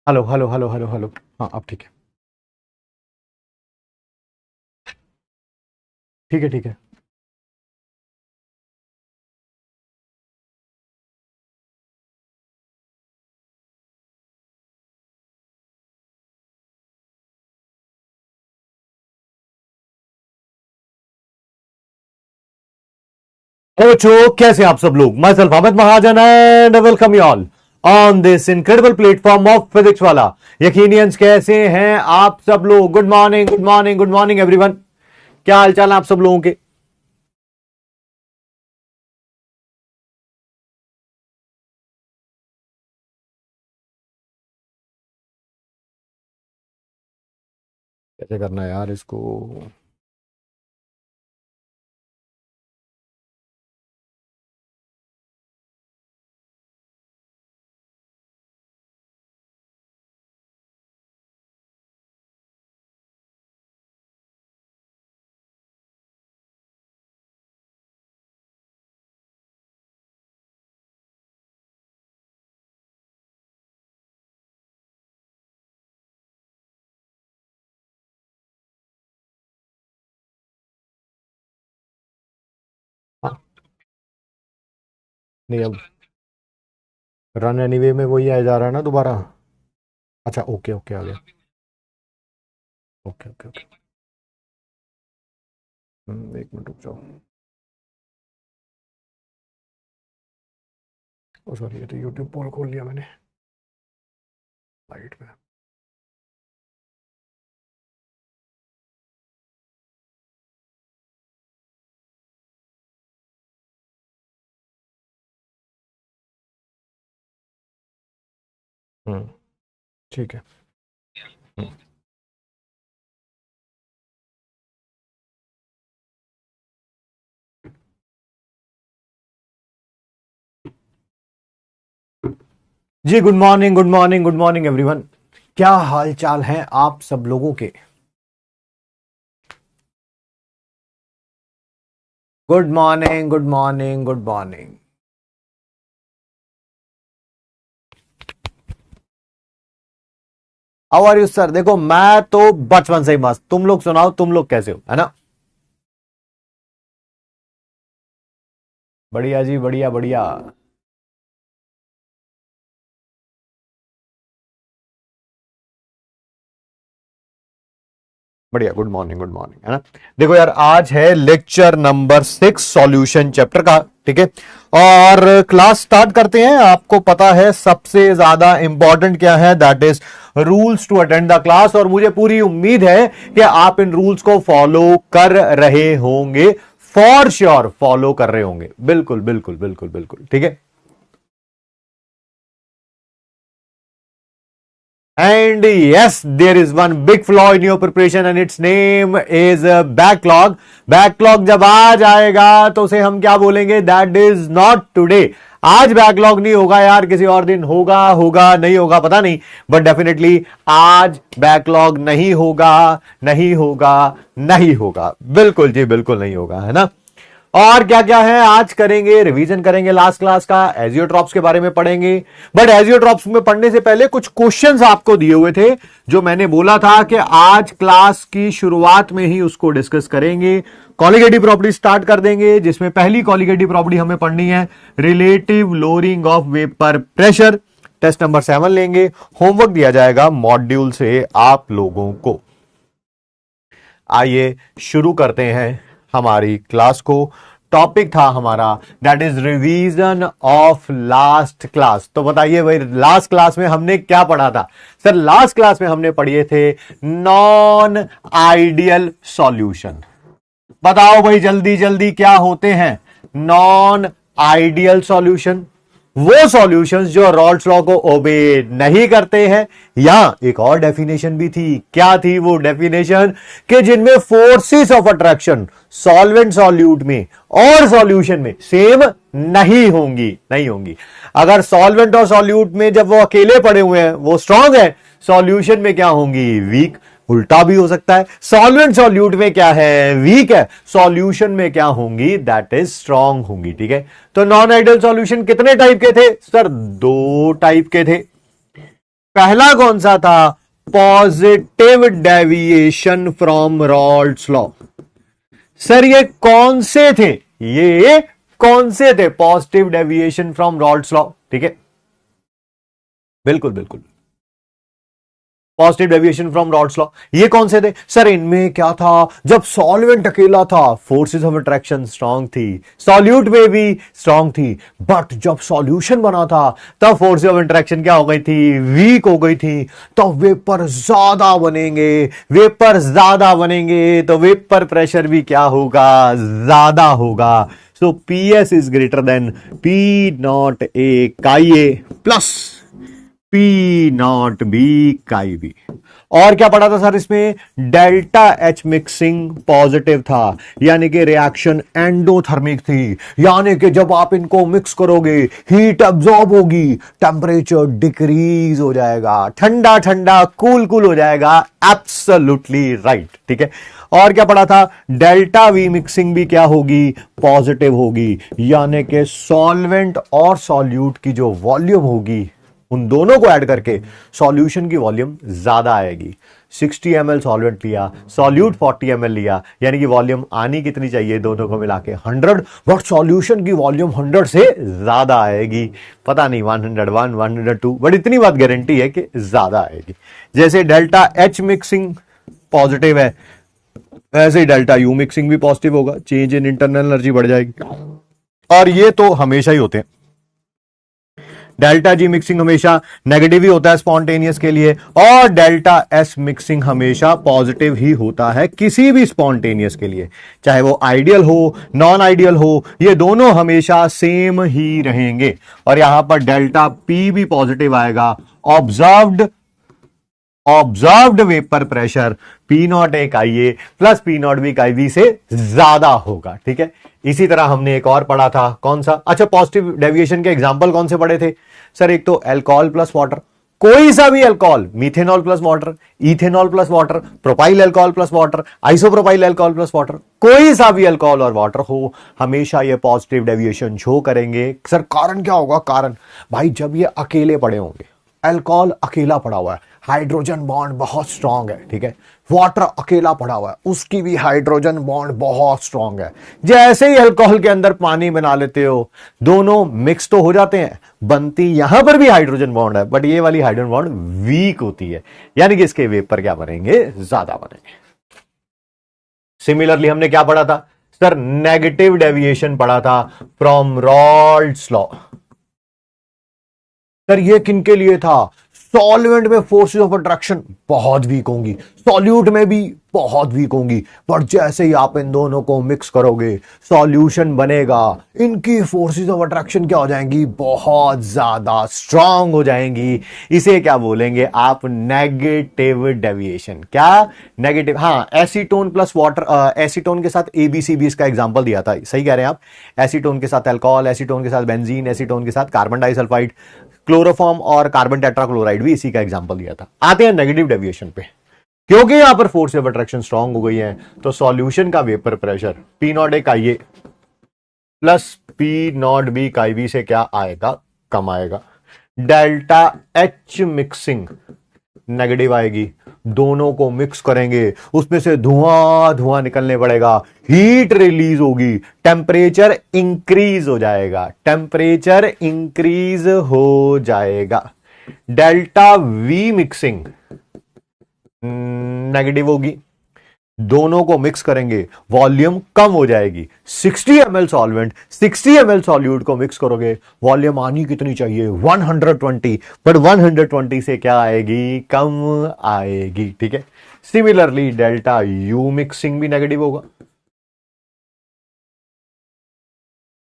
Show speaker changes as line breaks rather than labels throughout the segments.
Hello hello hello hello hello. हाँ अब ठीक है। ठीक है ठीक है। ओचो कैसे आप सब लोग, my self Amit Mahajan and welcome you all on this incredible platform of physics वाला। यकीनियंस कैसे हैं आप सब लोग? Good morning good morning good morning everyone. क्या हालचाल है आप सब लोगों के? कैसे करना है यार इसको? हाँ, नहीं अब रन एनीवे में वही आ जा रहा है ना दोबारा। अच्छा ओके ओके आ गया। Okay okay okay. एक मिनट रुक जाओ। ओ सॉरी, ये तो यूट्यूब पोल खोल लिया मैंने लाइट में। ठीक है। हम्म, जी good morning good morning good morning everyone. क्या हाल चाल है आप सब लोगों के? Good morning good morning good morning. How are you sir? देखो मैं तो बचपन से ही मस्त, तुम लोग सुनाओ, तुम लोग कैसे हो, है ना? बढ़िया जी, बढ़िया बढ़िया। बढ़िया, गुड मॉर्निंग गुड मॉर्निंग, है ना? देखो यार, आज है लेक्चर नंबर 6 सॉल्यूशन चैप्टर का, ठीक है? और क्लास स्टार्ट करते हैं। आपको पता है सबसे ज्यादा इंपॉर्टेंट क्या है, that is rules to attend the class. और मुझे पूरी उम्मीद है कि आप इन रूल्स को फॉलो कर रहे होंगे, फॉर श्योर फॉलो कर रहे होंगे, बिल्कुल बिल्कुल बिल्कुल बिल्कुल, ठीक है? And yes, there is one big flaw in your preparation and its name is backlog. Backlog जब आ जाएगा तो उसे हम क्या बोलेंगे? That is not today. आज बैकलॉग नहीं होगा यार, किसी और दिन होगा, होगा नहीं होगा पता नहीं, बट डेफिनेटली आज बैकलॉग नहीं होगा, नहीं होगा, नहीं होगा, बिल्कुल जी बिल्कुल नहीं होगा, है ना? और क्या क्या है आज करेंगे, रिवीजन करेंगे लास्ट क्लास का, एजियोट्रॉप्स के बारे में पढ़ेंगे। बट एजियोट्रॉप्स में पढ़ने से पहले कुछ क्वेश्चंस आपको दिए हुए थे, जो मैंने बोला था कि आज क्लास की शुरुआत में ही उसको डिस्कस करेंगे। कॉलिगेटिव प्रॉपर्टी स्टार्ट कर देंगे, जिसमें पहली कॉलिगेटिव प्रॉपर्टी हमें पढ़नी है relative lowering of vapour pressure. Test number 7 लेंगे, होमवर्क दिया जाएगा मॉड्यूल से आप लोगों को। आइए शुरू करते हैं हमारी क्लास को। टॉपिक था हमारा that is revision of last class. तो बताइए भाई, लास्ट क्लास में हमने क्या पढ़ा था? सर लास्ट क्लास में हमने पढ़े थे नॉन आइडियल सॉल्यूशन। बताओ भाई जल्दी जल्दी, क्या होते हैं नॉन आइडियल सॉल्यूशन? वो सॉल्यूशंस जो रॉल्स लॉ को ओबे नहीं करते हैं। या एक और डेफिनेशन भी थी, क्या थी वो डेफिनेशन? कि जिनमें forces of attraction solvent solute में और सॉल्यूशन में सेम नहीं होंगी, नहीं होंगी। अगर सॉल्वेंट और सॉल्यूट में जब वो अकेले पड़े हुए हैं वो स्ट्रांग है, सॉल्यूशन में क्या होंगी? वीक। उल्टा भी हो सकता है, सॉल्वेंट सॉल्यूट में क्या है? वीक है, सॉल्यूशन में क्या होंगी? दैट इज स्ट्रांग होंगी, ठीक है? तो नॉन आइडियल सॉल्यूशन कितने टाइप के थे सर? 2 टाइप के थे। पहला कौन सा था? Positive deviation from Rawls law. Sir ये कौन से थे? ये कौन से थे? Positive deviation from Rawls law. ठीक है, बिल्कुल बिल्कुल, positive deviation from Rawls law. ये कौन से थे? सर इनमें क्या था? जब सॉल्वेंट अकेला था फोर्सेस ऑफ अट्रैक्शन स्ट्रांग थी, सॉल्यूट में भी स्ट्रांग थी, बट जब सॉल्यूशन बना था तब फोर्सेस ऑफ अट्रैक्शन क्या हो गई थी? वीक हो गई थी। तो वेपर ज्यादा बनेंगे, वेपर ज्यादा बनेंगे तो वेपर प्रेशर भी क्या होगा? ज्यादा होगा। So PS is greater than P naught A chi A plus P naught B chi B. और क्या पढ़ा था सर इसमें? डेल्टा एच मिक्सिंग पॉजिटिव था, यानी कि रिएक्शन एंडोथर्मिक थी, यानी कि जब आप इनको मिक्स करोगे हीट अब्सॉर्ब होगी, टेम्परेचर डिक्रीज हो जाएगा, ठंडा ठंडा कूल कूल हो जाएगा। Absolutely right. ठीक है, और क्या पढ़ा था? डेल्टा वी मिक्सिंग भी क्या होगी? पॉजिटिव होगी, यानी कि सॉल्वेंट और सॉल्यूट की जो वॉल्यूम होगी उन दोनों को ऐड करके सॉल्यूशन की वॉल्यूम ज्यादा आएगी। 60 ml सॉल्वेंट लिया, सॉल्यूट 40 ml लिया, यानी कि वॉल्यूम आनी कितनी चाहिए दोनों को मिला के? 100, बट सॉल्यूशन की वॉल्यूम 100 से ज्यादा आएगी। पता नहीं 101, 102, बट इतनी बात गारंटी है कि ज्यादा आएगी। जैसे डेल्टा एच मिक्सिंग पॉजिटिव है, ऐसे ही डेल्टा यू मिक्सिंग भी पॉजिटिव होगा, चेंज इन इंटरनल एनर्जी बढ़ जाएगी। और ये तो हमेशा ही होते हैं। डेल्टा जी मिक्सिंग हमेशा नेगेटिव ही होता है स्पॉन्टेनियस के लिए, और डेल्टा एस मिक्सिंग हमेशा पॉजिटिव ही होता है किसी भी स्पॉन्टेनियस के लिए, चाहे वो आइडियल हो नॉन आइडियल हो, ये दोनों हमेशा सेम ही रहेंगे। और यहां पर डेल्टा पी भी पॉजिटिव आएगा। Observed vapour pressure P not एक आईए plus P naught B chi B से ज्यादा होगा। ठीक है, इसी तरह हमने एक और पढ़ा था, कौन सा? अच्छा, पॉजिटिव डेविएशन के एग्जांपल कौन से पढ़े थे सर? एक तो अल्कोहल प्लस वाटर, कोई सा भी alcohol, methanol plus water, ethanol plus water, propyl alcohol plus water, isopropyl alcohol plus water, कोई सा भी अल्कोहल और वाटर हो, हमेशा ये पॉजिटिव डेविएशन शो करेंगे। सर कारण क्या होगा? कारण भाई जब ये अकेले पड़े होंगे, अल्कोहल अकेला पड़ा हुआ है, हाइड्रोजन बॉन्ड बहुत स्ट्रांग है। ठीक है, वाटर अकेला पड़ा हुआ है, उसकी भी हाइड्रोजन बॉन्ड बहुत स्ट्रांग है। जैसे ही अल्कोहल के अंदर पानी बना लेते हो, दोनों मिक्स तो हो जाते हैं, बनती यहां पर भी हाइड्रोजन बॉन्ड है, बट ये वाली हाइड्रोजन बॉन्ड वीक होती है, यानी कि इसके वेपर क्या बनेंगे? ज्यादा बनेंगे। सिमिलरली हमने क्या पढ़ा था सर? नेगेटिव डेविएशन पढ़ा था फ्रॉम रॉल्ड्स लॉ। सर ये किनके लिए था? सॉल्वेंट में फोर्सेस ऑफ अट्रैक्शन बहुत वीक होंगी, सॉल्यूट में भी बहुत वीक होंगी, पर जैसे ही आप इन दोनों को मिक्स करोगे सॉल्यूशन बनेगा, इनकी फोर्सेस ऑफ अट्रैक्शन क्या हो जाएंगी? बहुत ज्यादा स्ट्रांग हो जाएंगी। इसे क्या बोलेंगे आप? Negative deviation. क्या? नेगेटिव। हाँ, एसीटोन प्लस वाटर, एसीटोन के साथ एबीसी इसका एग्जांपल दिया था, सही कह रहे हैं आप। एसीटोन के साथ अल्कोहल, एसीटोन के साथ बेंजीन, एसीटोन के साथ कार्बन डाइसल्फाइड, क्लोरोफॉर्म और कार्बन टेट्राक्लोराइड भी इसी का एग्जांपल दिया था। आते हैं नेगेटिव डेविएशन पे। क्योंकि यहां पर फोर्स ऑफ अट्रैक्शन स्ट्रांग हो गई है, तो सॉल्यूशन का vapour pressure P naught A काई plus P naught B chi B से क्या आएगा? कम आएगा। डेल्टा एच मिक्सिंग नेगेटिव आएगी, दोनों को मिक्स करेंगे, उसमें से धुआं धुआं निकलने पड़ेगा, हीट रिलीज होगी, टेम्परेचर इंक्रीज हो जाएगा, टेम्परेचर इंक्रीज हो जाएगा। डेल्टा वी मिक्सिंग नेगेटिव होगी, दोनों को मिक्स करेंगे, वॉल्यूम कम हो जाएगी। 60 ml सॉल्वेंट 60 ml सॉल्यूट को मिक्स करोगे, वॉल्यूम आनी कितनी चाहिए? 120, बट 120 से क्या आएगी? कम आएगी। ठीक है, सिमिलरली डेल्टा यू मिक्सिंग भी नेगेटिव होगा,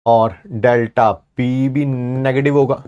और डेल्टा पी भी नेगेटिव होगा।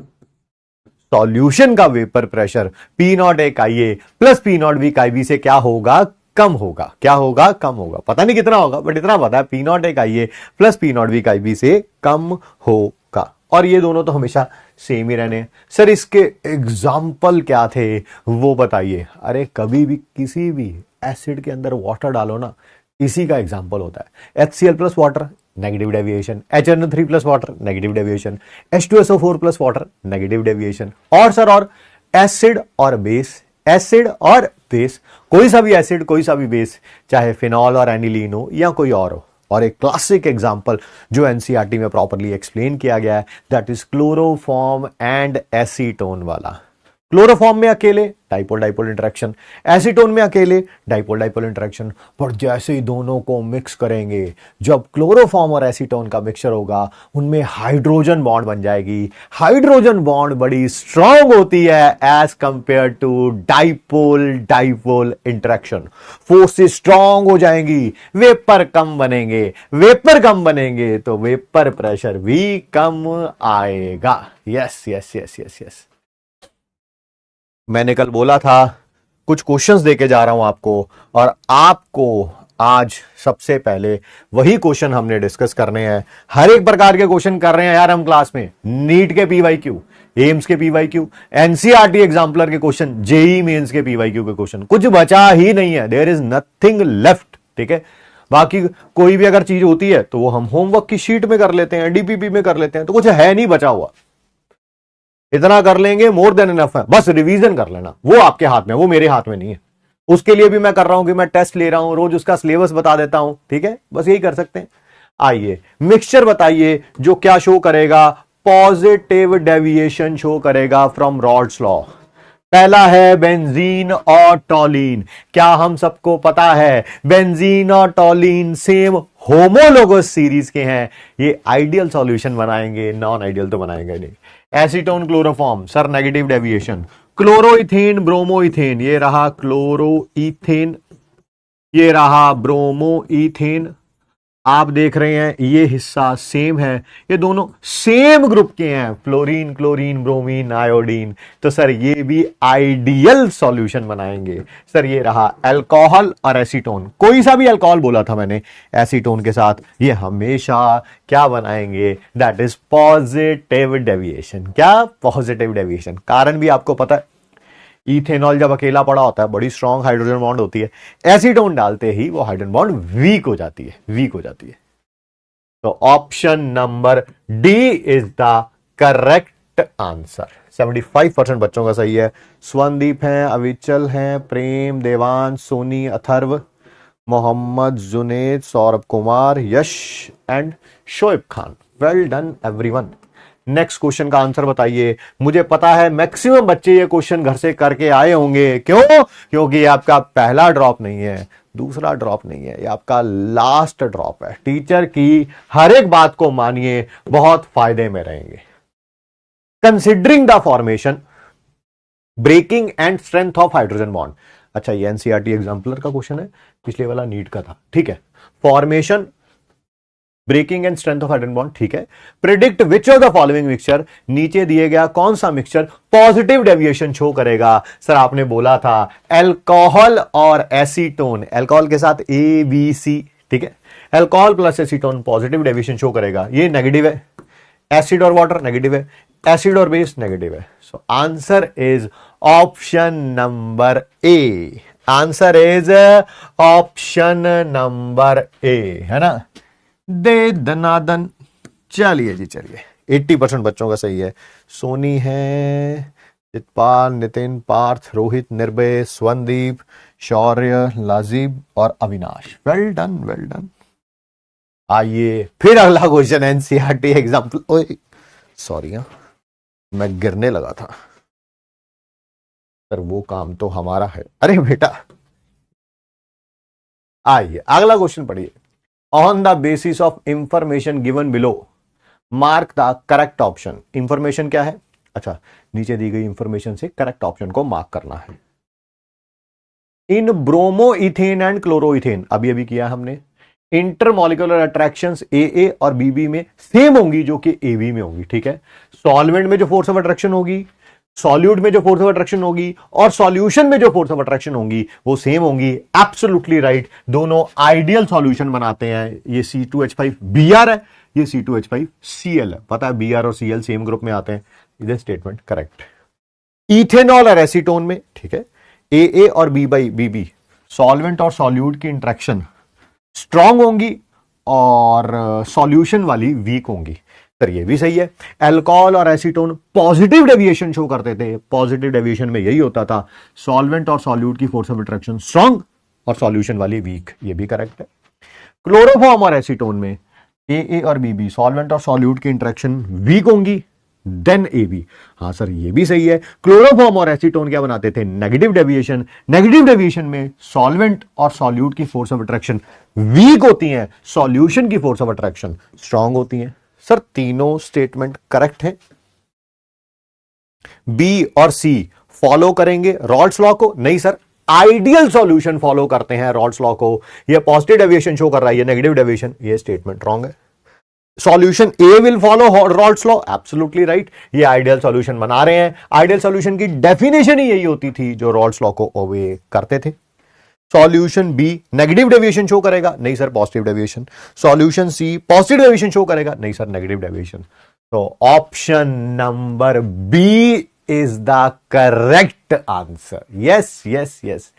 सॉल्यूशन का vapour pressure P naught A chi A plus P naught B chi B से क्या होगा? कम होगा। क्या होगा? कम होगा। पता नहीं कितना होगा, बट इतना पता है P naught A chi A plus P naught B chi B से कम होगा। और ये दोनों तो हमेशा सेम ही रहने हैं। सर इसके एग्जाम्पल क्या थे वो बताइए। अरे कभी भी किसी भी एसिड के अंदर वाटर डालो ना, इसी का एग्जाम्पल होता है। HCl plus water negative deviation, HNO3 plus water negative deviation, H2SO4 plus water negative deviation. और सर और एसिड और बेस, एसिड और बेस, कोई सा भी एसिड कोई सा भी बेस, चाहे फिनॉल और एनिलीन हो या कोई और हो। और एक क्लासिक एग्जांपल जो एनसीईआरटी में प्रॉपर्ली एक्सप्लेन किया गया है, that is chloroform and acetone वाला। क्लोरोफॉर्म में अकेले डाइपोल डाइपोल इंटरेक्शन, एसीटोन में अकेले डाइपोल डाइपोल इंटरेक्शन। पर जैसे ही दोनों को मिक्स करेंगे, जब क्लोरोफॉर्म और एसीटोन का मिक्सचर होगा, उनमें हाइड्रोजन बॉन्ड बन जाएगी। हाइड्रोजन बॉन्ड बड़ी स्ट्रांग होती है as compare to dipole dipole interaction. Forces strong हो जाएंगी, वेपर कम बनेंगे, वेपर कम बनेंगे तो वेपर प्रेशर भी कम आएगा। Yes yes yes yes yes. मैंने कल बोला था कुछ क्वेश्चंस देके जा रहा हूं आपको, और आपको आज सबसे पहले वही क्वेश्चन हमने डिस्कस करने हैं। हर एक प्रकार के क्वेश्चन कर रहे हैं यार हम क्लास में, नीट के पीवाईक्यू, एम्स के पीवाईक्यू, एनसीईआरटी एग्जाम्पलर के क्वेश्चन, जेई मेंस के पीवाईक्यू के क्वेश्चन, कुछ बचा ही नहीं है। देयर इज नथिंग लेफ्ट, ठीक है। बाकी कोई भी अगर चीज होती है तो वो हम होमवर्क की शीट में कर लेते हैं, डीपीपी में कर लेते हैं, तो कुछ है नहीं बचा हुआ। इतना कर लेंगे मोर देन इनफ है, बस रिवीजन कर लेना, वो आपके हाथ में, वो मेरे हाथ में नहीं है। उसके लिए भी मैं कर रहा हूं कि मैं टेस्ट ले रहा हूं, रोज उसका सिलेबस बता देता हूं, ठीक है, बस यही कर सकते हैं। आइए मिक्सचर बताइए जो क्या शो करेगा, पॉजिटिव डेविएशन शो करेगा फ्रॉम रॉड्स लॉ। पहला है बेंजीन और टॉलीन। क्या हम सबको पता है बेंजीन और टॉलीन सेम होमोलोगस सीरीज के हैं? ये आइडियल सॉल्यूशन बनाएंगे, नॉन आइडियल तो बनाएंगे नहीं। Acetone chloroform, sir negative deviation. Chloroethane bromoethane, ये रहा क्लोरोइथेन, ये रहा ब्रोमोइथेन। आप देख रहे हैं ये हिस्सा सेम है, ये दोनों सेम ग्रुप के हैं, फ्लोरीन क्लोरीन ब्रोमीन आयोडीन। तो सर ये भी आइडियल सॉल्यूशन बनाएंगे। सर ये रहा अल्कोहल और एसीटोन, कोई सा भी अल्कोहल बोला था मैंने एसीटोन के साथ, ये हमेशा क्या बनाएंगे, दैट इज पॉजिटिव डेविएशन। क्या? Positive deviation. कारण भी आपको पता है, इथेनॉल जब अकेला पड़ा होता है बड़ी स्ट्रांग हाइड्रोजन बॉन्ड होती है, एसीटोन डालते ही वो हाइड्रोजन बॉन्ड वीक हो जाती है, वीक हो जाती है। तो option number D is the correct answer. 75% बच्चों का सही है। स्वनदीप हैं, अविचल हैं, Prem, Devansh, Soni, Atharv, Mohammad, Junaid, Saurabh Kumar, Yash and Shoaib Khan. Well done everyone. Next question का आंसर बताइए। मुझे पता है मैक्सिमम बच्चे ये क्वेश्चन घर से करके आए होंगे। क्यों? क्योंकि ये आपका पहला ड्रॉप नहीं है, दूसरा ड्रॉप नहीं है, ये आपका लास्ट ड्रॉप है। टीचर की हर एक बात को मानिए, बहुत फायदे में रहेंगे। Considering the formation, breaking and strength of hydrogen bond. अच्छा, ये एनसीईआरटी एग्जाम्पलर का क्वेश्चन है, पिछले वाला नीट का था, ठीक है। Formation, breaking and strength of hydrogen bond, ठीक है। Predict which of the following mixture, नीचे दिए गया कौन सा मिक्सचर पॉजिटिव डेविएशन शो करेगा? सर आपने बोला था अल्कोहल और एसीटोन, अल्कोहल के साथ ए बी सी, ठीक है। Alcohol plus acetone positive deviation show करेगा, ये नेगेटिव है। एसिड और वाटर नेगेटिव है, एसिड और बेस नेगेटिव है। So answer is option number A. Answer is option number ए, है ना। दे दनादन। चलिए जी, चलिए 80% बच्चों का सही है। सोनी है, चितपाल, नितिन, पार्थ, रोहित, निर्भय, स्वनदीप, शौर्य, लाजिब और Avinash. Well done, well done. आइए फिर अगला क्वेश्चन एनसीईआरटी एग्जाम्पल। ओए सॉरी, मैं गिरने लगा था सर, वो काम तो हमारा है। अरे बेटा, आइए अगला क्वेश्चन पढ़िए। On the basis of information given below mark the correct option. Information क्या है? अच्छा, नीचे दी गई इंफॉर्मेशन से करेक्ट ऑप्शन को मार्क करना है। इन ब्रोमोइथेन एंड क्लोरोइथेन, अभी अभी किया हमने। इंटरमॉलिक्यूलर अट्रैक्शंस ए और बी में सेम होंगी जो कि ए में होंगी, ठीक है। सॉल्वेंट में जो फोर्स ऑफ अट्रैक्शन होगी, सॉल्यूट में जो फोर्स ऑफ अट्रैक्शन होगी और सॉल्यूशन में जो फोर्स ऑफ अट्रैक्शन होंगी वो सेम होंगी। Absolutely right. दोनों आइडियल सॉल्यूशन बनाते हैं। ये C2H5Br है, ये C2H5Cl है। पता है Br और Cl सेम ग्रुप में आते हैं। ये स्टेटमेंट करेक्ट। इथेनॉल और एसीटोन में, ठीक है, AA और B/BB सॉल्वेंट और सॉल्यूट की इंट्रैक्शन स्ट्रांग होंगी और सॉल्यूशन वाली वीक होंगी। सर ये भी सही है। अल्कोहल और एसीटोन पॉजिटिव डेविएशन शो करते थे। पॉजिटिव डेविएशन में यही होता था, सॉल्वेंट और सॉल्यूट की फोर्स ऑफ अट्रैक्शन स्ट्रांग और सॉल्यूशन वाली वीक। ये भी करेक्ट है। क्लोरोफॉर्म और एसीटोन में ए और बी सॉल्वेंट और सॉल्यूट की इंटरेक्शन वीक होंगी, देन ए बी। हाँ सर ये भी सही है। क्लोरोफॉर्म और एसीटोन क्या बनाते थे, नेगेटिव डेविएशन। नेगेटिव डेविएशन में सॉल्वेंट और सॉल्यूट की फोर्स ऑफ अट्रैक्शन वीक होती है, सॉल्यूशन की फोर्स ऑफ अट्रैक्शन स्ट्रांग होती है। सर तीनों स्टेटमेंट करेक्ट है। बी और सी फॉलो करेंगे रॉल्स लॉ को? नहीं सर, आइडियल सॉल्यूशन फॉलो करते हैं रॉल्स लॉ को। यह पॉजिटिव डेविएशन शो कर रहा है, ये नेगेटिव डेविएशन, ये स्टेटमेंट रॉन्ग है। Solution A will follow Rawls law, absolutely right. ये आइडियल सॉल्यूशन बना रहे हैं। आइडियल सॉल्यूशन की डेफिनेशन ही यही होती थी जो रॉल्स लॉ को ओबे करते थे। Solution B negative deviation show करेगा? नहीं sir, positive deviation. Solution C positive deviation show करेगा? नहीं सर, नेगेटिव डेविएशन। तो option number B is the correct answer. Yes yes yes,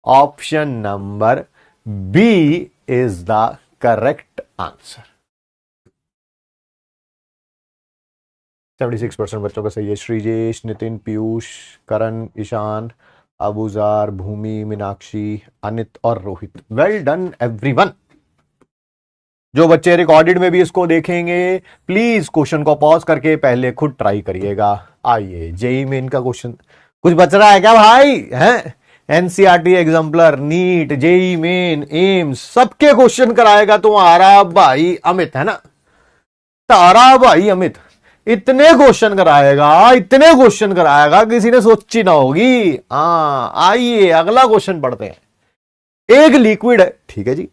option number B is the correct answer. 76% बच्चों का सही है। श्रीजेश, नितिन, पीयूष, करण, ईशान, अबूजार, भूमि, मीनाक्षी, अनित और रोहित। Well done everyone. जो बच्चे रिकॉर्डेड में भी इसको देखेंगे, प्लीज क्वेश्चन को पॉज करके पहले खुद ट्राई करिएगा। आइए जेई मेन का क्वेश्चन कुछ बच रहा है क्या भाई? हैं NCERT exemplar, NEET, JEE Main, AIIMS, सबके क्वेश्चन कराएगा तुम्हारा भाई अमित, है ना? तारा भाई अमित इतने क्वेश्चन कराएगा, इतने क्वेश्चन कराएगा, किसी ने सोची ना होगी। आइए अगला क्वेश्चन पढ़ते हैं। एक लिक्विड है, ठीक है जी,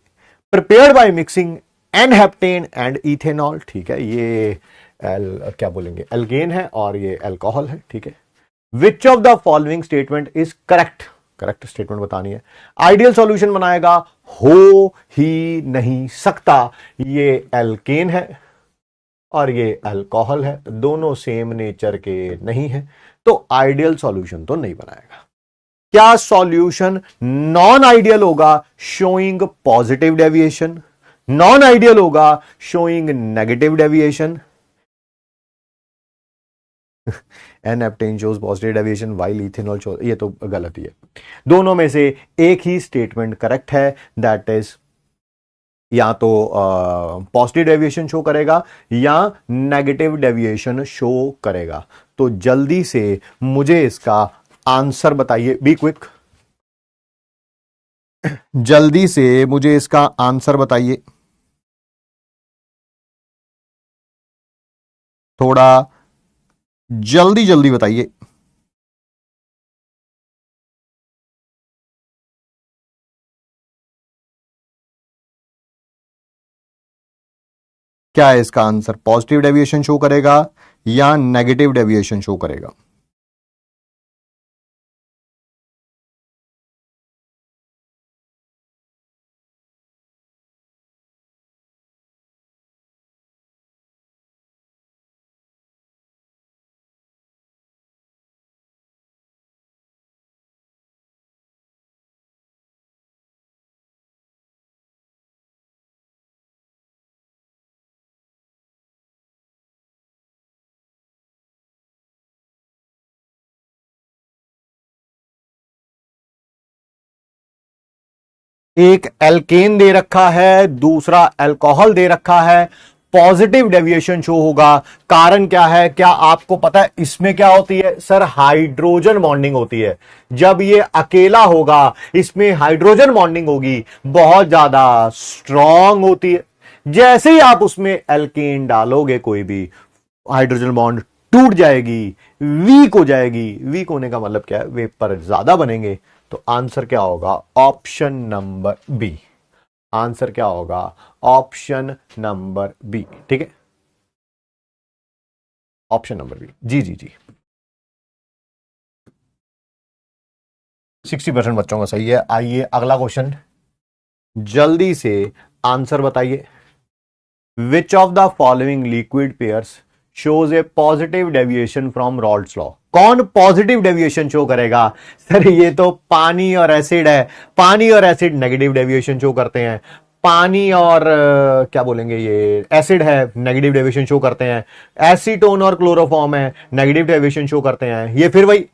prepared by mixing n heptane and ethanol, ठीक है, ये क्या बोलेंगे, एल्केन है और ये अल्कोहल है, ठीक है। विच of the following statement is correct? Correct statement बतानी है। आइडियल सॉल्यूशन बनाएगा, हो ही नहीं सकता, ये एल्केन है और ये अल्कोहल है, दोनों सेम नेचर के नहीं है, तो आइडियल सॉल्यूशन तो नहीं बनाएगा। क्या सॉल्यूशन नॉन आइडियल होगा, showing positive deviation? Non ideal होगा, showing negative deviation? N heptane shows positive deviation while ethanol shows, ये तो गलत ही है। दोनों में से एक ही स्टेटमेंट करेक्ट है, दैट इज या तो पॉजिटिव डेविएशन शो करेगा या नेगेटिव डेविएशन शो करेगा। तो जल्दी से मुझे इसका आंसर बताइए, बी क्विक, जल्दी से मुझे इसका आंसर बताइए, थोड़ा जल्दी जल्दी बताइए। क्या है इसका आंसर? पॉजिटिव डेविएशन शो करेगा या नेगेटिव डेविएशन शो करेगा? एक एल्केन दे रखा है, दूसरा अल्कोहल दे रखा है, पॉजिटिव डेविएशन शो होगा। कारण क्या है? क्या आपको पता है इसमें क्या होती है? सर हाइड्रोजन बॉन्डिंग होती है। जब ये अकेला होगा, इसमें हाइड्रोजन बॉन्डिंग होगी, बहुत ज्यादा स्ट्रॉन्ग होती है। जैसे ही आप उसमें एल्केन डालोगे, कोई भी हाइड्रोजन बॉन्ड टूट जाएगी, वीक हो जाएगी। वीक होने का मतलब क्या है? वेपर ज्यादा बनेंगे। तो आंसर क्या होगा? Option number B. आंसर क्या होगा? ऑप्शन नंबर बी, ठीक है, ऑप्शन नंबर बी। जी जी जी, 60% बच्चों का सही है। आइए अगला क्वेश्चन, जल्दी से आंसर बताइए। विच of the following liquid pairs shows A positive deviation from Rawls law? कौन पॉजिटिव डेविएशन शो करेगा? सर ये तो पानी और एसिड है। पानी और एसिड नेगेटिव डेविएशन शो करते हैं। पानी और क्या बोलेंगे, ये एसिड है, नेगेटिव डेविएशन शो करते हैं। एसीटोन और क्लोरोफॉर्म है, नेगेटिव डेविएशन शो करते हैं। ये फिर वही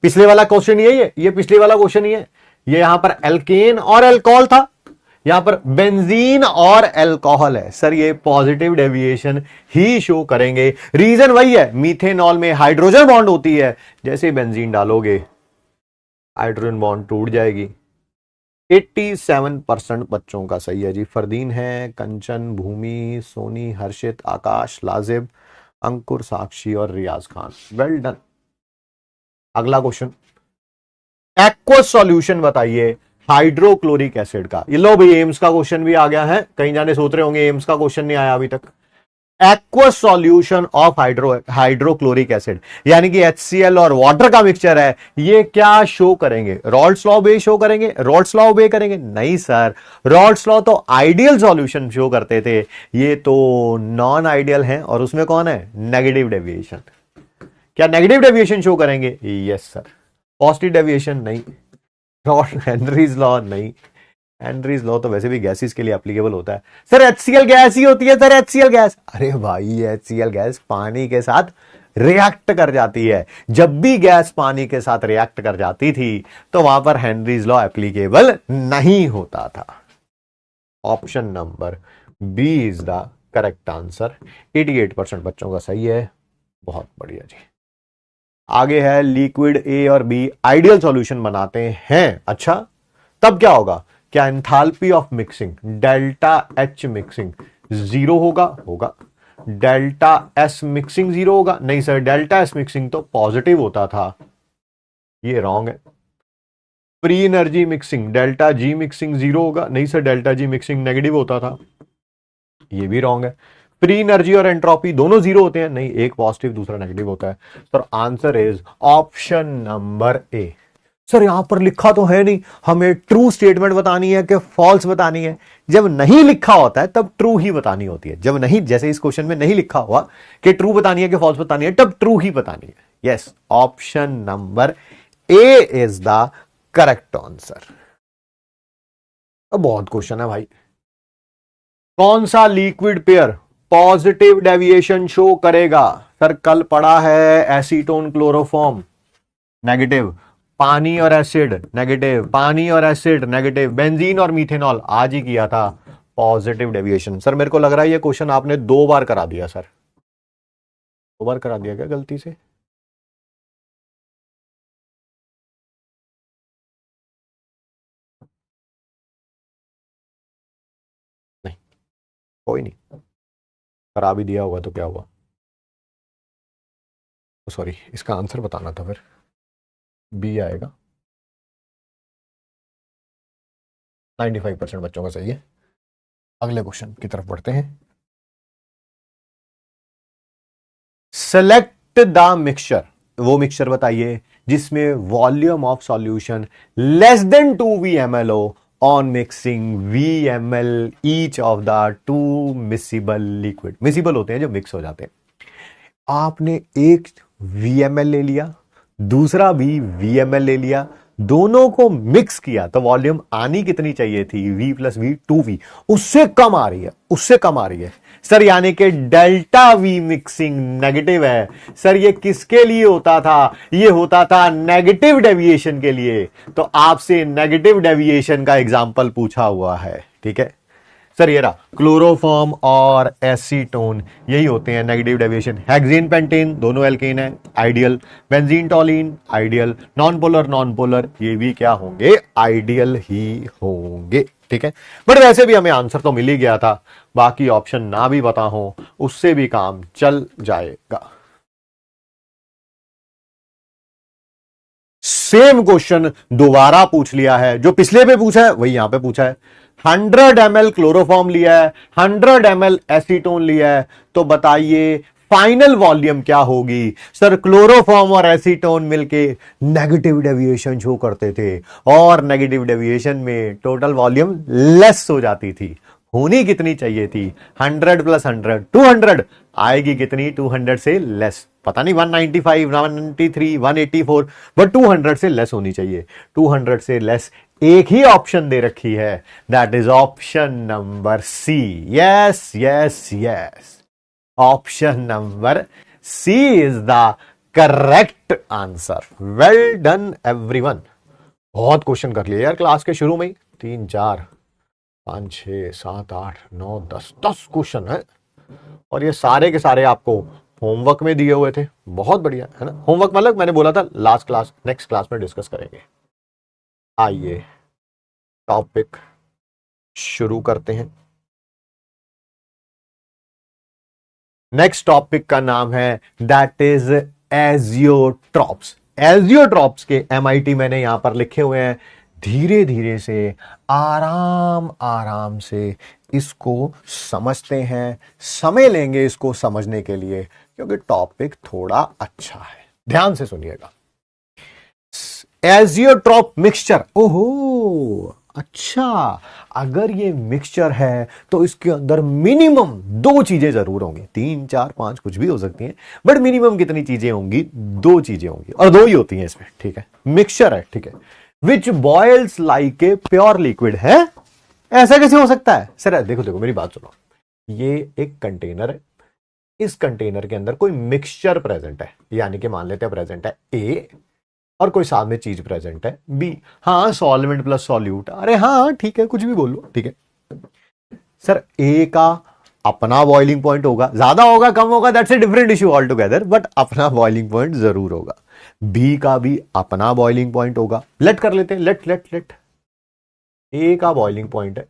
पिछले वाला क्वेश्चन ही है, ये पिछले वाला क्वेश्चन ही है। ये यहां पर एल्केन और एल्कोहल था, यहां पर बेंजीन और अल्कोहल है। सर ये पॉजिटिव डेविएशन ही शो करेंगे। रीजन वही है, मीथेनॉल में हाइड्रोजन बॉन्ड होती है, जैसे ही बेंजीन डालोगे हाइड्रोजन बॉन्ड टूट जाएगी। 87% बच्चों का सही है जी। फरदीन है, कंचन, भूमि, सोनी, हर्षित, आकाश, लाजिब, अंकुर, साक्षी और रियाज खान। Well done. अगला क्वेश्चन, एक्वस सॉल्यूशन बताइए हाइड्रोक्लोरिक एसिड का। ये लो भाई, एम्स का क्वेश्चन भी आ गया है। कई जाने सोच रहे होंगे एम्स का क्वेश्चन नहीं आया अभी तक। Aqueous solution of hydrochloric acid, यानी कि HCl और वाटर का मिक्सचर है, ये क्या शो करेंगे? रॉल्स लॉ ऑफ शो करेंगे? रॉल्स लॉ ऑफ करेंगे? नहीं सर, रॉल्स लॉ तो आइडियल सॉल्यूशन शो करते थे, ये तो नॉन आइडियल है। और उसमें कौन है? Negative deviation. क्या नेगेटिव डेविएशन शो करेंगे? Yes sir. पॉजिटिव डेविएशन नहीं। हेनरीज लॉ नहीं। हेनरीज लॉ तो वैसे भी गैसेस के लिए एप्लीकेबल होता है। सर HCl गैस ही होती है सर, HCl गैस। अरे भाई HCl गैस पानी के साथ रिएक्ट कर जाती है। जब भी गैस पानी के साथ रिएक्ट कर जाती थी तो वहां पर हेनरीज लॉ एप्लीकेबल नहीं होता था। Option number B is the correct answer. 88% बच्चों का सही है। बहुत बढ़िया जी। आगे है लिक्विड ए और बी आइडियल सॉल्यूशन बनाते हैं। अच्छा, तब क्या होगा? क्या enthalpy of mixing delta H mixing 0 होगा? होगा। डेल्टा S मिक्सिंग 0 होगा? नहीं सर, डेल्टा S मिक्सिंग तो पॉजिटिव होता था, ये रॉन्ग है। Free energy mixing delta G mixing 0 होगा? नहीं sir, delta G mixing negative होता था, ये भी रॉन्ग है। फ्री एनर्जी और एंट्रोपी दोनों 0 होते हैं? नहीं, एक पॉजिटिव दूसरा नेगेटिव होता है। तो answer is option number A. Sir यहां पर लिखा तो है नहीं, हमें ट्रू स्टेटमेंट बतानी है कि फॉल्स बतानी है? जब नहीं लिखा होता है तब ट्रू ही बतानी होती है। जब नहीं, जैसे इस क्वेश्चन में नहीं लिखा हुआ कि ट्रू बतानी है कि फॉल्स बतानी है, तब ट्रू ही बतानी है। Yes, option number A is the correct answer. अब बहुत क्वेश्चन है भाई। कौन सा liquid pair positive deviation show करेगा? सर कल पढ़ा है एसीटोन क्लोरोफॉर्म नेगेटिव, पानी और एसिड नेगेटिव, पानी और एसिड नेगेटिव, बेंजीन और मीथेनॉल आज ही किया था पॉजिटिव डेविएशन। सर मेरे को लग रहा है ये क्वेश्चन आपने 2 बार करा दिया। सर 2 बार करा दिया क्या गलती से? नहीं, कोई नहीं, करा भी दिया होगा तो क्या हुआ? सॉरी, इसका आंसर बताना था, फिर बी आएगा। 95% बच्चों का सही है। अगले क्वेश्चन की तरफ बढ़ते हैं। सेलेक्ट द मिक्सचर, वो मिक्सचर बताइए जिसमें volume of solution less than 2 VmLO on mixing VmL each of the 2 miscible liquid. Miscible होते हैं जो मिक्स हो जाते हैं। आपने एक VmL ले लिया, दूसरा भी VmL ले लिया, दोनों को मिक्स किया तो वॉल्यूम आनी कितनी चाहिए थी? V + V 2V, उससे कम आ रही है, उससे कम आ रही है। सर यानी कि डेल्टा V मिक्सिंग नेगेटिव है। सर ये किसके लिए होता था? ये होता था नेगेटिव डेविएशन के लिए। तो आपसे नेगेटिव डेविएशन का एग्जांपल पूछा हुआ है, ठीक है सर। ये रहा क्लोरोफॉर्म और एसीटोन, यही होते हैं नेगेटिव डेविएशन। हेक्सेन पेंटेन दोनों एल्केन है, ideal. Benzene टॉलिन ideal. Non polar ये भी क्या होंगे? आइडियल ही होंगे, ठीक है। बट वैसे भी हमें आंसर तो मिल ही गया था, बाकी ऑप्शन ना भी पता हो उससे भी काम चल जाएगा। सेम क्वेश्चन दोबारा पूछ लिया है, जो पिछले पे पूछा है वही यहां पे पूछा है। 100 ml क्लोरोफॉर्म लिया है, 100 ml एसीटोन लिया है, तो बताइए फाइनल वॉल्यूम क्या होगी? सर क्लोरोफॉर्म और एसीटोन मिलके नेगेटिव डेविएशन शो करते थे और नेगेटिव डेविएशन में टोटल वॉल्यूम लेस हो जाती थी। होनी कितनी चाहिए थी? 100 + 100 200 आएगी कितनी? 200 से लेस, पता नहीं 195, 193, 184, बट 200 से लेस होनी चाहिए। 200 से लेस एक ही ऑप्शन दे रखी है, that is option number C. Yes yes yes, option number C is the correct answer. Well done everyone. बहुत क्वेश्चन कर लिए यार क्लास के शुरू में ही, 3 4 5 6 7 8 9 10 क्वेश्चन है, और ये सारे के सारे आपको होमवर्क में दिए हुए थे। बहुत बढ़िया है ना। होमवर्क मतलब मैंने बोला था लास्ट क्लास, नेक्स्ट क्लास में डिस्कस करेंगे। आइए टॉपिक शुरू करते हैं। नेक्स्ट टॉपिक का नाम है दैट इज एजियोट्रॉप्स। एजियोट्रॉप्स के MIT मैंने यहां पर लिखे हुए हैं। धीरे धीरे से, आराम आराम से इसको समझते हैं, समय लेंगे इसको समझने के लिए, क्योंकि टॉपिक थोड़ा अच्छा है। ध्यान से सुनिएगा। एजियोट्रॉप मिक्सचर, ओहो अच्छा, अगर ये मिक्सचर है तो इसके अंदर मिनिमम 2 चीजें जरूर होंगी, 3 4 5 कुछ भी हो सकती हैं, बट मिनिमम कितनी चीजें होंगी? 2 चीजें होंगी, और 2 ही होती हैं इसमें, ठीक है। मिक्सचर है, ठीक है, which boils like a pure liquid है। ऐसा कैसे हो सकता है सर? देखो देखो मेरी बात सुनो, ये एक कंटेनर है, इस कंटेनर के अंदर कोई मिक्सचर प्रेजेंट है, यानी कि मान लेते हैं प्रेजेंट है ए, और कोई साथ में चीज प्रेजेंट है बी। हाँ, सॉल्वेंट प्लस सॉल्यूट, अरे हाँ ठीक है, कुछ भी बोल लो, ठीक है। सर ए का अपना बॉइलिंग पॉइंट होगा, ज्यादा होगा कम होगा that's a different issue all together, but अपना बॉइलिंग पॉइंट जरूर होगा। बी का भी अपना बॉइलिंग पॉइंट होगा। लेट कर लेते हैं, लेट ए का बॉइलिंग पॉइंट है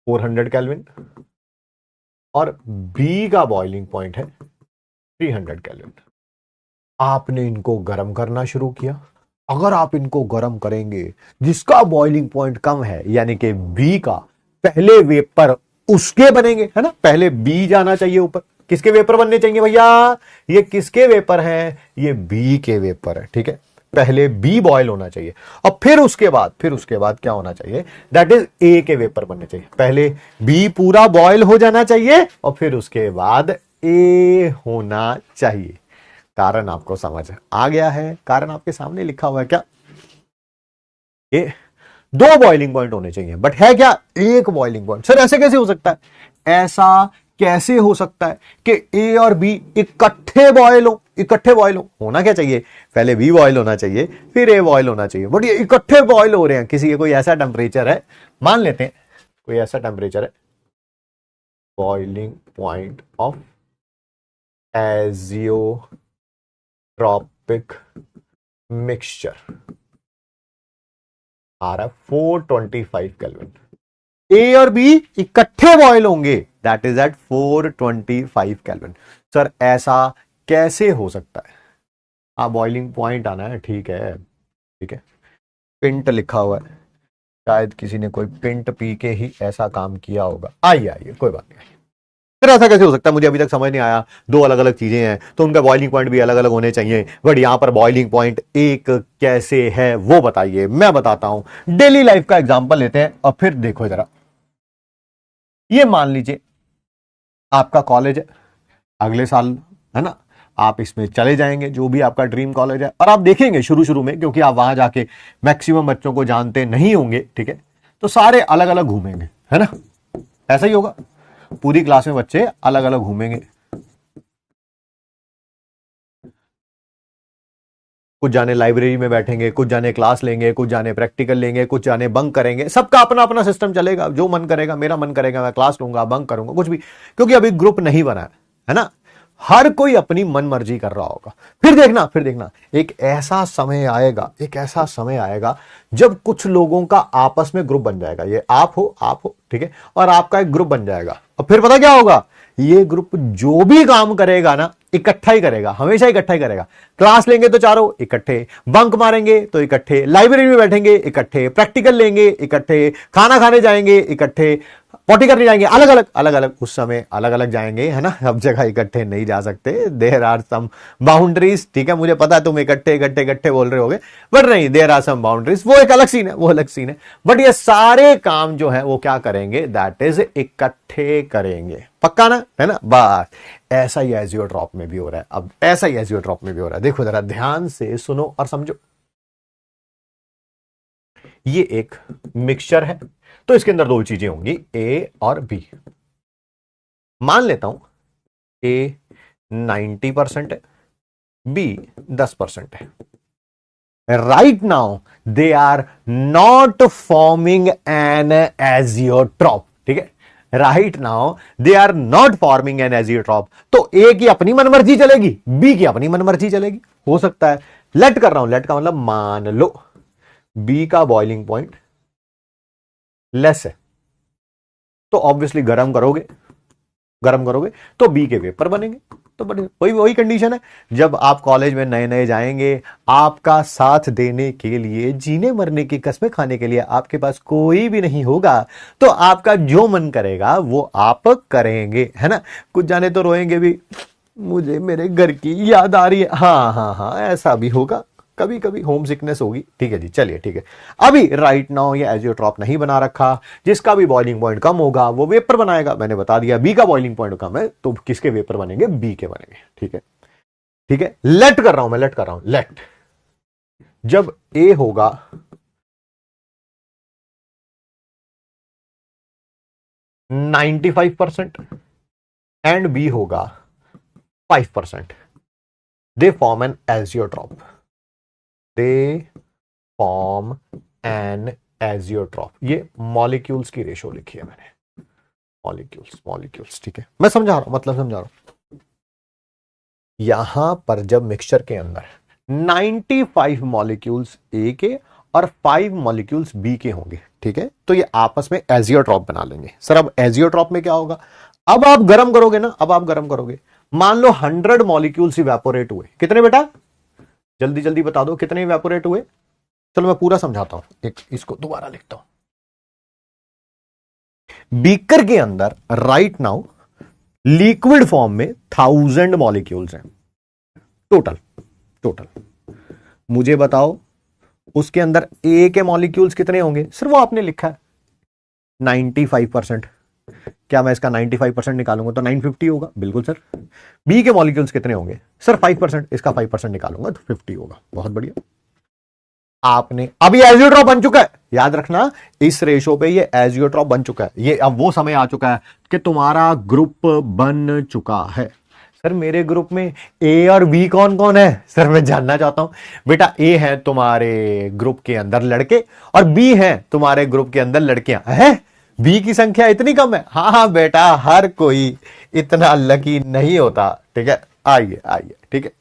400 केल्विन, और बी का बॉइलिंग पॉइंट है 300 केल्विन। आपने इनको गर्म करना शुरू किया। अगर आप इनको गर्म करेंगे, जिसका बॉइलिंग पॉइंट कम है यानी कि बी का, पहले वेपर उसके बनेंगे, है ना, पहले बी जाना चाहिए ऊपर। किसके वेपर बनने चाहिए भैया? ये किसके वेपर हैं? ये बी के वेपर है, ठीक है। पहले बी बॉयल होना चाहिए, और फिर उसके बाद क्या होना चाहिए? दैट इज ए के वेपर बनने चाहिए। पहले बी पूरा बॉयल हो जाना चाहिए, और फिर उसके बाद ए होना चाहिए। कारण आपको समझ आ गया है? कारण आपके सामने लिखा हुआ है क्या? ये 2 बॉइलिंग पॉइंट होने चाहिए, बट है क्या? एक बॉइलिंग पॉइंट। सर ऐसे कैसे हो सकता है? ऐसा कैसे हो सकता है कि ए और बी इकट्ठे बॉयल हो? होना क्या चाहिए? पहले बी बॉयल होना चाहिए, फिर ए बॉयल होना चाहिए, बट ये इकट्ठे बॉयल हो रहे हैं। किसी के कोई ऐसा टेम्परेचर है, मान लेते हैं कोई ऐसा टेम्परेचर है, boiling point of azeotropic mixture आ रहा है 425 केल्विन। ए और बी इकट्ठे बॉयल होंगे, that is at 425 kelvin. Sir ऐसा कैसे हो सकता है? बॉइलिंग पॉइंट आना है, ठीक है, ठीक है। पिंट लिखा हुआ है, शायद किसी ने कोई पिंट पी के ही ऐसा काम किया होगा। आइए कोई बात नहीं। फिर ऐसा कैसे हो सकता है? मुझे अभी तक समझ नहीं आया। 2 अलग अलग चीजें हैं तो उनका बॉइलिंग पॉइंट भी अलग अलग होने चाहिए, बट यहां पर बॉइलिंग पॉइंट एक कैसे है वो बताइए। मैं बताता हूं। डेली लाइफ का एग्जांपल लेते हैं, और फिर देखो जरा। ये मान लीजिए आपका कॉलेज है, अगले साल, है ना, आप इसमें चले जाएंगे, जो भी आपका ड्रीम कॉलेज है, और आप देखेंगे शुरू में, क्योंकि आप वहां जाके मैक्सिमम बच्चों को जानते नहीं होंगे, ठीक है, तो सारे अलग अलग घूमेंगे, है ना, ऐसा ही होगा। पूरी क्लास में बच्चे अलग अलग घूमेंगे, कुछ जाने लाइब्रेरी में बैठेंगे, कुछ जाने क्लास लेंगे, कुछ जाने प्रैक्टिकल लेंगे, कुछ जाने बंक करेंगे। सबका अपना अपना सिस्टम चलेगा। जो मन करेगा, मेरा मन करेगा मैं क्लास लूंगा, बंक करूंगा, कुछ भी, क्योंकि अभी ग्रुप नहीं बना है ना। हर कोई अपनी मन मर्जी कर रहा होगा। फिर देखना एक ऐसा समय आएगा जब कुछ लोगों का आपस में ग्रुप बन जाएगा। ये आप हो, ठीक है, और आपका एक ग्रुप बन जाएगा, और फिर पता क्या होगा? ये ग्रुप जो भी काम करेगा ना, इकट्ठा ही करेगा, हमेशा इकट्ठा ही करेगा। क्लास लेंगे तो चारों इकट्ठे, बंक मारेंगे तो इकट्ठे, लाइब्रेरी में बैठेंगे इकट्ठे, प्रैक्टिकल लेंगे इकट्ठे, खाना खाने जाएंगे इकट्ठे, पॉटी करने जाएंगे अलग अलग, उस समय अलग अलग जाएंगे, है ना। सब जगह इकट्ठे नहीं जा सकते, देयर आर सम बाउंड्रीज, ठीक है। मुझे पता है तुम इकट्ठे बोल रहे होगे, बट नहीं, देयर आर सम बाउंड्रीज। वो एक अलग सीन है, बट ये सारे काम जो है वो क्या करेंगे? दैट इज इकट्ठे करेंगे। पक्का ना, है ना। बस ऐसा ही एजियोट्रॉप में भी हो रहा है। अब ऐसा ही एजियोट्रॉप में भी हो रहा है। देखो जरा ध्यान से सुनो और समझो। ये एक मिक्सचर है, तो इसके अंदर दो चीजें होंगी, ए और बी। मान लेता हूं ए 90% है, बी 10% है। Right now they are not forming an azeotrope, ठीक है। Right now they are not forming an azeotrope. तो ए की अपनी मनमर्जी चलेगी, बी की अपनी मनमर्जी चलेगी, हो सकता है। लेट कर रहा हूं, लेट का मतलब मान लो बी का बॉइलिंग पॉइंट लेस है, तो ऑब्वियसली गर्म करोगे तो बी के वेपर बनेंगे। तो बने वही वही कंडीशन है। जब आप कॉलेज में नए नए जाएंगे, आपका साथ देने के लिए, जीने मरने की कस्में खाने के लिए आपके पास कोई भी नहीं होगा, तो आपका जो मन करेगा वो आप करेंगे, है ना। कुछ जाने तो रोएंगे भी, मुझे मेरे घर की याद आ रही है, हाँ हाँ हाँ, ऐसा भी होगा, कभी कभी होम सिकनेस होगी। ठीक है जी, चलिए ठीक है। अभी राइट नाउ ये एजियोट्रॉप नहीं बना रखा, जिसका भी बॉइलिंग पॉइंट कम होगा वो वेपर बनाएगा। मैंने बता दिया बी का बॉइलिंग पॉइंट कम है, तो किसके वेपर बनेंगे, बी के बनेंगे। ठीक है ठीक है, लेट कर रहा हूं, मैं लेट कर रहा हूं, लेट। जब ए होगा 95% एंड बी होगा 5%, they form an azeotrope, they form an azeotrope. ये मॉलिक्यूल्स की रेशो लिखी है मैंने, मॉलिक्यूल्स मॉलिक्यूल्स, ठीक है। मैं समझा रहा हूं, मतलब समझा रहा हूं। यहां पर जब मिक्सचर के अंदर 95 मॉलिक्यूल्स ए के और 5 मॉलिक्यूल्स बी के होंगे, ठीक है, तो ये आपस में एजियोट्रॉप बना लेंगे। सर अब एजियोट्रॉप में क्या होगा, अब आप गर्म करोगे ना, अब आप गर्म करोगे, मान लो 100 मॉलिक्यूल्स इवेपोरेट हुए, कितने बेटा, जल्दी जल्दी बता दो कितने इवेपोरेट हुए। चलो मैं पूरा समझाता हूं, एक इसको दोबारा लिखता हूं। बीकर के अंदर राइट नाउ लिक्विड फॉर्म में 1000 मॉलिक्यूल्स हैं टोटल, टोटल। मुझे बताओ उसके अंदर ए के मॉलिक्यूल्स कितने होंगे, सर वो आपने लिखा है 95%। क्या मैं इसका 95% निकालूंगा तो 950 होगा, बिल्कुल सर। बी के मॉलिक्यूल्स कितने होंगे, सर 5%, इसका 5% निकालूंगा तो 50 होगा, बहुत बढ़िया। आपने अभी एजियोट्रॉप बन चुका है, याद रखना, इस रेशो पे ये एजियोट्रॉप बन चुका है। ये अब वो समय आ चुका है कि तुम्हारा ग्रुप बन चुका है। सर मेरे ग्रुप में ए और बी कौन कौन है, सर मैं जानना चाहता हूं। बेटा ए है तुम्हारे ग्रुप के अंदर लड़के और बी है तुम्हारे ग्रुप के अंदर लड़कियां हैं। बी की संख्या इतनी कम है, हाँ हाँ बेटा, हर कोई इतना लकी नहीं होता, ठीक है। आइए आइए, ठीक है,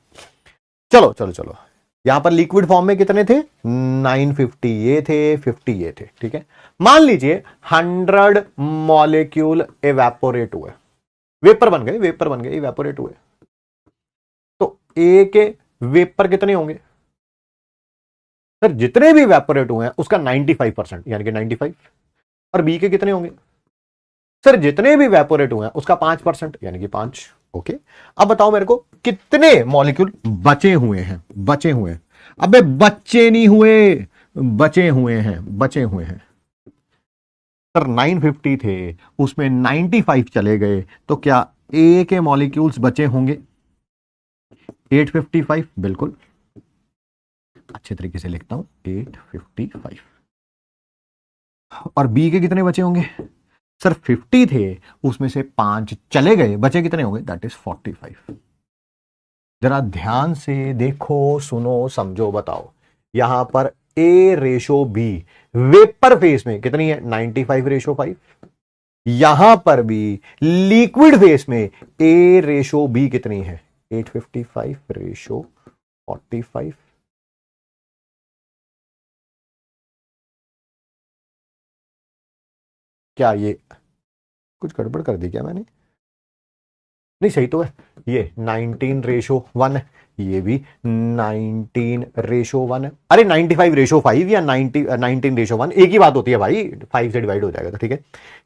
चलो चलो चलो। यहां पर लिक्विड फॉर्म में कितने थे, 950 ये थे, 50 ये थे, ठीक है। मान लीजिए 100 मॉलिक्यूल एवेपोरेट हुए, वेपर बन गए, वेपर बन गए, इवेपोरेट हुए, तो ए के वेपर कितने होंगे, सर जितने भी इवेपोरेट हुए हैं उसका 95% यानी कि 95। और बी के कितने होंगे, सर जितने भी इवेपोरेट हुए हैं उसका 5% यानी कि 5। ओके, अब बताओ मेरे को कितने मॉलिक्यूल बचे हुए हैं, बचे हुए हैं। अबे बच्चे नहीं हुए, बचे हुए हैं, बचे हुए हैं। सर 950 थे, उसमें 95 चले गए, तो क्या ए के मॉलिक्यूल्स बचे होंगे 855, बिल्कुल। अच्छे तरीके से लिखता हूं 855। और बी के कितने बचे होंगे, सर 50 थे, उसमें से 5 चले गए, बचे कितने होंगे, दैट इज 45। जरा ध्यान से देखो, सुनो, समझो, बताओ। यहां पर ए रेशो बी वेपर फेस में कितनी है, 95 रेशो 5। यहां पर भी लिक्विड फेस में ए रेशो बी कितनी है, 855 रेशो 45। क्या ये कुछ गड़बड़ कर दी क्या मैंने, नहीं सही तो है। ये 19:1 है, ये भी 19:1 है। अरे 95:5 या 19:1 एक ही बात होती है भाई, 5 से डिवाइड हो जाएगा तो ठीक है।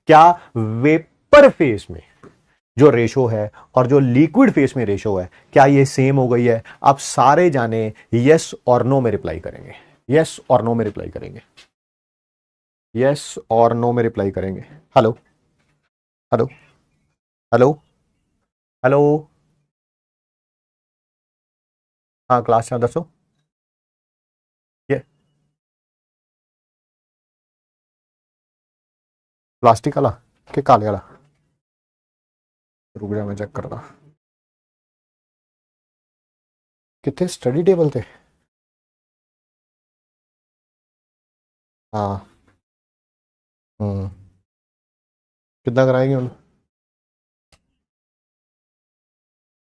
क्या वेपर फेस में जो रेशो है और जो लिक्विड फेस में रेशो है, क्या ये सेम हो गई है। आप सारे जाने यस और नो में रिप्लाई करेंगे, यस और नो में रिप्लाई करेंगे, यस और नो में रिप्लाई करेंगे। हेलो हेलो हेलो हेलो, हाँ क्लास में दसो। ये प्लास्टिक वाला के काले वाला? रुक जा, मैं चेक करता। कितने स्टडी टेबल थे? हाँ। हम्म। कितना कराएंगे उन?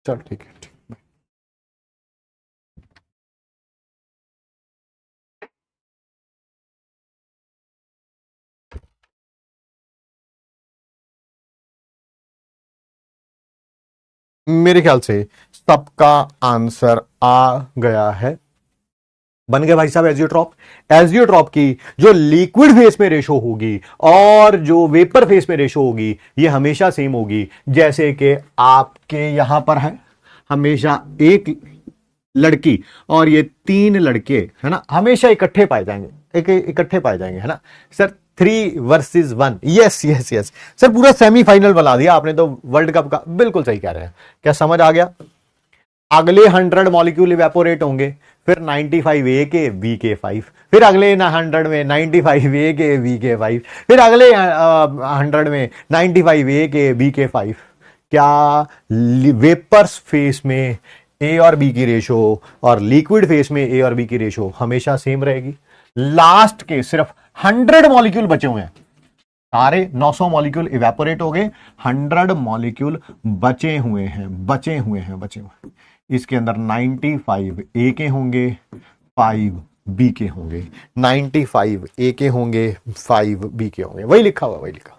चल ठीक है, ठीक। मेरे ख्याल से सबका आंसर आ गया है। बन गया भाई साहब एजियोट्रॉप। एजियोट्रॉप की जो लिक्विड फेस में रेशो होगी और जो वेपर फेस में रेशो होगी ये हमेशा सेम होगी। जैसे कि आपके यहां पर है हमेशा एक लड़की और ये 3 लड़के है ना, हमेशा इकट्ठे पाए जाएंगे, इकट्ठे पाए जाएंगे, है ना sir. 3 versus 1। Yes yes yes sir, पूरा सेमीफाइनल बना दिया आपने तो वर्ल्ड कप का। बिल्कुल सही कह रहे हैं, क्या समझ आ गया? अगले 100 मॉलिक्यूल इवेपोरेट होंगे, फिर 95 ए के बी के 5, फिर अगले 100 में 95 ए के बी के 5, फिर अगले 100 में 95 ए के बी के 5। क्या वेपर्स फेस में ए और बी की रेशो और लिक्विड फेस में ए और बी की रेशो हमेशा सेम रहेगी? लास्ट के सिर्फ 100 मॉलिक्यूल बचे हुए हैं, सारे 900 मॉलिक्यूल इवेपोरेट हो गए, 100 मॉलिक्यूल बचे हुए हैं। इसके अंदर 95 ए के होंगे, 5 बी के होंगे, 95 ए के होंगे, 5 बी के होंगे। वही लिखा हुआ, वही लिखा।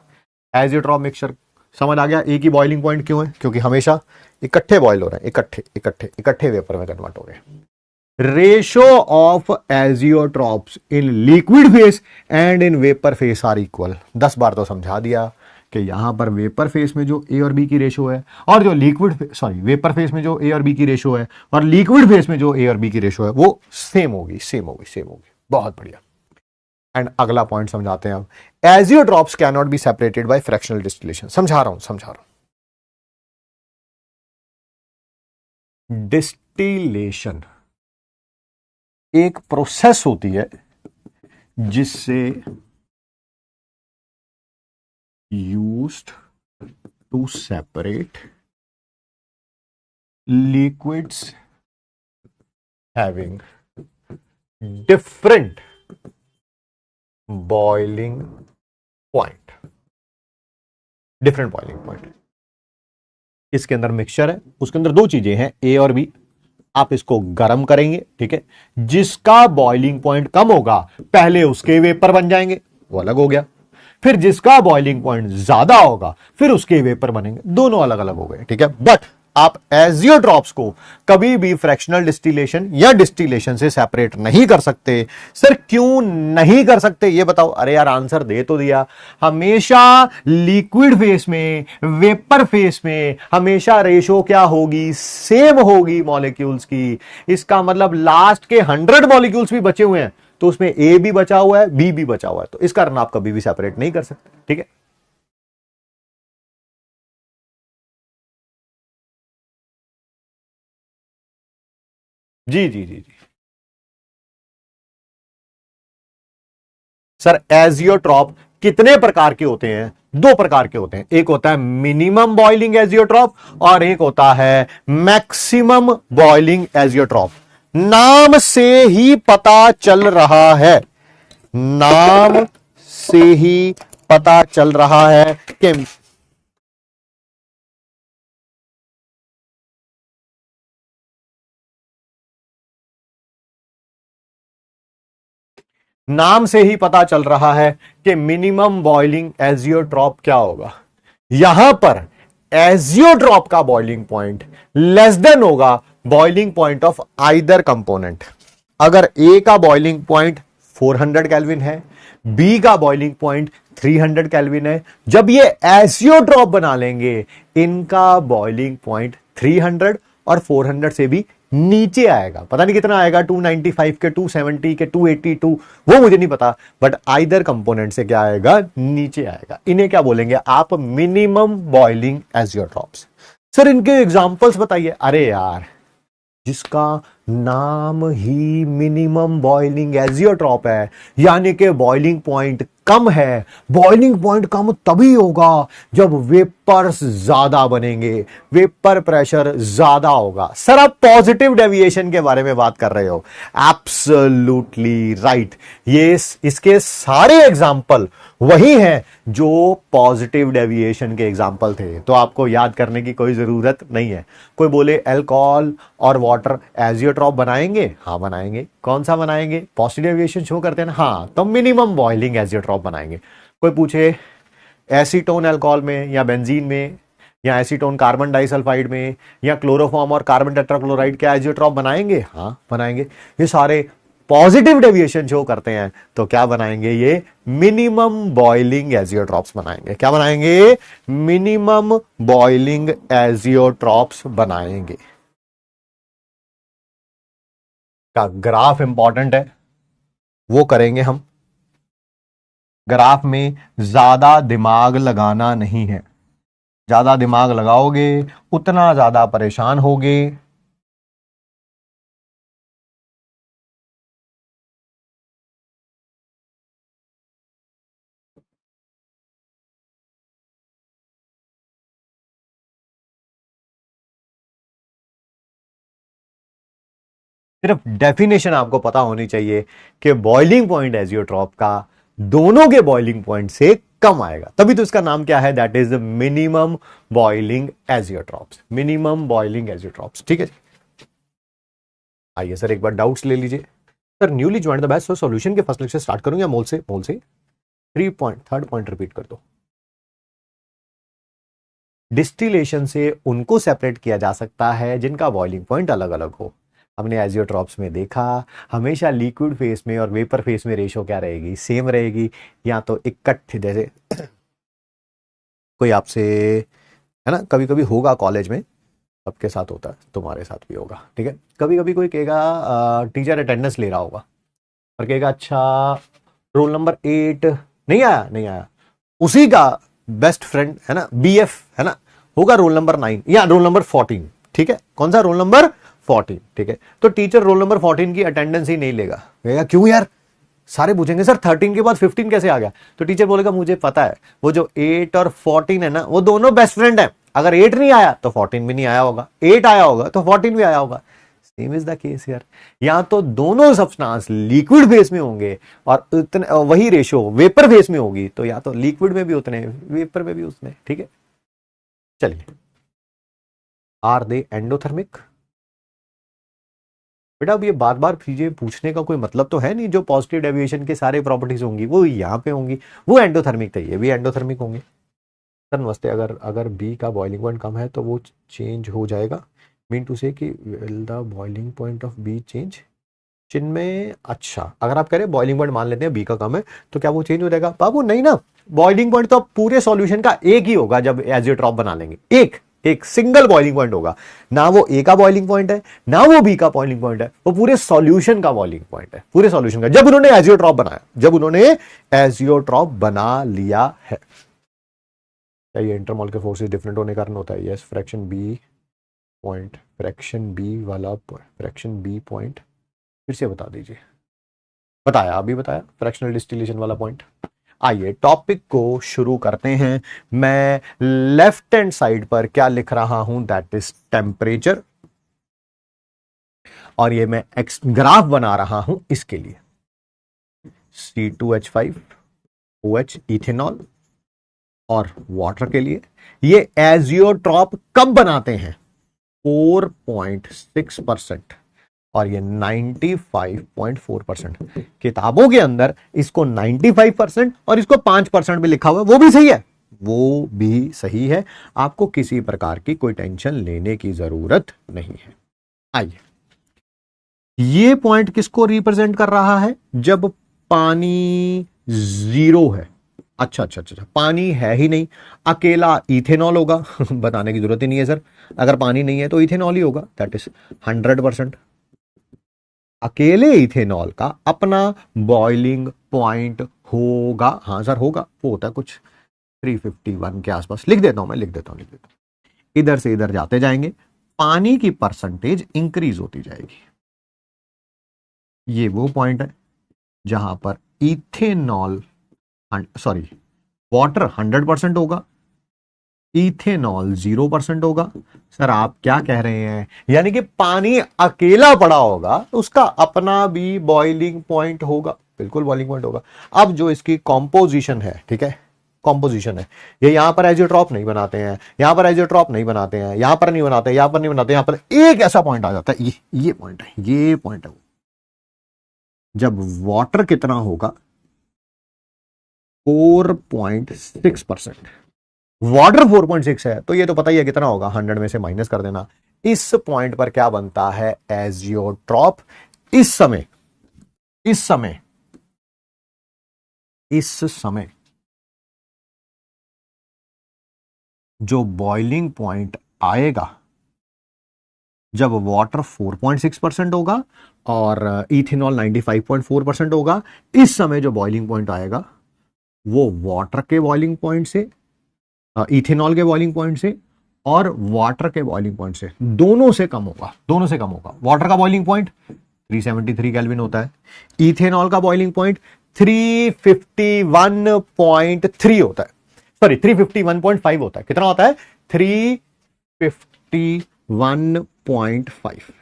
एजियोट्रॉप मिक्सचर समझ आ गया। ए की बॉइलिंग पॉइंट क्यों है? क्योंकि हमेशा इकट्ठे बॉयल हो रहे हैं, इकट्ठे वेपर में कन्वर्ट हो गए। Ratio of azeotropes in liquid phase and in vapour phase are equal. 10 बार तो समझा दिया कि यहां पर वेपर फेस में जो ए और बी की रेशो है और जो वेपर फेस में जो ए और बी की रेशो है और लिक्विड फेस में जो ए और बी की रेशो है वो सेम होगी। बहुत बढ़िया। एंड अगला पॉइंट समझाते हैं अब। Azeotropes can not be separated by fractional distillation. समझा रहा हूं। डिस्टिलेशन एक प्रोसेस होती है जिससे used to separate liquids having different boiling point. इसके अंदर मिक्सचर है, उसके अंदर 2 चीजें हैं, ए और बी। आप इसको गर्म करेंगे, ठीक है, जिसका बॉइलिंग पॉइंट कम होगा पहले उसके वेपर बन जाएंगे, वो अलग हो गया। फिर जिसका बॉइलिंग पॉइंट ज्यादा होगा फिर उसके वेपर बनेंगे, दोनों अलग अलग हो गए, ठीक है। बट आप एजियोट्रॉप्स को कभी भी फ्रैक्शनल डिस्टिलेशन या डिस्टिलेशन से सेपरेट नहीं कर सकते। सर क्यों नहीं कर सकते ये बताओ? अरे यार आंसर दे तो दिया। हमेशा लिक्विड फेस में, वेपर फेस में हमेशा रेशो क्या होगी? सेम होगी मॉलिक्यूल्स की। इसका मतलब लास्ट के 100 मॉलिक्यूल्स भी बचे हुए हैं तो उसमें ए भी बचा हुआ है, बी भी बचा हुआ है, तो इस कारण आप कभी भी सेपरेट नहीं कर सकते, ठीक है। जी जी जी जी सर, एजियोट्रॉप कितने प्रकार के होते हैं? 2 प्रकार के होते हैं। एक होता है मिनिमम बॉइलिंग एजियोट्रॉप और एक होता है मैक्सिमम बॉइलिंग एजियोट्रॉप। नाम से ही पता चल रहा है, नाम से ही पता चल रहा है कि नाम से ही पता चल रहा है कि मिनिमम बॉइलिंग एजियोट्रॉप क्या होगा। यहां पर एजियोट्रॉप का बॉइलिंग पॉइंट लेस देन होगा boiling point of either component. अगर ए का बॉइलिंग पॉइंट 400 केल्विन है, बी का बॉइलिंग पॉइंट 300 केल्विन है, जब ये एजियोट्रॉप बना लेंगे इनका बॉइलिंग पॉइंट 300 और 400 से भी नीचे आएगा। पता नहीं कितना आएगा, 295 के, 270 के, 282, वो मुझे नहीं पता, बट आइदर कंपोनेंट से क्या आएगा? नीचे आएगा। इन्हें क्या बोलेंगे आप? Minimum boiling azeotropes. सर इनके एग्जांपल्स बताइए। अरे यार जिसका नाम ही मिनिमम बॉइलिंग एजियोट्रॉप है, यानी कि बॉइलिंग पॉइंट कम है, बॉइलिंग पॉइंट कम तभी होगा जब वेपर्स ज्यादा बनेंगे, वेपर प्रेशर ज्यादा होगा। सर आप पॉजिटिव डेविएशन के बारे में बात कर रहे हो, एब्सोल्युटली राइट। ये इसके सारे एग्जाम्पल वही हैं जो पॉजिटिव डेविएशन के एग्जाम्पल थे, तो आपको याद करने की कोई जरूरत नहीं है। कोई बोले अल्कोहल और वाटर एजियोट्रॉप बनाएंगे, हाँ बनाएंगे। कौन सा बनाएंगे? पॉजिटिव डेविएशन शो करते हैं ना, हाँ तो मिनिमम बॉइलिंग एजियोट्रॉप बनाएंगे। कोई पूछे एसीटोन अल्कोहल में या बेंजीन में या एसीटोन कार्बन डाइसल्फाइड में या क्लोरोफॉर्म और कार्बन टेट्राक्लोराइड के एजियोट्रॉप बनाएंगे, हाँ बनाएंगे। ये सारे पॉजिटिव डेविएशन शो करते हैं, तो क्या बनाएंगे? ये मिनिमम बॉइलिंग एजियोट्रॉप्स बनाएंगे। क्या बनाएंगे? मिनिमम बॉइलिंग एजियोट्रॉप्स बनाएंगे। का ग्राफ इंपॉर्टेंट है, वो करेंगे हम। ग्राफ में ज्यादा दिमाग लगाना नहीं है, ज्यादा दिमाग लगाओगे उतना ज्यादा परेशान होगे। सिर्फ डेफिनेशन आपको पता होनी चाहिए कि बॉइलिंग पॉइंट एजियोट्रॉप का दोनों के बॉइलिंग पॉइंट से कम आएगा, तभी तो इसका नाम क्या है? That is minimum boiling azeotropes, minimum boiling azeotropes. ठीक है जी, आइए सर एक बार डाउट्स ले लीजिए। Sir newly join the batch, so solution के फर्स्ट लेक्चर स्टार्ट करूं या मोल से? मोल से। 3 पॉइंट, थर्ड पॉइंट रिपीट कर दो। डिस्टिलेशन से उनको सेपरेट किया जा सकता है जिनका बॉइलिंग पॉइंट अलग अलग हो। हमने एजियोट्रॉप्स में देखा हमेशा लिक्विड फेस में और वेपर फेस में रेशो क्या रहेगी? सेम रहेगी, या तो इकट्ठे, जैसे कोई आपसे, है ना, कभी कभी होगा कॉलेज में, सबके साथ होता है, तुम्हारे साथ भी होगा, ठीक है। कभी कभी कोई कहेगा टीचर अटेंडेंस ले रहा होगा और कहेगा अच्छा रोल नंबर 8 नहीं आया, नहीं आया। उसी का बेस्ट फ्रेंड है ना, बीएफ है ना, होगा रोल नंबर 9 या रोल नंबर 14, ठीक है। कौन सा? रोल नंबर 14, ठीक है। तो टीचर रोल नंबर 14 की अटेंडेंस ही नहीं लेगा, कहेगा क्यों यार? सारे पूछेंगे सर 13 के बाद 15 कैसे आ गया? तो टीचर बोलेगा मुझे पता है, वो जो 8 और 14 है ना, वो दोनों बेस्ट फ्रेंड है। अगर 8 नहीं आया तो 14 भी नहीं आया होगा, 8 आया होगा तो 14 भी आया होगा। सेम इज द केस यार, या तो दोनों सब्सटेंस लिक्विड फेस में होंगे और उतने वही रेशो वेपर फेस में होगी, तो या तो लिक्विड में भी उतने, वेपर में भी उतने, ठीक है। चलिए, आर दे एंडोथर्मिक? बेटा अब ये बार बार चीजें पूछने का कोई मतलब तो है नहीं। जो पॉजिटिव डेविएशन के सारे प्रॉपर्टीज होंगी वो यहाँ पे होंगी, वो एंडोथर्मिक थे, ये भी एंडोथर्मिक होंगे। सर नमस्ते, अगर अगर बी का बॉइलिंग पॉइंट कम है तो वो चेंज हो जाएगा? मीन टू से कि will the boiling point of B change? जिनमें, अच्छा अगर आप कह रहे हैं बॉइलिंग पॉइंट मान लेते हैं बी का कम है तो क्या वो चेंज हो जाएगा? बाबू नहीं ना, बॉइलिंग पॉइंट तो पूरे सॉल्यूशन का एक ही होगा जब एजियोट्रॉप बना लेंगे। एक सिंगल बॉइलिंग पॉइंट होगा, ना वो ए का बॉइलिंग पॉइंट है ना वो बी का बॉइलिंग पॉइंट है, वो पूरे सॉल्यूशन का बॉइलिंग पॉइंट है, पूरे सॉल्यूशन का, जब उन्होंने एजियोट्रॉप बनाया, जब उन्होंने एजियोट्रॉप बना लिया है। क्या ये इंटरमॉल के फोर्सेस डिफरेंट होने के कारण होता है? Yes, fraction B point, fraction B वाला फ्रैक्शन बी पॉइंट फिर से बता दीजिए। बताया, अभी बताया फ्रैक्शनल डिस्टिलेशन वाला पॉइंट। आइए टॉपिक को शुरू करते हैं। मैं लेफ्ट हैंड साइड पर क्या लिख रहा हूं? दैट इज टेम्परेचर, और ये मैं ग्राफ बना रहा हूं इसके लिए। C2H5OH इथेनॉल और वाटर के लिए ये एजियोट्रॉप कब बनाते हैं? 4.6% और ये 95.4%। किताबों के अंदर इसको 95% और इसको 5% भी लिखा हुआ है, वो भी सही है, वो भी सही है। आपको किसी प्रकार की कोई टेंशन लेने की जरूरत नहीं है। आइए, ये पॉइंट किसको रिप्रेजेंट कर रहा है? जब पानी 0 है। अच्छा अच्छा अच्छा, पानी है ही नहीं, अकेला इथेनॉल होगा बताने की जरूरत ही नहीं है सर, अगर पानी नहीं है तो इथेनॉल ही होगा, दैट इज 100%। अकेले इथेनॉल का अपना बॉइलिंग पॉइंट होगा, हाँ सर होगा, वो होता है कुछ 351 के आसपास। लिख देता हूं मैं, लिख देता हूं। इधर से इधर जाते जाएंगे, पानी की परसेंटेज इंक्रीज होती जाएगी। ये वो पॉइंट है जहां पर इथेनॉल सॉरी, वाटर 100% होगा, इथेनॉल 0% होगा। सर आप क्या कह रहे हैं, यानी कि पानी अकेला पड़ा होगा उसका अपना भी बॉइलिंग पॉइंट होगा? बिल्कुल बॉइलिंग पॉइंट होगा। अब जो इसकी कॉम्पोजिशन है, ठीक है, कॉम्पोजिशन है, ये यहां पर एजियोट्रॉप नहीं बनाते हैं, यहां पर एजियोट्रॉप नहीं बनाते हैं, यहां पर नहीं बनाते, यहां पर नहीं बनाते, यहां पर एक ऐसा पॉइंट आ जाता है, ये पॉइंट है, ये पॉइंट है। जब वाटर कितना होगा, 4.6%। वाटर 4.6 है तो ये तो पता ही है कितना होगा, 100 में से माइनस कर देना। इस पॉइंट पर क्या बनता है, एजियोट्रॉप। इस समय इस समय इस समय जो बॉइलिंग पॉइंट आएगा, जब वाटर 4.6% होगा और इथेनॉल 95.4% होगा, इस समय जो बॉइलिंग पॉइंट आएगा वो वाटर के बॉइलिंग पॉइंट से, इथेनॉल के बॉइलिंग पॉइंट से और वाटर के बॉइलिंग पॉइंट से, दोनों से कम होगा, दोनों से कम होगा। वाटर का बॉइलिंग पॉइंट 373 केल्विन होता है, इथेनॉल का बॉइलिंग पॉइंट 351.3 होता है, सॉरी 351.5 होता है। कितना होता है, 351.5।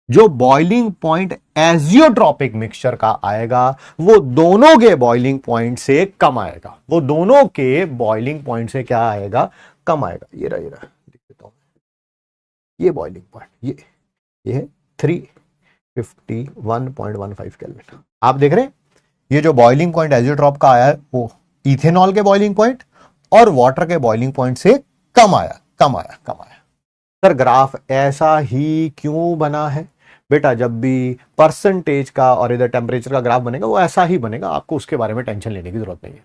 जो बॉइलिंग पॉइंट एजियोट्रॉपिक मिक्सचर का आएगा वो दोनों के बॉइलिंग पॉइंट से कम आएगा, वो दोनों के बॉइलिंग पॉइंट से क्या आएगा, कम आएगा। ये रहा लिख देता हूं, ये बॉइलिंग पॉइंट, ये है 351.15 केल्विन। आप देख रहे हैं, ये जो बॉइलिंग पॉइंट एजियोट्रॉप का आया है वो इथेनॉल के बॉइलिंग पॉइंट और वाटर के बॉइलिंग पॉइंट से कम आया, कम आया, कम आया। सर ग्राफ ऐसा ही क्यों बना है? बेटा जब भी परसेंटेज का और इधर टेम्परेचर का ग्राफ बनेगा वो ऐसा ही बनेगा, आपको उसके बारे में टेंशन लेने की जरूरत नहीं है।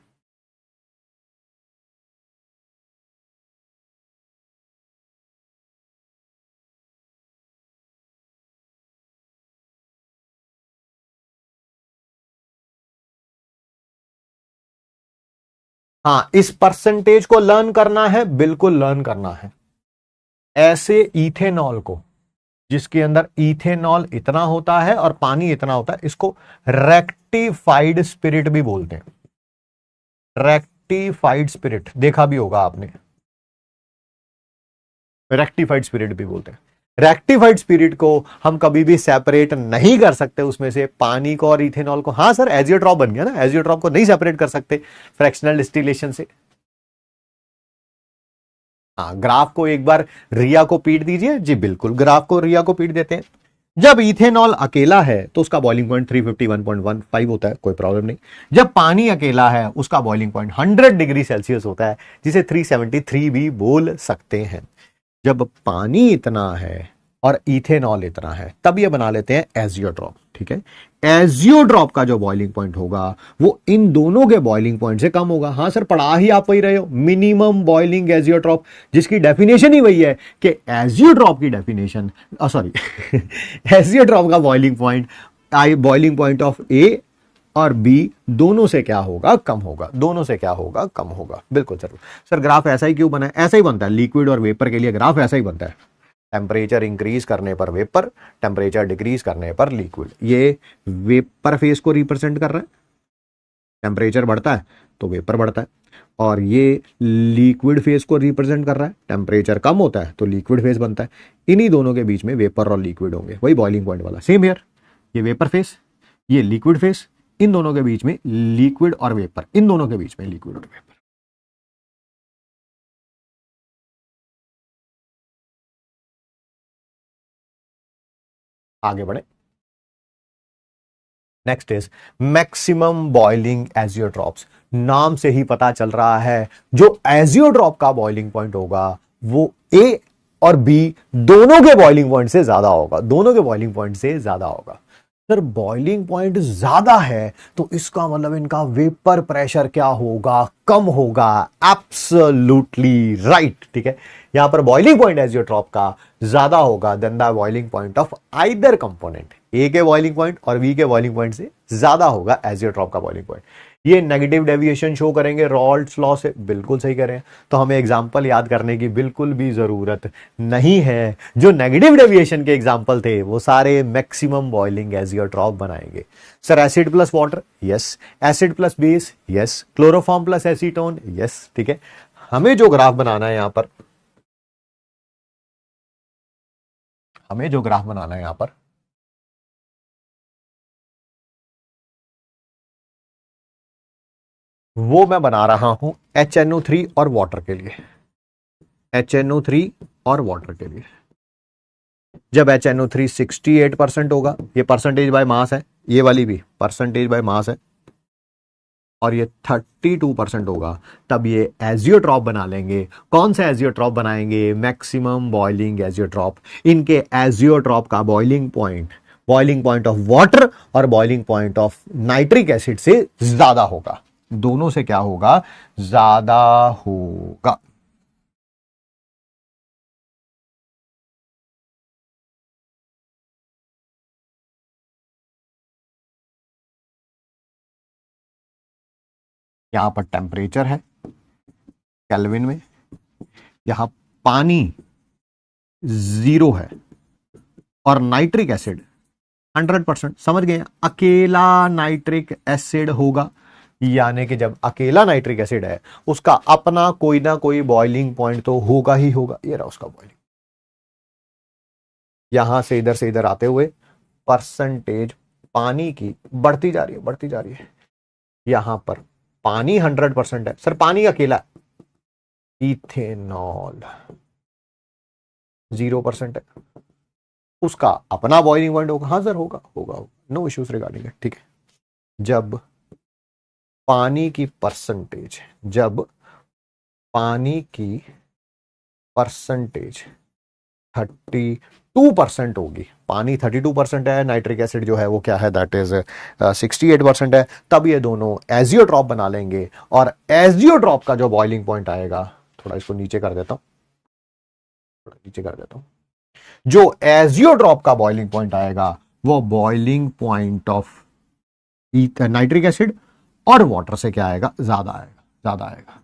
हाँ, इस परसेंटेज को लर्न करना है, बिल्कुल लर्न करना है। ऐसे इथेनॉल को, जिसके अंदर इथेनॉल इतना होता है और पानी इतना होता है, इसको रेक्टिफाइड स्पिरिट भी बोलते हैं। रेक्टिफाइड स्पिरिट देखा भी होगा आपने, रेक्टिफाइड स्पिरिट भी बोलते हैं। रेक्टिफाइड स्पिरिट को हम कभी भी सेपरेट नहीं कर सकते उसमें से, पानी को और इथेनॉल को। हाँ सर, एजियोट्रॉप बन गया ना, एजियोट्रॉप को नहीं सेपरेट कर सकते फ्रैक्शनल डिस्टिलेशन से। हाँ, ग्राफ को एक बार रिया को पीट दीजिए जी, बिल्कुल ग्राफ को रिया को पीट देते हैं। जब इथेनॉल अकेला है तो उसका बॉइलिंग पॉइंट 351.15 होता है, कोई प्रॉब्लम नहीं। जब पानी अकेला है उसका बॉइलिंग पॉइंट 100 डिग्री सेल्सियस होता है, जिसे 373 भी बोल सकते हैं। जब पानी इतना है और इथेनॉल इतना है तब ये बना लेते हैं एजियोट्रॉप, ठीक है। एजियोट्रॉप का जो बॉइलिंग पॉइंट होगा वो इन दोनों के बॉइलिंग पॉइंट से कम होगा। हाँ सर, पढ़ा ही आप वही रहे हो, मिनिमम बॉइलिंग एजियोट्रॉप, जिसकी डेफिनेशन ही वही है कि एजियोट्रॉप की डेफिनेशन, सॉरी एजियोट्रॉप का boiling point, boiling point of A और बी दोनों से क्या होगा, कम होगा, दोनों से क्या होगा, कम होगा। बिल्कुल सर। सर ग्राफ ऐसा ही क्यों बना है? ऐसा ही बनता है, लिक्विड और वेपर के लिए ग्राफ ऐसा ही बनता है। टेम्परेचर इंक्रीज करने पर वेपर, टेम्परेचर डिक्रीज करने पर लिक्विड। ये वेपर फेज को रिप्रेजेंट कर रहा है, टेम्परेचर बढ़ता है तो वेपर बढ़ता है, और ये लिक्विड फेज को रिप्रेजेंट कर रहा है, टेम्परेचर कम होता है तो लिक्विड फेज बनता है। इन्हीं दोनों के बीच में वेपर और लिक्विड होंगे, वही बॉइलिंग पॉइंट वाला। सेम हियर, ये वेपर फेज, ये लिक्विड फेज, इन दोनों के बीच में लिक्विड और वेपर, इन दोनों के बीच में लिक्विड और वेपर। आगे बढ़े, next is maximum boiling azeotropes. नाम से ही पता चल रहा है जो एजियोट्रॉप का बॉइलिंग पॉइंट होगा वो ए और बी दोनों के बॉइलिंग पॉइंट से ज्यादा होगा, दोनों के बॉइलिंग पॉइंट से ज्यादा होगा। सर बॉइलिंग पॉइंट ज्यादा है तो इसका मतलब इनका वेपर प्रेशर क्या होगा, कम होगा। एब्सोल्युटली राइट, ठीक है। यहां पर बॉइलिंग पॉइंट एजियोट्रॉप का ज्यादा होगा than the boiling point of either component. A के बॉइलिंग पॉइंट और बी के बॉइलिंग पॉइंट से ज्यादा होगा एजियोट्रॉप का बॉइलिंग पॉइंट। ये नेगेटिव डेविएशन शो करेंगे रॉल्ट्स लॉ से, बिल्कुल सही कह रहे हैं। तो हमें एग्जाम्पल याद करने की बिल्कुल भी जरूरत नहीं है। जो नेगेटिव डेविएशन के एग्जाम्पल थे वो सारे मैक्सिमम बॉइलिंग एजियोट्रॉप बनाएंगे। Sir acid plus water, yes. Acid plus base, yes. Chloroform plus acetone, yes. ठीक है, हमें जो ग्राफ बनाना है यहां पर, हमें जो ग्राफ बनाना है यहां पर, वो मैं बना रहा हूं HNO3 और वाटर के लिए। HNO3 और वाटर के लिए जब HNO3 68% होगा, ये परसेंटेज बाय मास है, ये वाली भी परसेंटेज बाय मास है, और ये 32% होगा, तब ये एजियोट्रॉप बना लेंगे। कौन सा एजियोट्रॉप बनाएंगे? Maximum boiling azeotrope. इनके एजियोट्रॉप का बॉइलिंग पॉइंट ऑफ वाटर और boiling point of nitric acid से ज्यादा होगा। दोनों से क्या होगा? ज्यादा होगा। यहां पर टेम्परेचर है केल्विन में, यहां पानी 0 है और नाइट्रिक एसिड 100%। समझ गए? अकेला नाइट्रिक एसिड होगा, यानी कि जब अकेला नाइट्रिक एसिड है उसका अपना कोई ना कोई बॉइलिंग पॉइंट तो होगा ही होगा। ये रहा उसका बॉइलिंग। यहां से इधर आते हुए परसेंटेज पानी की बढ़ती जा रही है, बढ़ती जा रही है। यहां पर पानी 100% है। सर पानी अकेला है, इथेनॉल 0% है, उसका अपना बॉइलिंग पॉइंट होगा। हाँ सर होगा होगा होगा, नो इश्यूज रिगार्डिंग इट। ठीक है, जब पानी की परसेंटेज, जब पानी की परसेंटेज 32% होगी, पानी 32% है, नाइट्रिक एसिड जो है वो क्या है, दैट इज 68% है, तब ये दोनों एजियोट्रॉप बना लेंगे। और एजियोट्रॉप का जो बॉइलिंग पॉइंट आएगा, थोड़ा इसको नीचे कर देता हूं, थोड़ा नीचे कर देता हूं, जो एजियोट्रॉप का बॉइलिंग पॉइंट आएगा वो boiling point of nitric acid और वाटर से क्या आएगा? ज्यादा आएगा, ज्यादा आएगा।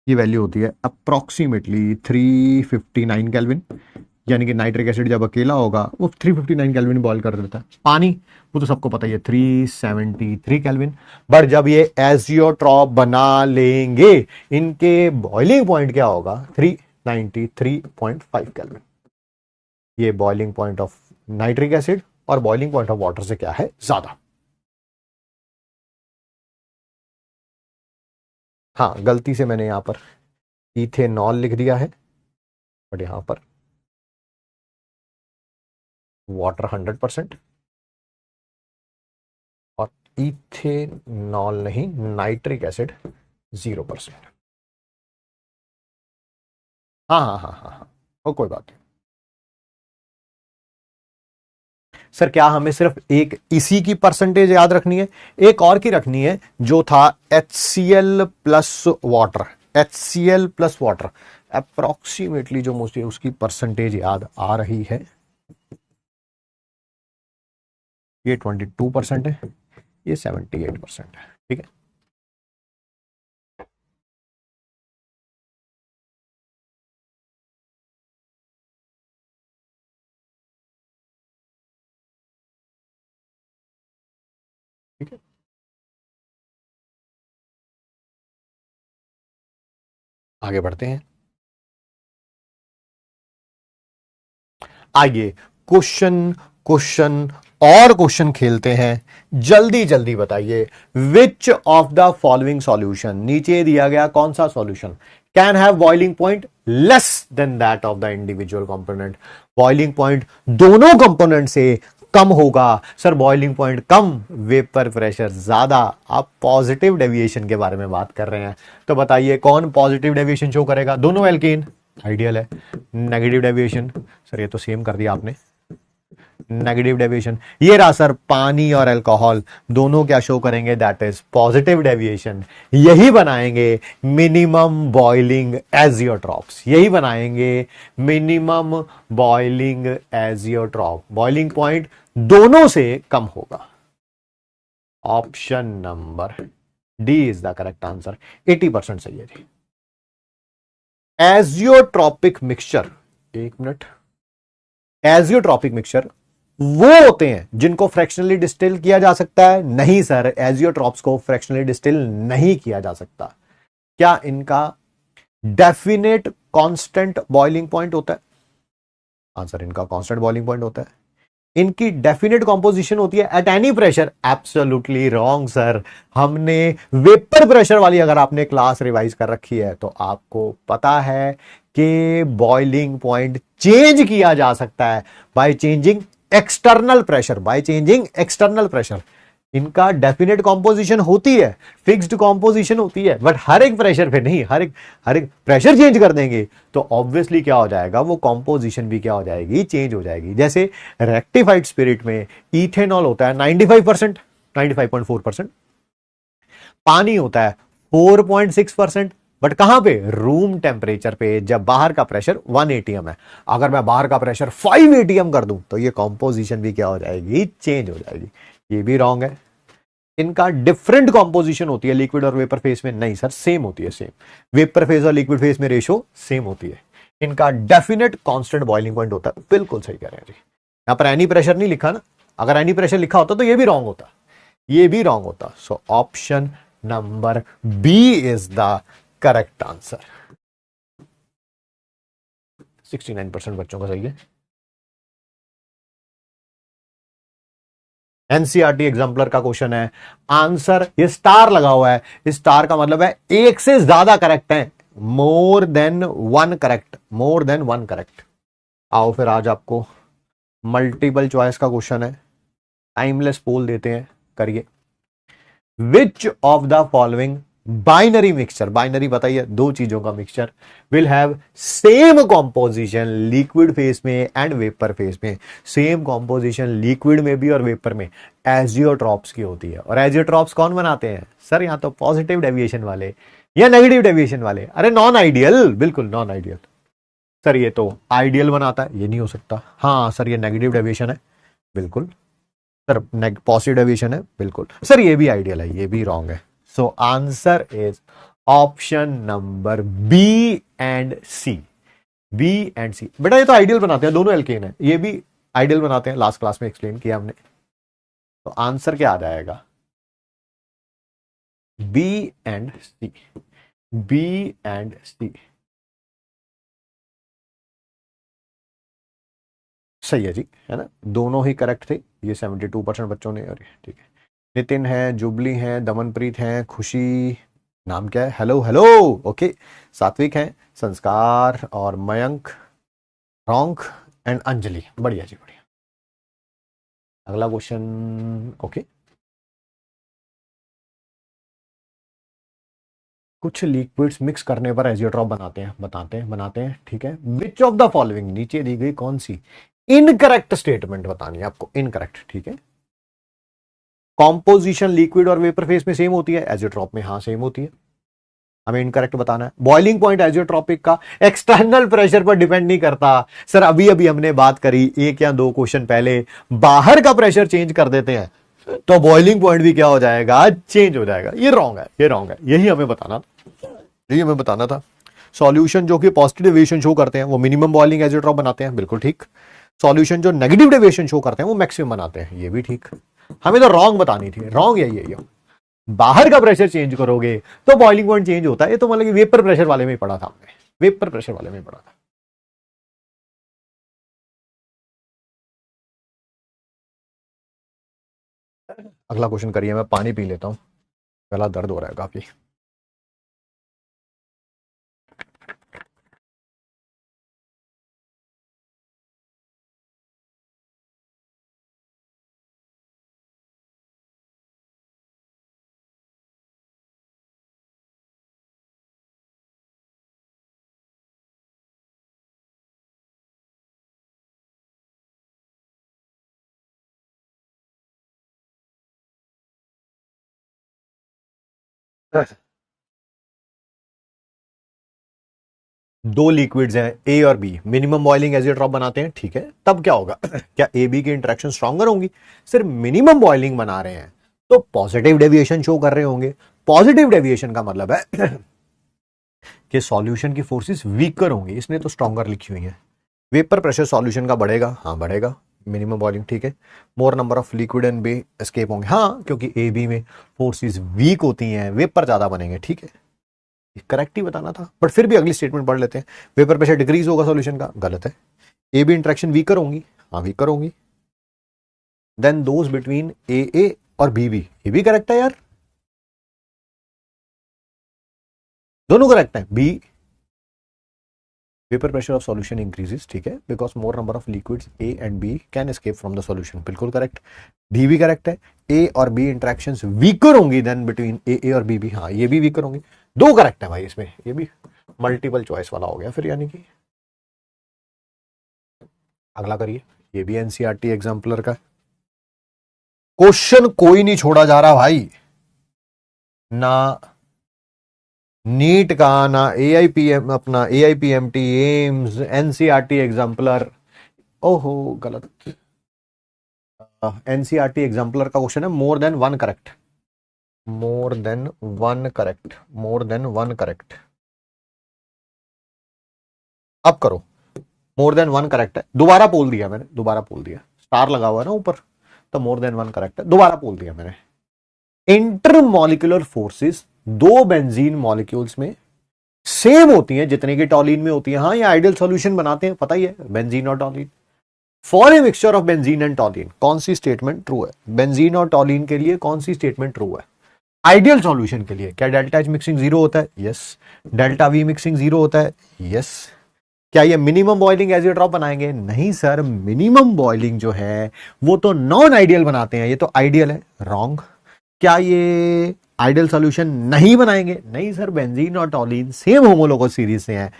ये वैल्यू होती है अप्रोक्सीमेटली 359 केल्विन, यानी कि नाइट्रिक एसिड जब अकेला होगा वो 359 केल्विन बॉयल कर देता है। पानी वो तो सबको पता ही है 373 केल्विन। बट जब ये एजियोट्रॉप बना लेंगे, इनके बॉइलिंग पॉइंट क्या होगा? 393.5 केल्विन। ये boiling point of nitric acid और बॉइलिंग पॉइंट ऑफ वाटर से क्या है? ज्यादा। हाँ, गलती से मैंने यहां पर इथेनॉल लिख दिया है, बट यहां पर वाटर 100% और इथेनॉल नहीं, नाइट्रिक एसिड 0%। हाँ हाँ हाँ हाँ हाँ, वो कोई बात नहीं। सर क्या हमें सिर्फ एक इसी की परसेंटेज याद रखनी है? एक और की रखनी है, जो था HCl plus water. HCl plus water approximately जो मुझे उसकी परसेंटेज याद आ रही है, ये 22% है, ये 78% है। ठीक है, ठीक है, आगे बढ़ते हैं। आइए क्वेश्चन क्वेश्चन और क्वेश्चन खेलते हैं। जल्दी जल्दी बताइए, विच ऑफ द फॉलोइंग सॉल्यूशन, नीचे दिया गया कौन सा solution can have boiling point less than that of the individual component? Boiling point दोनों कंपोनेंट से कम होगा। सर बॉइलिंग पॉइंट कम, वेपर प्रेशर ज्यादा। आप पॉजिटिव डेविएशन के बारे में बात कर रहे हैं, तो बताइए कौन पॉजिटिव डेविएशन शो करेगा? दोनों एल्केन, आइडियल है। नेगेटिव डेविएशन, सर ये तो सेम कर दिया आपने, नेगेटिव डेविएशन। ये रहा सर पानी और अल्कोहल दोनों क्या शो करेंगे, दैट इज पॉजिटिव डेविएशन। यही बनाएंगे मिनिमम बॉइलिंग एजियोट्रॉप्स, यही बनाएंगे minimum boiling azeotrope. Boiling point दोनों से कम होगा। Option number D is the correct answer, 80% सही है जी। एजियोट्रॉपिक मिक्सचर, एक मिनट, एजियोट्रॉपिक मिक्सचर वो होते हैं जिनको फ्रैक्शनली डिस्टिल किया जा सकता है? नहीं सर, एजियोट्रॉप्स को फ्रैक्शनली डिस्टिल नहीं किया जा सकता। क्या इनका डेफिनेट कांस्टेंट बॉइलिंग पॉइंट होता है? आंसर, इनका कांस्टेंट बॉइलिंग पॉइंट होता है। इनकी डेफिनेट कॉम्पोजिशन होती है at any pressure? Absolutely wrong sir. हमने वेपर प्रेशर वाली अगर आपने क्लास रिवाइज कर रखी है तो आपको पता है कि बॉइलिंग पॉइंट चेंज किया जा सकता है by changing external pressure, by changing external pressure. इनका डेफिनेट कॉम्पोजिशन होती है, फिक्स्ड कॉम्पोजिशन होती है, बट हर एक प्रेशर पे नहीं, हर एक प्रेशर चेंज कर देंगे तो ऑब्वियसली क्या हो जाएगा, वो कॉम्पोजिशन भी क्या हो जाएगी, चेंज हो जाएगी। जैसे रेक्टिफाइड स्पिरिट में इथेनॉल होता है 95%, 95.4%, पानी होता है 4.6%, बट कहां पे, रूम टेम्परेचर पे, जब बाहर का प्रेशर 1 एटीएम है। अगर मैं बाहर का प्रेशर 5 एटीएम कर दूं तो ये कॉम्पोजिशन भी क्या हो जाएगी, चेंज हो जाएगी। ये भी रॉन्ग है। इनका डिफरेंट कॉम्पोजिशन होती है लिक्विड और वेपर फेस में? नहीं सर, सेम होती है, सेम। वेपर फेस और लिक्विड फेस में रेशो सेम होती है। इनका डेफिनेट कांस्टेंट बॉइलिंग पॉइंट होता है। बिल्कुल सही कह रहे हैं जी। यहां पर एनी प्रेशर नहीं लिखा ना, अगर एनी प्रेशर लिखा होता तो ये भी रॉन्ग होता, ये भी रॉन्ग होता। So option number B is the correct answer. 69% बच्चों का सही है। एनसीईआरटी एग्जाम्पलर का क्वेश्चन है, आंसर, ये स्टार लगा हुआ है, इस स्टार का मतलब है एक से ज्यादा करेक्ट है, more than one correct, more than one correct. आओ फिर आज आपको मल्टीपल चॉइस का क्वेश्चन है, टाइमलेस पोल देते हैं, करिए। विच of the following binary mixture, binary बताइए, दो चीजों का mixture, will have same composition liquid phase में एंड वेपर फेस में? सेम कॉम्पोजिशन लिक्विड में भी और वेपर में एजियोट्रॉप्स की होती है। और एजियोट्रॉप्स कौन बनाते हैं सर? यहां तो पॉजिटिव डेविएशन वाले या नेगेटिव डेविएशन वाले। अरे नॉन आइडियल, बिल्कुल नॉन आइडियल। सर ये तो आइडियल बनाता है, ये नहीं हो सकता। हाँ सर ये नेगेटिव डेविएशन है, बिल्कुल। सर पॉजिटिव डेविएशन है, बिल्कुल। सर ये भी आइडियल है, ये भी रॉन्ग है। So answer is option number B and C, B and C. बेटा ये तो आइडियल बनाते हैं, दोनों एल्केन है, ये भी आइडियल बनाते हैं, लास्ट क्लास में एक्सप्लेन किया हमने। तो आंसर क्या आ जाएगा, B and C, B and C. सही है जी, है ना, दोनों ही करेक्ट थे। ये 72% बच्चों ने, अरे ठीक है। नितिन है, जुबली है, दमनप्रीत है, खुशी, नाम क्या है, हेलो हेलो, ओके, सात्विक है, संस्कार और मयंक, रॉन्ग, एंड अंजलि। बढ़िया जी, बढ़िया। अगला क्वेश्चन, ओके। कुछ लिक्विड्स मिक्स करने पर एजियोट्रॉप बनाते हैं, बनाते हैं, ठीक है। विच ऑफ द फॉलोइंग, नीचे दी गई कौन सी इनकरेक्ट स्टेटमेंट बतानी है आपको, इनकरेक्ट, ठीक है। कॉम्पोजिशन लिक्विड और वेपर फेस में सेम होती है, एजियोट्रॉप में हाँ सेम होती है, हमें इनकरेक्ट बताना है। बॉइलिंग पॉइंट एजियोट्रॉपिक का एक्सटर्नल प्रेशर पर डिपेंड नहीं करता। सर अभी अभी हमने बात करी एक या दो क्वेश्चन पहले, बाहर का प्रेशर चेंज कर देते हैं तो बॉइलिंग पॉइंट भी क्या हो जाएगा, चेंज हो जाएगा। ये रॉन्ग है, ये रॉन्ग है, यही हमें बताना, यही हमें बताना था। सॉल्यूशन जो कि पॉजिटिव डेविएशन शो करते हैं वो मिनिमम बॉइलिंग एजियोट्रॉप बनाते हैं, बिल्कुल ठीक। सॉल्यूशन जो नेगेटिव डेविएशन शो करते हैं वो मैक्सिमम बनाते हैं, ये भी ठीक। हमें तो रॉन्ग बतानी थी, रॉन्ग यही है। बाहर का प्रेशर चेंज करोगे तो बॉइलिंग पॉइंट चेंज होता है, ये तो मतलब कि वेपर प्रेशर वाले में ही पढ़ा था हमने, वेपर प्रेशर वाले में ही पढ़ा था। अगला क्वेश्चन करिए, मैं पानी पी लेता हूं, गला दर्द हो रहा है काफी। दो लिक्विड्स हैं ए और बी, मिनिमम बॉइलिंग एजियोट्रॉप बनाते हैं, ठीक है, तब क्या होगा? क्या ए बी की इंटरेक्शन स्ट्रॉन्गर होंगी? सिर्फ मिनिमम बॉइलिंग बना रहे हैं तो पॉजिटिव डेविएशन शो कर रहे होंगे। पॉजिटिव डेविएशन का मतलब है कि सॉल्यूशन की फोर्सेस वीकर होंगी, इसने तो स्ट्रॉन्गर लिखी हुई है। वेपर प्रेशर सॉल्यूशन का बढ़ेगा, हाँ बढ़ेगा, मिनिमम बॉइलिंग, ठीक है। More number of liquid and B escape होंगे, हाँ क्योंकि ए बी में फोर्सेस वीक होती हैं, वेपर ज्यादा बनेंगे, ठीक है। करेक्ट ही बताना था, बट फिर भी अगली स्टेटमेंट पढ़ लेते हैं। वेपर प्रेशर डिक्रीज होगा सॉल्यूशन का, गलत है। ए बी इंटरेक्शन वीकर होंगी, हाँ वीकर होंगी। देन दोज बिटवीन ए और बी बी, ये भी करेक्ट है यार, दोनों करेक्ट है। B vapour pressure of solution increases, ठीक है, because more number of liquids A and B can escape from the solution, बिल्कुल करेक्ट। डी भी करेक्ट है, ए और बी इंटरेक्शंस वीकर होंगी देन बिटवीन ए और बी, हाँ ये भी वीकर होंगी। दो करेक्ट है भाई इसमें, ये भी मल्टीपल चॉइस वाला हो गया फिर, यानी कि अगला करिए। ये भी एनसीईआरटी एग्जाम्पलर का क्वेश्चन, कोई नहीं छोड़ा जा रहा भाई, ना नीट का, ना एआईपीएम, अपना एआईपीएमटी, एम्स, एनसीईआरटी एग्जाम्पलर, ओहो गलत। एनसीईआरटी एग्जाम्पलर का क्वेश्चन है more than one correct, more than one correct, more than one correct. अब करो, मोर देन वन करेक्ट है, दोबारा बोल दिया मैंने, दोबारा बोल दिया, स्टार लगा हुआ है ना ऊपर, तो मोर देन वन करेक्ट है, दोबारा बोल दिया मैंने। इंटरमॉलिक्यूलर फोर्सेस दो बेंजीन मॉलिक्यूल्स में सेम होती हैं जितने की टॉलिन में होती है, हाँ ये आइडियल सॉल्यूशन बनाते हैं, पता ही है, बेंजीन और टॉलिन। For a mixture of benzene and टॉलिन, कौन सी स्टेटमेंट ट्रू है? बेंजीन और टॉलिन के लिए कौन सी स्टेटमेंट ट्रू है? आइडियल सॉल्यूशन के लिए क्या डेल्टा एच मिक्सिंग जीरो होता है? Yes. Delta we mixing zero होता है? यस। क्या ये मिनिमम बॉइलिंग एजियोट्रॉप बनाएंगे? नहीं सर, मिनिमम बॉइलिंग जो है वो तो नॉन आइडियल बनाते हैं, ये तो आइडियल है, रॉन्ग। क्या ये आइडियल सॉल्यूशन नहीं बनाएंगे? नहीं सर, बेंजीन और टॉलिन सेम होमोलोगस सीरीज से हैं,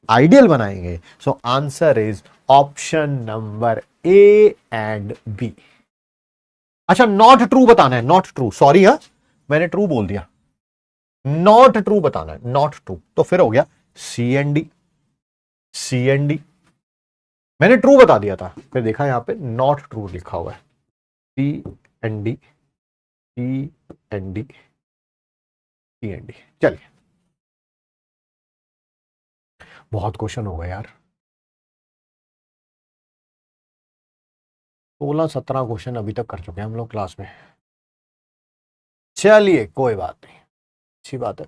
आइडियल बनाएंगे। So answer is option number A and B. अच्छा, नॉट ट्रू बताना है, नॉट ट्रू, सॉरी हाँ मैंने ट्रू बोल दिया, नॉट ट्रू बताना है, नॉट ट्रू, तो फिर हो गया C and D, C and D. मैंने ट्रू बता दिया था, फिर देखा यहां पे नॉट ट्रू लिखा हुआ है, C and D, C and D, C and D. चलिए, बहुत क्वेश्चन हो गए यार, 16-17 क्वेश्चन अभी तक कर चुके हैं हम लोग क्लास में। चलिए कोई बात नहीं, अच्छी बात है।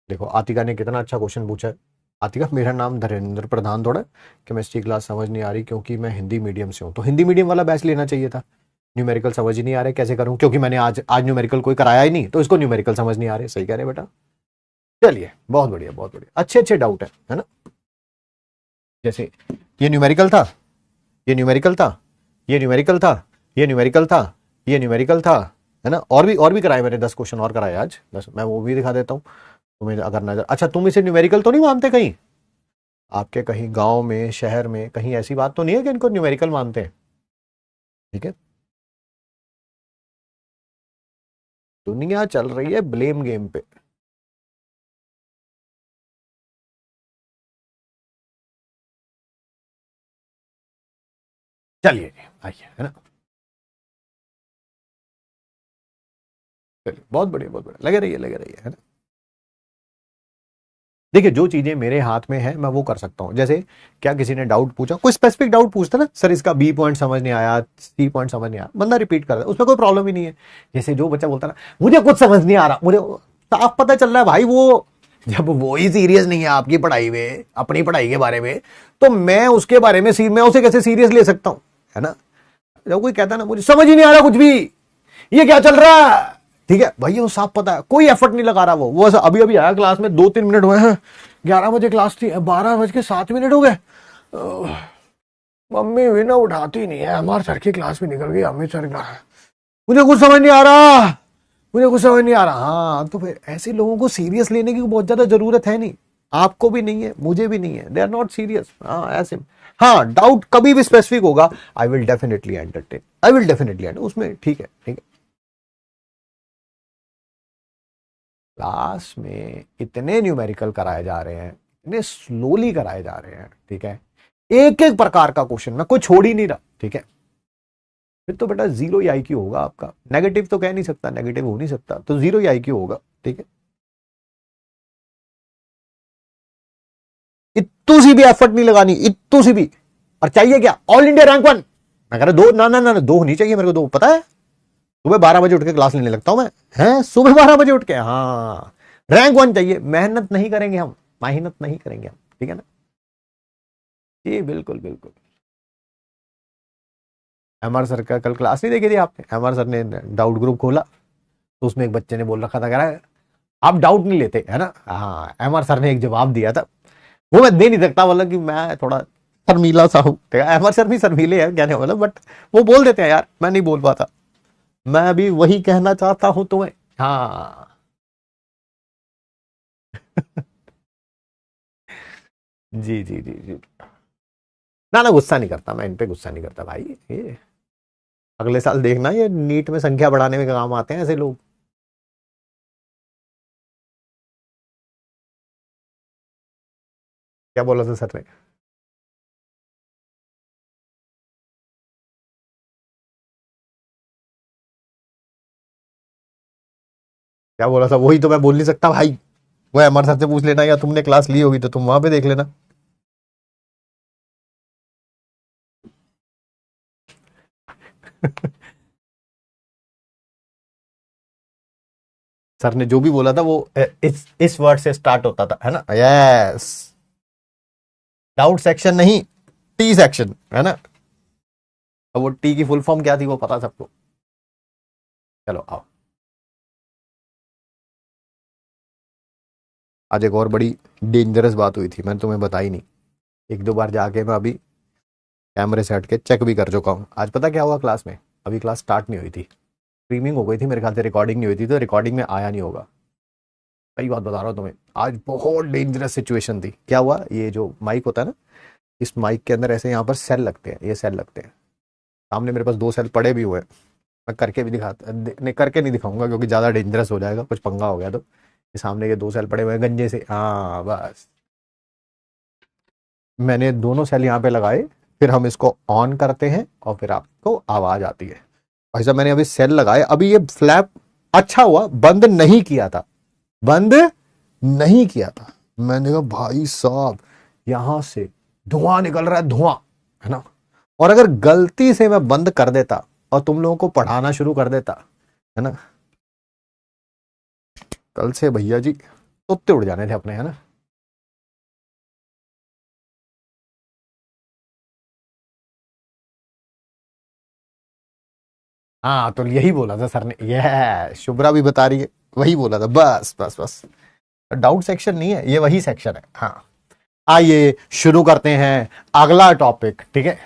देखो आतिका ने कितना अच्छा क्वेश्चन पूछा है। आतिका, मेरा नाम धर्मेंद्र प्रधान थोड़ा, केमिस्ट्री क्लास समझ नहीं आ रही क्योंकि मैं हिंदी मीडियम से हूँ, तो हिंदी मीडियम वाला बैच लेना चाहिए था। न्यूमेरिकल समझ ही नहीं आ रहे, कैसे करूं, क्योंकि मैंने आज न्यूमेरिकल कोई कराया ही नहीं, तो इसको न्यूमेरिकल समझ नहीं आ रहे। सही कह रहे बेटा, चलिए बहुत बढ़िया, बहुत बढ़िया, अच्छे अच्छे डाउट है ना। जैसे ये न्यूमेरिकल था, ये न्यूमेरिकल था, ये न्यूमेरिकल था, ये न्यूमेरिकल था, ये न्यूमेरिकल था, है ना। और भी कराए मैंने, 10 क्वेश्चन और कराए आज, बस मैं वो भी दिखा देता हूँ तुम्हें अगर नजर। अच्छा, तुम इसे न्यूमेरिकल तो नहीं मानते कहीं, आपके कहीं गांव में, शहर में कहीं ऐसी बात तो नहीं है कि इनको न्यूमेरिकल मानते हैं? ठीक है, दुनिया चल रही है ब्लेम गेम पे। चलिए आइए, है ना, चलिए बहुत बढ़िया, बहुत बढ़िया, लगे रहिए, है ना। देखिए, जो चीजें मेरे हाथ में है मैं वो कर सकता हूं। जैसे क्या किसी ने डाउट पूछा, कोई स्पेसिफिक डाउट पूछता ना, सर इसका बी पॉइंट समझ नहीं आया, सी पॉइंट समझ नहीं आया, बंदा रिपीट कर रहा है, उसमें कोई प्रॉब्लम ही नहीं है। जैसे जो बच्चा बोलता ना मुझे कुछ समझ नहीं आ रहा, मुझे साफ पता चल रहा है भाई, वो जब वो ही सीरियस नहीं है आपकी पढ़ाई में, अपनी पढ़ाई के बारे में, तो मैं उसके बारे में मैं उसे कैसे सीरियस ले सकता हूं, है ना। जब कोई कहता ना मुझे समझ ही नहीं आ रहा कुछ भी, ये क्या चल रहा है, ठीक है भैया, वो साफ पता है, कोई एफर्ट नहीं लगा रहा, वो अभी अभी आया क्लास में, 2-3 मिनट हुए हैं, 11 बजे क्लास थी, 12:07 हो गए, मम्मी भी ना उठाती नहीं है, हमारे सर की क्लास भी निकल गई, अमित सर का, मुझे कुछ समझ नहीं आ रहा, मुझे कुछ समझ नहीं आ रहा। हाँ, तो फिर ऐसे लोगों को सीरियस लेने की बहुत ज्यादा जरूरत है नहीं, आपको भी नहीं है, मुझे भी नहीं है, दे आर नॉट सीरियस। हाँ ऐसे, हाँ डाउट कभी भी स्पेसिफिक होगा, I will definitely entertain, I will definitely enter उसमें, ठीक है ठीक है। क्लास में इतने न्यूमेरिकल कराए जा रहे हैं, इतने स्लोली कराए जा रहे हैं, ठीक है, एक एक प्रकार का क्वेश्चन मैं कोई छोड़ ही नहीं रहा, ठीक है, फिर तो बेटा जीरो ही IQ होगा आपका, नेगेटिव तो कह नहीं सकता, नेगेटिव हो नहीं सकता, तो जीरो ही IQ होगा, ठीक है। इतू सी भी एफर्ट नहीं लगानी, इतू सी भी। और चाहिए क्या, ऑल इंडिया रैंक 1। मैं कह रहा दो, ना ना ना दो होनी चाहिए मेरे को, दो पता है, सुबह 12 बजे उठ के क्लास लेने लगता हूं मैं, हैं सुबह 12 बजे उठ के, हाँ रैंक 1 चाहिए। मेहनत नहीं करेंगे हम, मेहनत नहीं करेंगे हम, ठीक है ना। जी बिल्कुल बिल्कुल। एमआर सर का कल क्लास नहीं देखी थी आपने, एमआर सर ने डाउट ग्रुप खोला, तो उसमें एक बच्चे ने बोल रखा था, कह रहा है आप डाउट नहीं लेते है ना, हाँ एमआर सर ने एक जवाब दिया था, वो मैं दे नहीं सकता, मतलब कि मैं थोड़ा शर्मीला सा हूं, एमआर सर भी शर्मीले हैं कहने वाला, बट वो बोल देते हैं यार, मैं नहीं बोल पाता, मैं भी वही कहना चाहता हूं तुम्हें, हाँ। जी जी जी जी। ना ना गुस्सा नहीं करता मैं, इन पे गुस्सा नहीं करता भाई, ये अगले साल देखना, ये नीट में संख्या बढ़ाने में काम आते हैं ऐसे लोग। क्या बोला था सर ने, क्या बोला था, वही तो मैं बोल नहीं सकता भाई, वो एमआर सर से पूछ लेना, या तुमने क्लास ली होगी तो तुम वहां पे देख लेना। सर ने जो भी बोला था वो इस वर्ड से स्टार्ट होता था, है ना, यस, डाउट सेक्शन नहीं, टी सेक्शन, है ना। अब वो टी की फुल फॉर्म क्या थी वो पता सबको। चलो आओ, आज एक और बड़ी डेंजरस बात हुई थी, मैंने तुम्हें बताई नहीं, एक दो बार जाके मैं अभी कैमरे से हट के चेक भी कर चुका हूँ। आज पता क्या हुआ क्लास में, अभी क्लास स्टार्ट नहीं हुई थी, स्ट्रीमिंग हो गई थी मेरे ख्याल से, रिकॉर्डिंग नहीं हुई थी, तो रिकॉर्डिंग में आया नहीं होगा, सही बात बता रहा हूँ तुम्हें। आज बहुत डेंजरस सिचुएशन थी। क्या हुआ, ये जो माइक होता है ना, इस माइक के अंदर ऐसे यहाँ पर सेल लगते हैं, ये सेल लगते हैं, सामने मेरे पास 2 सेल पड़े भी हुए हैं, मैं करके भी दिखाता नहीं, करके नहीं दिखाऊंगा क्योंकि ज़्यादा डेंजरस हो जाएगा, कुछ पंगा हो गया तो। ये सामने के 2 सेल पड़े हुए हैं गंजे से, हाँ बस मैंने दोनों सेल यहाँ पे लगाए, फिर हम इसको ऑन करते हैं और फिर आपको आवाज आती है। भाई साहब मैंने अभी सेल लगाए, अभी ये फ्लैप अच्छा हुआ बंद नहीं किया था, बंद नहीं किया था, मैंने कहा भाई साहब यहां से धुआं निकल रहा है, धुआं, है ना। और अगर गलती से मैं बंद कर देता और तुम लोगों को पढ़ाना शुरू कर देता, है ना, कल से भैया जी तोते उड़ जाने थे अपने, है ना। हाँ तो यही बोला था सर ने, यह शुभ्रा भी बता रही है, वही बोला था, बस बस बस, डाउट सेक्शन नहीं है ये, वही सेक्शन है, हाँ। आइए शुरू करते हैं अगला टॉपिक, ठीक है।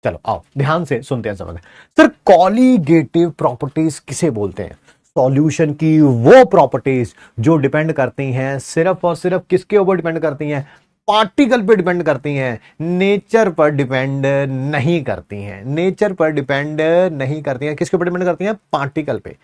चलो आओ ध्यान से सुनते हैं, समझ। सर कॉलीगेटिव प्रॉपर्टीज किसे बोलते हैं, सॉल्यूशन की वो प्रॉपर्टीज जो डिपेंड करती हैं सिर्फ और सिर्फ किसके ऊपर डिपेंड करती हैं, पार्टिकल पे डिपेंड करती हैं, नेचर पर डिपेंड नहीं करती हैं, नेचर पर डिपेंड नहीं करती हैं, किसके ऊपर डिपेंड करती हैं, पार्टिकल पे,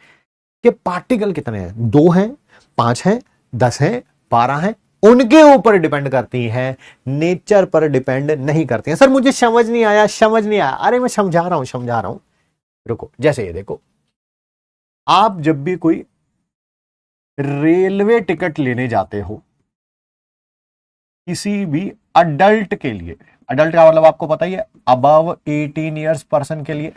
कि पार्टिकल कितने हैं, 2 हैं, 5 हैं, 10 हैं, 12 हैं, उनके ऊपर डिपेंड करती हैं, नेचर पर डिपेंड नहीं करती हैं। सर मुझे समझ नहीं आया, समझ नहीं आया, अरे मैं समझा रहा हूं, समझा रहा हूं, रुको। जैसे ये देखो, आप जब भी कोई रेलवे टिकट लेने जाते हो किसी भी अडल्ट के लिए, अडल्ट का मतलब आपको पता ही है, अबव 18 ईयर्स पर्सन के लिए,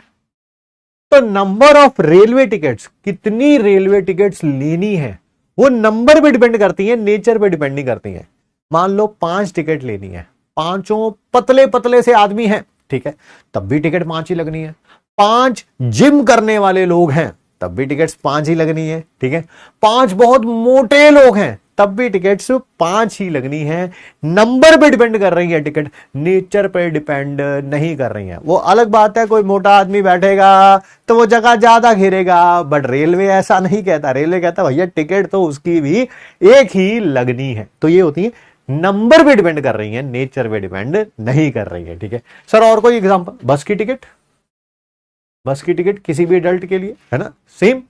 तो नंबर ऑफ रेलवे टिकट्स, कितनी रेलवे टिकट्स लेनी है, वो नंबर पे डिपेंड करती है, नेचर पे डिपेंड नहीं करती है। मान लो 5 टिकट लेनी है, पांचों पतले पतले से आदमी हैं, ठीक है, तब भी टिकट 5 ही लगनी है। 5 जिम करने वाले लोग हैं, तब भी टिकट्स 5 ही लगनी है, ठीक है। 5 बहुत मोटे लोग हैं, तब भी टिकट्स 5 ही लगनी है। नंबर पे डिपेंड कर रही है टिकट, नेचर पे डिपेंड नहीं कर रही है। वो अलग बात है, कोई मोटा आदमी बैठेगा तो वो जगह ज्यादा घेरेगा, बट रेलवे ऐसा नहीं कहता। रेलवे कहता भैया टिकट तो उसकी भी एक ही लगनी है। तो ये होती है नंबर पे डिपेंड कर रही है, नेचर पे डिपेंड नहीं कर रही है। ठीक है सर, और कोई एग्जांपल? बस की टिकट, बस की टिकट किसी भी एडल्ट के लिए है ना सेम,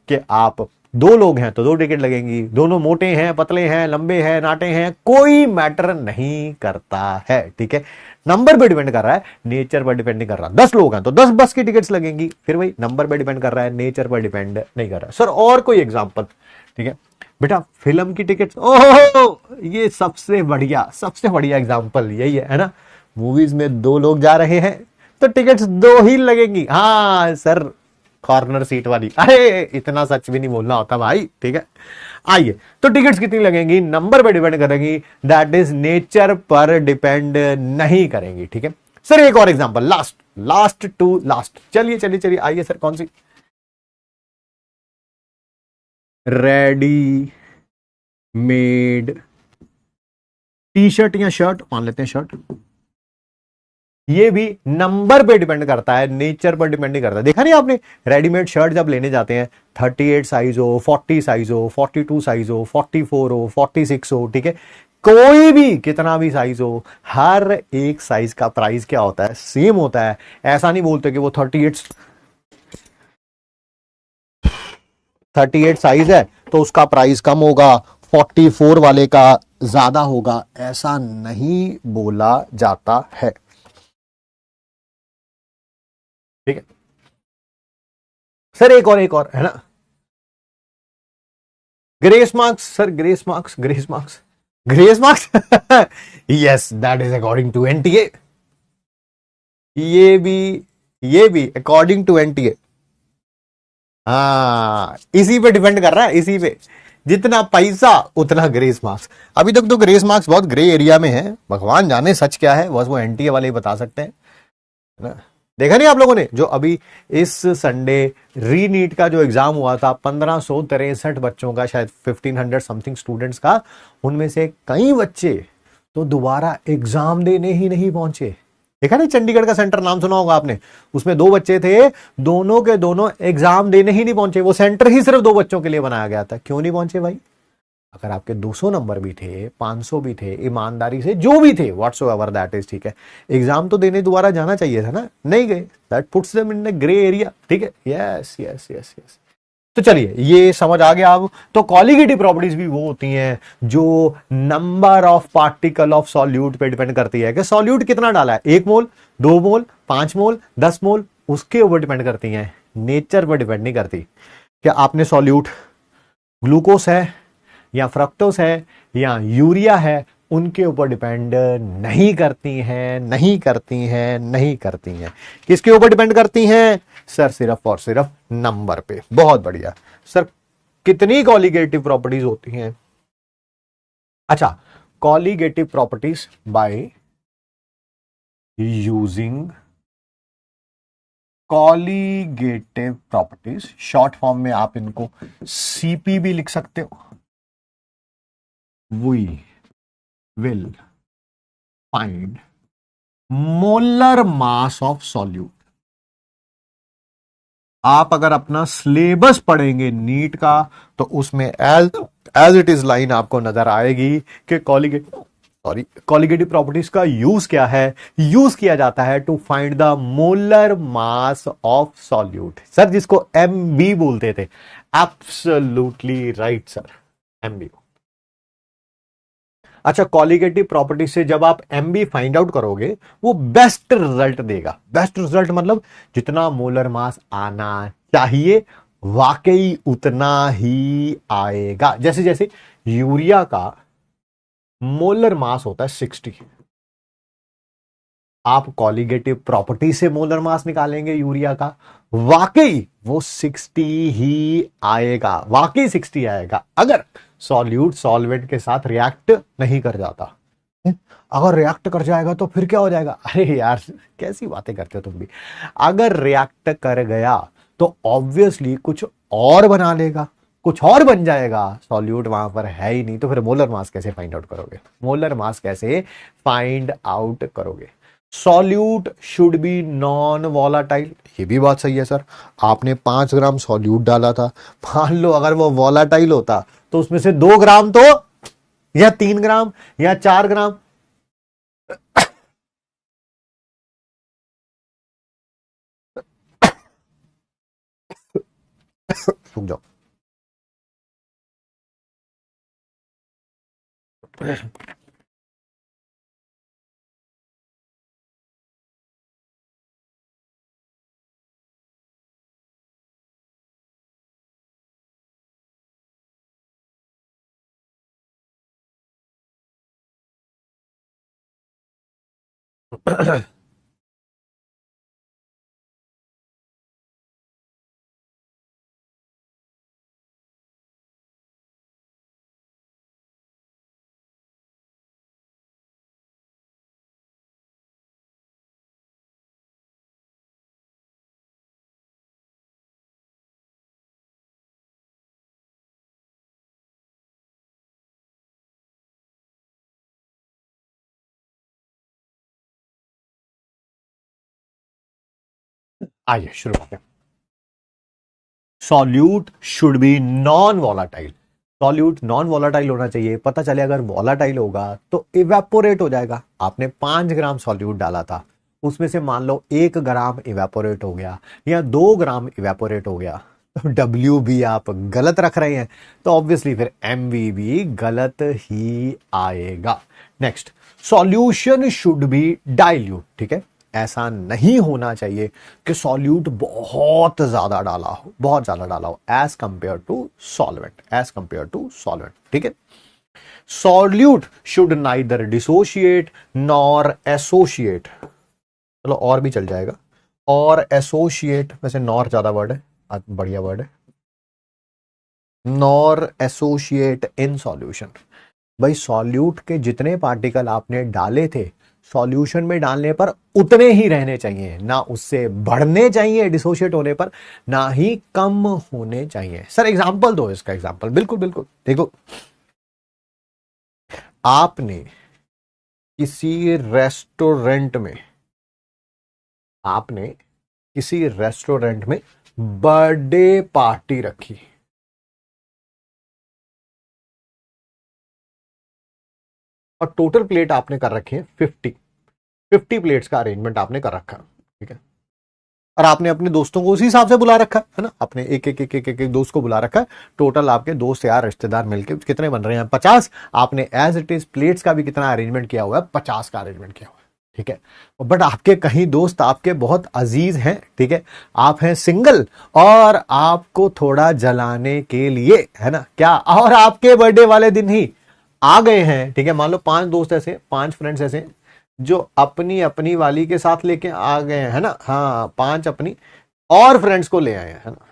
कि आप 2 लोग हैं तो 2 टिकट लगेंगी, दोनों मोटे हैं, पतले हैं, लंबे हैं, नाटे हैं, कोई मैटर नहीं करता है। ठीक है, नंबर पे डिपेंड कर रहा है, नेचर पर डिपेंड नहीं कर रहा। 10 लोग हैं तो 10 बस की टिकट्स लगेंगी, फिर वही नंबर पे डिपेंड कर रहा है, नेचर पर डिपेंड नहीं कर रहा है। सर और कोई एग्जांपल? ठीक है बेटा, फिल्म की टिकट्स, ओहो ये सबसे बढ़िया एग्जांपल यही है ना। मूवीज में 2 लोग जा रहे हैं तो टिकट्स 2 ही लगेंगी। हाँ सर, कॉर्नर सीट वाली, अरे इतना सच भी नहीं बोलना होता भाई। ठीक है, आइए तो टिकट्स कितनी लगेंगी, नंबर पे डिपेंड करेंगी, दैट इज नेचर पर डिपेंड नहीं करेंगी। ठीक है सर, एक और एग्जांपल, लास्ट टू लास्ट, चलिए आइए सर, कौन सी? रेडी मेड टी शर्ट या शर्ट, मान लेते हैं शर्ट, ये भी नंबर पे डिपेंड करता है, नेचर पर डिपेंड नहीं करता। देखा नहीं आपने, रेडीमेड शर्ट जब लेने जाते हैं, 38 साइज हो, 40 साइज हो, 42 साइज हो, 44 हो, 46 हो, ठीक है, कोई भी कितना भी साइज हो, हर एक साइज का प्राइस क्या होता है, सेम होता है। ऐसा नहीं बोलते कि वो 38 साइज है तो उसका प्राइस कम होगा, 44 वाले का ज्यादा होगा, ऐसा नहीं बोला जाता है। ठीक है सर, एक और है ना, grace marks sir, grace marks yes, that is according to NTA. ये भी अकॉर्डिंग टू एनटीए। हाँ, इसी पे डिपेंड कर रहा है, इसी पे, जितना पैसा उतना ग्रेस मार्क्स। अभी तक तो ग्रेस मार्क्स बहुत ग्रे एरिया में है, भगवान जाने सच क्या है, बस वो एनटीए वाले ही बता सकते हैं ना। देखा नहीं आप लोगों ने, जो अभी इस संडे री नीट का जो एग्जाम हुआ था, 1563 बच्चों का, शायद 1500 समथिंग स्टूडेंट्स का, उनमें से कई बच्चे तो दोबारा एग्जाम देने ही नहीं पहुंचे। देखा नहीं, चंडीगढ़ का सेंटर नाम सुना होगा आपने, उसमें 2 बच्चे थे, दोनों के दोनों एग्जाम देने ही नहीं पहुंचे। वो सेंटर ही सिर्फ 2 बच्चों के लिए बनाया गया था। क्यों नहीं पहुंचे भाई? अगर आपके 200 नंबर भी थे, 500 भी थे, ईमानदारी से जो भी थे, व्हाट्सओवर दैट इज, ठीक है, एग्जाम तो देने दोबारा जाना चाहिए था ना, नहीं गए, that puts them in grey area. ठीक है, यस यस यस यस। तो चलिए, ये समझ आ गया अब। तो कॉलीगेटिव प्रॉपर्टीज भी वो होती हैं जो number of particle of solute पे डिपेंड करती है, कि सॉल्यूट कितना डाला है, 1 मोल, 2 मोल, 5 मोल, 10 मोल, उसके ऊपर डिपेंड करती हैं, नेचर पर डिपेंड नहीं करती। क्या आपने सॉल्यूट ग्लूकोस है या फ्रक्टोस है या यूरिया है, उनके ऊपर डिपेंड नहीं करती हैं। किसके ऊपर डिपेंड करती हैं सर? सिर्फ और सिर्फ नंबर पे। बहुत बढ़िया सर, कितनी कॉलीगेटिव प्रॉपर्टीज होती हैं? अच्छा, colligative properties by using colligative properties, short form में आप इनको सीपी भी लिख सकते हो। We will find molar mass of solute। आप अगर अपना सिलेबस पढ़ेंगे नीट का तो उसमें एज इट इज लाइन आपको नजर आएगी कि कॉलीगेटिव प्रॉपर्टीज का यूज क्या है। यूज किया जाता है to find the molar mass of solute. Sir, जिसको एमबी बोलते थे, एब्सोल्युटली राइट सर, एमबी। अच्छा, कॉलीगेटिव प्रॉपर्टी से जब आप एमबी फाइंड आउट करोगे, वो बेस्ट रिजल्ट देगा। बेस्ट रिजल्ट मतलब जितना मोलर मास आना चाहिए वाकई उतना ही आएगा। जैसे जैसे यूरिया का मोलर मास होता है 60, आप कॉलीगेटिव प्रॉपर्टी से मोलर मास निकालेंगे यूरिया का, वाकई वो 60 ही आएगा, वाकई 60 आएगा, अगर सॉल्यूट सॉल्वेंट के साथ रिएक्ट नहीं कर जाता। अगर रिएक्ट कर जाएगा तो फिर क्या हो जाएगा? अरे यार, कैसी बातें करते हो तुम भी। अगर रिएक्ट कर गया तो ऑब्वियसली कुछ और बना लेगा, कुछ और बन जाएगा, सॉल्यूट वहां पर है ही नहीं, तो फिर मोलर मास कैसे फाइंड आउट करोगे? मोलर मास कैसे फाइंड आउट करोगे? Solute should be non volatile, ये भी बात सही है सर। आपने 5 ग्राम सॉल्यूट डाला था, मान लो अगर वो वॉलाटाइल होता तो उसमें से 2 ग्राम तो, या 3 ग्राम या 4 ग्राम, रुक जाओ। आइए शुरू करते हैं। Solute should be non volatile, solute non volatile होना चाहिए। पता चले अगर वॉलाटाइल होगा तो इवेपोरेट हो जाएगा। आपने 5 ग्राम सॉल्यूट डाला था, उसमें से मान लो 1 ग्राम इवेपोरेट हो गया या 2 ग्राम इवेपोरेट हो गया, तो डब्ल्यू भी आप गलत रख रहे हैं, तो ऑब्वियसली फिर एम वी भी गलत ही आएगा। Next, solution should be dilute, ठीक है। ऐसा नहीं होना चाहिए कि सॉल्यूट बहुत ज्यादा डाला हो, बहुत ज्यादा डाला हो as compare to solvent, as compare to solvent, ठीक है। Solute should neither dissociate nor associate, चलो और भी चल जाएगा, और एसोशिएट, वैसे नॉर ज्यादा वर्ड है, बढ़िया वर्ड है, नॉर एसोशिएट इन सॉल्यूशन। भाई सॉल्यूट के जितने पार्टिकल आपने डाले थे सॉल्यूशन में डालने पर उतने ही रहने चाहिए, ना उससे बढ़ने चाहिए डिसोशिएट होने पर, ना ही कम होने चाहिए। सर एग्जांपल दो इसका, एग्जांपल। बिल्कुल बिल्कुल, देखो आपने किसी रेस्टोरेंट में, आपने किसी रेस्टोरेंट में बर्थडे पार्टी रखी, और टोटल प्लेट आपने कर रखे हैं 50 प्लेट्स का अरेंजमेंट आपने कर रखा है, ठीक है। और आपने अपने दोस्तों को उसी हिसाब से बुला रखा है ना, आपने एक दोस्त को बुला रखा है। टोटल आपके दोस्त यार रिश्तेदार मिलकर कितने बन रहे हैं? 50। आपने एज इट इज प्लेट्स का भी कितना अरेंजमेंट किया हुआ है? 50 का अरेंजमेंट किया हुआ है, ठीक है। बट आपके कहीं दोस्त आपके बहुत अजीज हैं, ठीक है, आप हैं सिंगल, और आपको थोड़ा जलाने के लिए, है ना क्या, और आपके बर्थडे वाले दिन ही आ गए हैं, ठीक है। मान लो 5 दोस्त ऐसे, 5 फ्रेंड्स ऐसे जो अपनी अपनी वाली के साथ लेके आ गए हैं, है ना, हाँ 5 अपनी और फ्रेंड्स को ले आए हैं, है ना।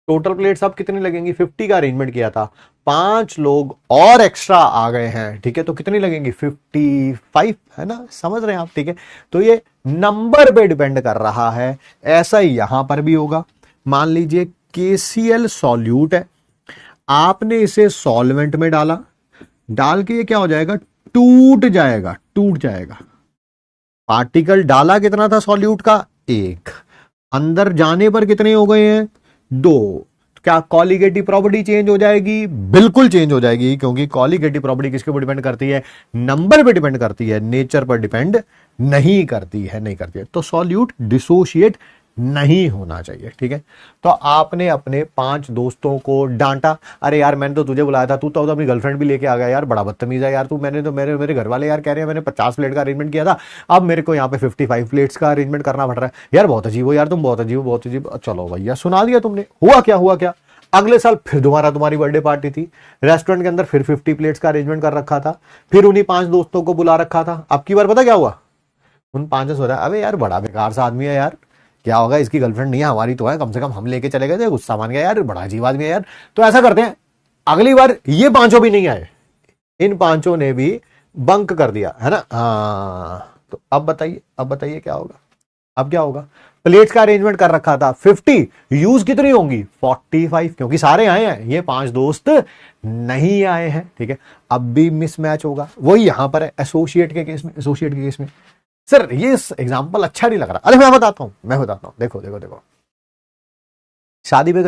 टोटल प्लेट्स आप कितनी लगेंगी? 50 का अरेंजमेंट किया था, 5 लोग और एक्स्ट्रा आ गए हैं, ठीक है, तो कितनी लगेंगी? 55, है ना, समझ रहे हैं आप, ठीक है। तो ये नंबर पे डिपेंड कर रहा है। ऐसा ही यहां पर भी होगा। मान लीजिए KCl सॉल्यूट है, आपने इसे सॉल्वेंट में डाला, डाल के ये क्या हो जाएगा? टूट जाएगा, टूट जाएगा। पार्टिकल डाला कितना था सॉल्यूट का? 1, अंदर जाने पर कितने हो गए हैं? 2। क्या कॉलिगेटिव प्रॉपर्टी चेंज हो जाएगी? बिल्कुल चेंज हो जाएगी, क्योंकि कॉलिगेटिव प्रॉपर्टी किसके ऊपर डिपेंड करती है? नंबर पे डिपेंड करती है, नेचर पर डिपेंड नहीं करती है, नहीं करती है। तो सॉल्यूट डिसोशिएट नहीं होना चाहिए, ठीक है। तो आपने अपने 5 दोस्तों को डांटा, अरे यार मैंने तो तुझे बुलाया था, तू तो अपनी गर्लफ्रेंड भी लेके आ गया यार, बड़ा बदतमीज है यार तू, मैंने तो मेरे घर वाले यार कह रहे हैं मैंने 50 प्लेट का अरेंजमेंट किया था, अब मेरे को यहाँ पे 55 प्लेट्स का अरेंजमेंट करना पड़ रहा है यार, बहुत अजीब हो यार तुम, बहुत अजीब, बहुत अजीब। चलो भैया सुना दिया तुमने, हुआ क्या, हुआ क्या? अगले साल फिर दोबारा तुम्हारी बर्थडे पार्टी थी, रेस्टोरेंट के अंदर फिर 50 प्लेट्स का अरेंजमेंट कर रखा था, फिर उन्हीं 5 दोस्तों को बुला रखा था। अब की बार पता क्या हुआ? उन 5 से सोचा अबे यार बड़ा बेकार सा आदमी है यार, क्या होगा, इसकी गर्लफ्रेंड नहीं है, हमारी तो है, कम से कम हम लेके चले गए थे, गुस्सा मान गया यार, बड़ा अजीब आदमी है यार। तो ऐसा करते हैं, अगली बार ये 5 भी नहीं आए, इन 5 ने भी बंक कर दिया, है ना। हाँ तो अब बताइए, अब बताइए क्या होगा? अब क्या होगा? प्लेट्स का अरेंजमेंट कर रखा था 50, यूज कितनी होंगी 45, क्योंकि सारे आए हैं, ये 5 दोस्त नहीं आए हैं, ठीक है। अब भी मिसमैच होगा, वही यहां पर है एसोसिएट के केस में। एसोसिएट के केस में सर ये एग्जांपल अच्छा नहीं लग रहा, अरे मैं बताता हूं, देखो देखो देखो, शादी में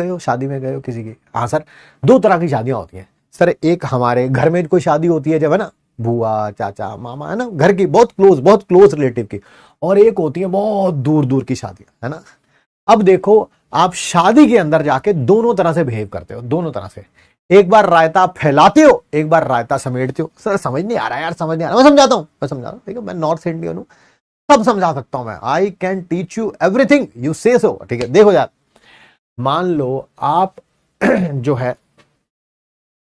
गए हो किसी की, हाँ सर 2 तरह की शादियां होती हैं सर। एक हमारे घर में कोई शादी होती है जब, है ना, बुआ चाचा मामा, है ना, घर की बहुत क्लोज रिलेटिव की, और एक होती है बहुत दूर दूर की शादियां, है ना। अब देखो आप शादी के अंदर जाके दोनों तरह से बिहेव करते हो, दोनों तरह से, एक बार रायता फैलाते हो, एक बार रायता समेटते हो। सर समझ नहीं आ रहा यार, समझ नहीं आ रहा, मैं समझा रहा हूँ, ठीक है, मैं नॉर्थ इंडियन हूँ, सब समझा सकता हूं मैं, I can teach you everything you से सो, ठीक है। देखो यार, मान लो आप जो है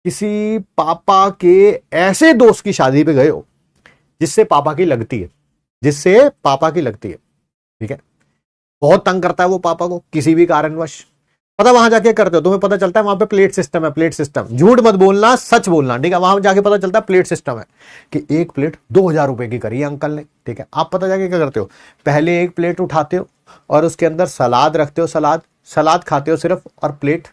किसी पापा के ऐसे दोस्त की शादी पे गए हो जिससे पापा की लगती है, ठीक है, बहुत तंग करता है वो पापा को किसी भी कारणवश, पता वहां जाके करते हो, तुम्हें पता चलता है वहां पे प्लेट सिस्टम है, प्लेट सिस्टम, झूठ मत बोलना सच बोलना, ठीक है। वहां जाके पता चलता है प्लेट सिस्टम है कि एक प्लेट 2000 रुपए की करी है अंकल ने, ठीक है। आप पता जाके क्या करते हो, पहले एक प्लेट उठाते हो और उसके अंदर सलाद रखते हो, सलाद खाते हो सिर्फ और प्लेट,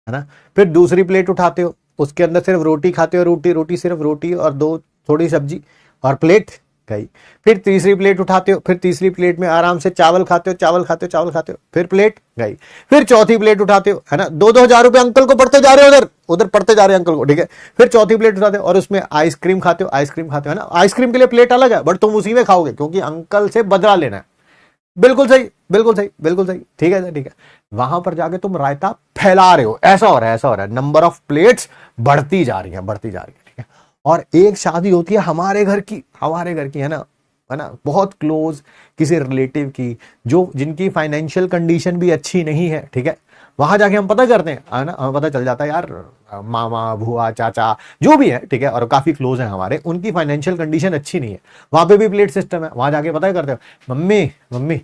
है ना। फिर दूसरी प्लेट उठाते हो, उसके अंदर सिर्फ रोटी खाते हो, रोटी सिर्फ रोटी और 2 थोड़ी सब्जी और प्लेट गई। फिर तीसरी प्लेट उठाते हो, फिर तीसरी प्लेट में आराम से चावल खाते हो, फिर प्लेट गई। फिर चौथी प्लेट उठाते हो, है ना, 2-2 हजार रुपए अंकल को पड़ते जा रहे हो, उधर पड़ते जा रहे हैं अंकल को, ठीक है। फिर चौथी प्लेट उठाते हो और उसमें आइसक्रीम खाते हो, है ना। आइसक्रीम के लिए प्लेट अलग है, बट तुम उसी में खाओगे क्योंकि अंकल से बदला लेना है। बिल्कुल सही, ठीक है, ठीक है। वहां पर जाके तुम रायता फैला रहे हो, ऐसा हो रहा है, नंबर ऑफ प्लेट्स बढ़ती जा रही है, ठीक है। और एक शादी होती है हमारे घर की, है ना, बहुत क्लोज किसी रिलेटिव की, जो जिनकी फाइनेंशियल कंडीशन भी अच्छी नहीं है, ठीक है। वहां जाके हम पता करते हैं, है ना, हमें पता चल जाता है यार मामा बुआ चाचा जो भी है, ठीक है, और काफी क्लोज है हमारे, उनकी फाइनेंशियल कंडीशन अच्छी नहीं है। वहां पे भी प्लेट सिस्टम है, वहां जाके पता करते हो, मम्मी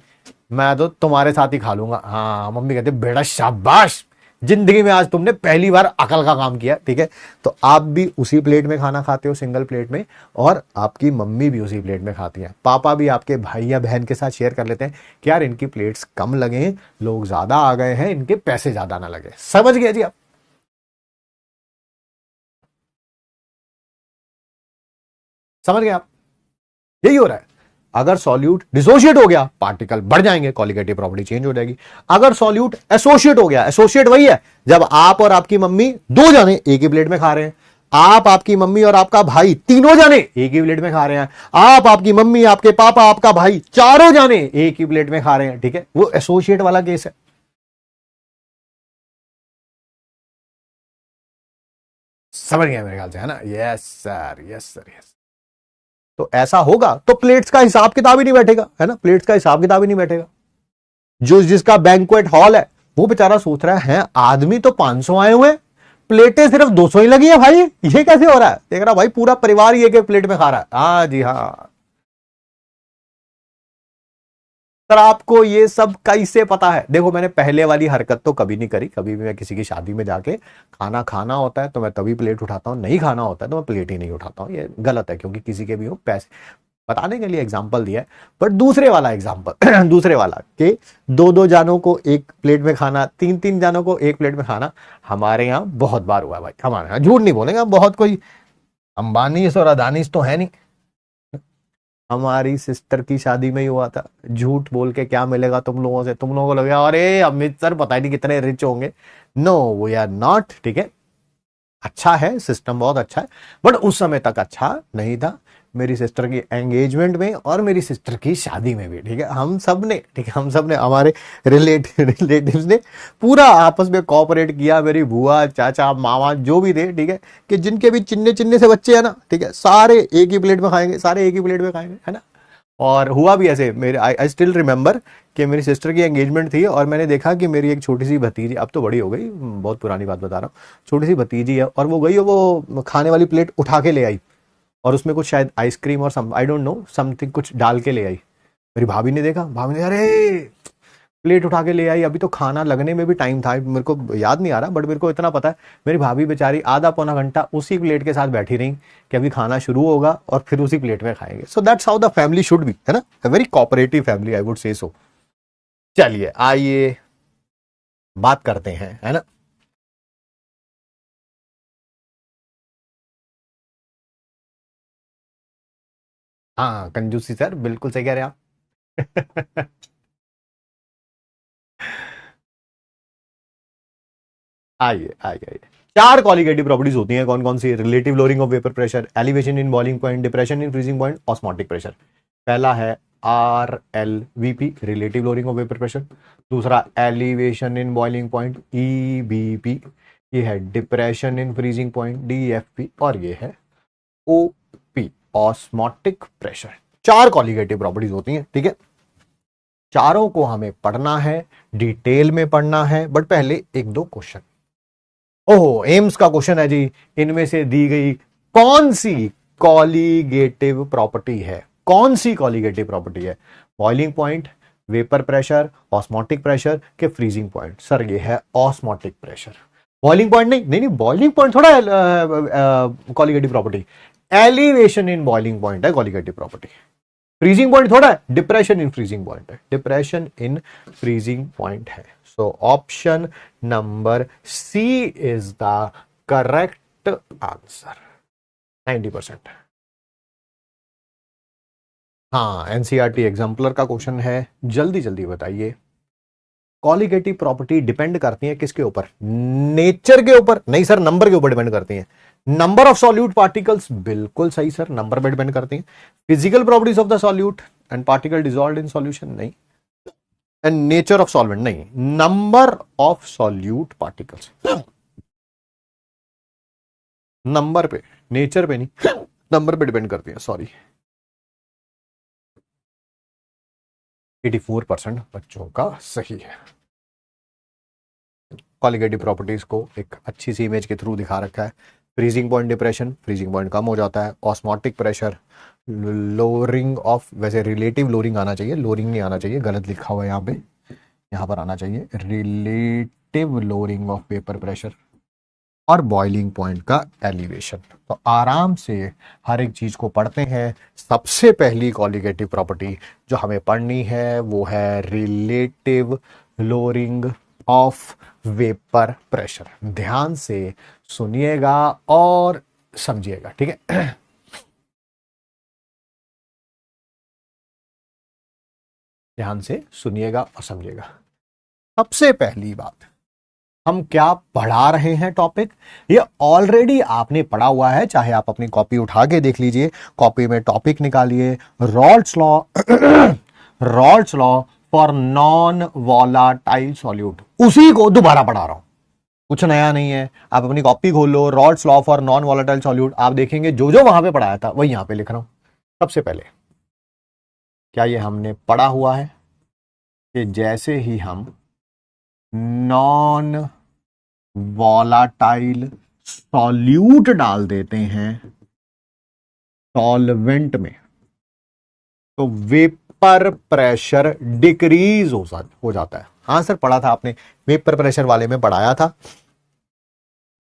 मैं तो तुम्हारे साथ ही खा लूंगा, हाँ मम्मी कहते बेटा शाबाश, जिंदगी में आज तुमने पहली बार अकल का काम किया, ठीक है। तो आप भी उसी प्लेट में खाना खाते हो, सिंगल प्लेट में, और आपकी मम्मी भी उसी प्लेट में खाती है, पापा भी आपके भाई या बहन के साथ शेयर कर लेते हैं कि यार इनकी प्लेट्स कम लगे, लोग ज्यादा आ गए हैं, इनके पैसे ज्यादा ना लगे। समझ गए जी आप, समझ गए आप, यही हो रहा है। अगर सॉल्यूट डिसोशिएट हो गया, पार्टिकल बढ़ जाएंगे, कॉलिगेटिव प्रॉपर्टी चेंज हो जाएगी। अगर सॉल्यूट एसोशिएट हो गया, एसोशिएट वही है जब आप और आपकी मम्मी 2 जाने एक ही प्लेट में खा रहे हैं, आप आपकी मम्मी और आपका भाई तीनों जाने एक ही प्लेट में खा रहे हैं, आप आपकी मम्मी आपके पापा आपका भाई चारों जाने एक ही प्लेट में खा रहे हैं, ठीक है, वो एसोशिएट वाला केस है। समझ गया मेरे ख्याल से, है ना। Yes sir, yes. तो ऐसा होगा तो प्लेट्स का हिसाब किताब ही नहीं बैठेगा, है ना, प्लेट्स का हिसाब किताब ही नहीं बैठेगा। जो जिसका बैंक्वेट हॉल है वो बेचारा सोच रहा है आदमी तो 500 आए हुए, प्लेटें सिर्फ 200 ही लगी है भाई, ये कैसे हो रहा है, देख रहा भाई पूरा परिवार ये के प्लेट में खा रहा है। हाँ जी हाँ सर, आपको ये सब कैसे पता है। देखो मैंने पहले वाली हरकत तो कभी नहीं करी, कभी भी मैं किसी की शादी में जाके खाना खाना होता है तो मैं तभी प्लेट उठाता हूँ, नहीं खाना होता है तो मैं प्लेट ही नहीं उठाता हूँ, ये गलत है, क्योंकि किसी के भी हो पैसे बताने के लिए एग्जाम्पल दिया है। बट दूसरे वाला एग्जाम्पल दूसरे वाला कि 2-2 जानों को एक प्लेट में खाना, 3-3 जानों को एक प्लेट में खाना, हमारे यहाँ बहुत बार हुआ है भाई, हमारे यहाँ झूठ नहीं बोलेंगे, बहुत कोई अंबानीस और अदानीस तो है नहीं। हमारी सिस्टर की शादी में ही हुआ था, झूठ बोल के क्या मिलेगा तुम लोगों से, तुम लोगों को लगेगा अरे अमित सर पता ही नहीं कितने रिच होंगे, नो वी आर नॉट, ठीक है। अच्छा है, सिस्टम बहुत अच्छा है, बट उस समय तक अच्छा नहीं था। मेरी सिस्टर की एंगेजमेंट में और मेरी सिस्टर की शादी में भी, ठीक है, हम सब ने, ठीक है, हम सब ने, हमारे रिलेटिव्स ने पूरा आपस में कोऑपरेट किया, मेरी बुआ चाचा मामा जो भी थे, ठीक है, कि जिनके भी चिन्ने चिन्ने से बच्चे हैं ना, ठीक है, सारे एक ही प्लेट में खाएंगे, सारे एक ही प्लेट में खाएंगे, है ना। और हुआ भी ऐसे, मेरे आई स्टिल रिमेंबर कि मेरी सिस्टर की एंगेजमेंट थी और मैंने देखा कि मेरी एक छोटी सी भतीजी, अब तो बड़ी हो गई, बहुत पुरानी बात बता रहा हूँ, छोटी सी भतीजी है और वो गई और वो खाने वाली प्लेट उठा के ले आई और उसमें कुछ शायद आइसक्रीम और आई डोंट नो समथिंग कुछ डाल के ले आई। मेरी भाभी ने देखा, भाभी ने अरे प्लेट उठा के ले आई, अभी तो खाना लगने में भी टाइम था, मेरे को याद नहीं आ रहा बट मेरे को इतना पता है मेरी भाभी बेचारी आधा पौना घंटा उसी प्लेट के साथ बैठी रही कि अभी खाना शुरू होगा और फिर उसी प्लेट में खाएंगे। So that's how the family should be, है ना, a very cooperative family I would say so. चलिए आइए बात करते हैं, है ना। हाँ कंजूसी सर, बिल्कुल सही कह रहे हैं आप। आइए आइए आइए। चार कॉलिगेटिव प्रॉपर्टीज होती हैं, कौन कौन सी? Relative lowering of vapour pressure, elevation in boiling point, depression in freezing point, osmotic pressure. पहला है R L V P, relative lowering of vapour pressure. दूसरा elevation in boiling point, E B P. ये है depression in freezing point, D F P. और ये है O P, osmotic pressure. चार colligative properties होती हैं, ठीक है। चारों को हमें पढ़ना है, डिटेल में पढ़ना है, बट पहले एक दो क्वेश्चन। ओहो, एम्स का क्वेश्चन है जी, इनमें से दी गई कौन सी कॉलिगेटिव प्रॉपर्टी है? कौन सी कॉलिगेटिव प्रॉपर्टी है? Boiling point, vapour pressure, osmotic pressure के फ्रीजिंग पॉइंट? सर ये है ऑस्मोटिक प्रेशर। बॉइलिंग पॉइंट नहीं, नहीं नहीं, बॉइलिंग पॉइंट थोड़ा colligative property. Elevation in boiling point है कॉलिगेटिव प्रॉपर्टी। फ्रीजिंग पॉइंट थोड़ा है, डिप्रेशन इन फ्रीजिंग पॉइंट है, डिप्रेशन इन फ्रीजिंग पॉइंट है। So option number C is the correct answer, 90%। हाँ एनसीईआरटी एग्जाम्पलर का क्वेश्चन है, जल्दी जल्दी बताइए। कॉलिगेटिव प्रॉपर्टी डिपेंड करती है किसके ऊपर? नेचर के ऊपर? नहीं सर, नंबर के ऊपर डिपेंड करती है। नंबर ऑफ सॉल्यूट पार्टिकल्स, बिल्कुल सही सर, नंबर पे डिपेंड करती है। Physical properties of the solute and particle dissolved in solution, नहीं। एंड नेचर ऑफ सॉल्वेंट, नहीं। Number of solute particles, number पे, नेचर पे नहीं, नंबर पे डिपेंड करती है, सॉरी। 84% बच्चों का सही है। कॉलिगेटिव प्रॉपर्टीज को एक अच्छी सी इमेज के थ्रू दिखा रखा है। Freezing point depression, freezing point कम हो जाता है। ऑस्मोटिक प्रेशर, लोअरिंग ऑफ, वैसे रिलेटिव लोअरिंग आना चाहिए, लोअरिंग नहीं आना चाहिए, गलत लिखा हुआ है यहाँ पे, यहाँ पर आना चाहिए relative lowering of vapour pressure. और बॉइलिंग पॉइंट का एलिवेशन। तो आराम से हर एक चीज को पढ़ते हैं। सबसे पहली कॉलिगेटिव प्रॉपर्टी जो हमें पढ़नी है वो है relative lowering of vapour pressure. ध्यान से सुनिएगा और समझिएगा, ठीक है। ध्यान से सुनिएगा और समझिएगा। सबसे पहली बात, हम क्या पढ़ा रहे हैं टॉपिक, ये ऑलरेडी आपने पढ़ा हुआ है, चाहे आप अपनी कॉपी उठा के देख लीजिए, कॉपी में टॉपिक निकालिए, Raoult's law. Raoult's law for non volatile solute, उसी को दोबारा पढ़ा रहा हूं, कुछ नया नहीं है। आप अपनी कॉपी खोल लो, Raoult's law for non volatile solute, आप देखेंगे जो जो वहां पे पढ़ाया था वही यहां पे लिख रहा हूं। सबसे पहले क्या ये हमने पढ़ा हुआ है कि जैसे ही हम नॉन वॉलाटाइल सॉल्यूट डाल देते हैं सॉल्वेंट में, तो वेपर प्रेशर डिक्रीज हो जाता है। हाँ सर पढ़ा था आपने, वेपर प्रेशर वाले में पढ़ाया था।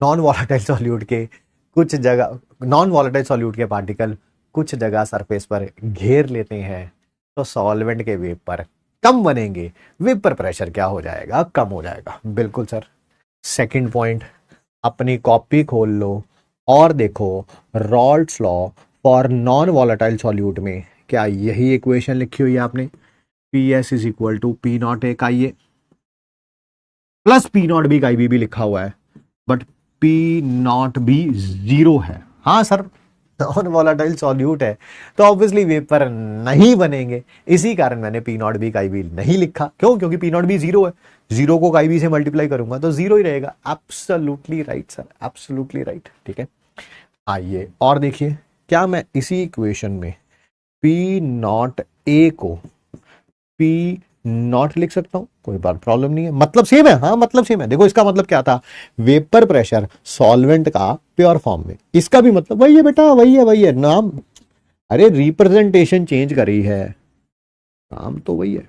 नॉन वॉलेटाइल सॉल्यूट के कुछ जगह, नॉन वॉलेटाइल सॉल्यूट के पार्टिकल कुछ जगह सरफेस पर घेर लेते हैं तो सॉल्वेंट के वेपर कम बनेंगे, वेपर प्रेशर क्या हो जाएगा? कम हो जाएगा। बिल्कुल सर। सेकंड पॉइंट, अपनी कॉपी खोल लो और देखो Raoult's law for non volatile solute में क्या यही इक्वेशन लिखी हुई है आपने? P S is equal to P naught A का ये प्लस पी नॉट बी का भी लिखा हुआ है, but P naught B zero है। हाँ सर, नॉन वॉलेटाइल सॉल्यूट है तो ऑब्वियसली वेपर नहीं बनेंगे, इसी कारण मैंने पी नॉट बी का भी नहीं लिखा। क्यों? क्योंकि पी नॉट बी जीरो है, जीरो को काई बी से मल्टीप्लाई करूंगा तो जीरो ही रहेगा। Absolutely right sir, absolutely right, ठीक है। आइए और देखिए, क्या मैं इसी इक्वेशन में पी नॉट ए को पी नॉट लिख सकता हूं? कोई बात, प्रॉब्लम नहीं है, मतलब सेम है। हाँ मतलब सेम है। देखो इसका मतलब क्या था, वेपर प्रेशर सॉल्वेंट का प्योर फॉर्म में, इसका भी मतलब वही है बेटा, वही है नाम, अरे रिप्रेजेंटेशन चेंज करी है, काम तो वही है,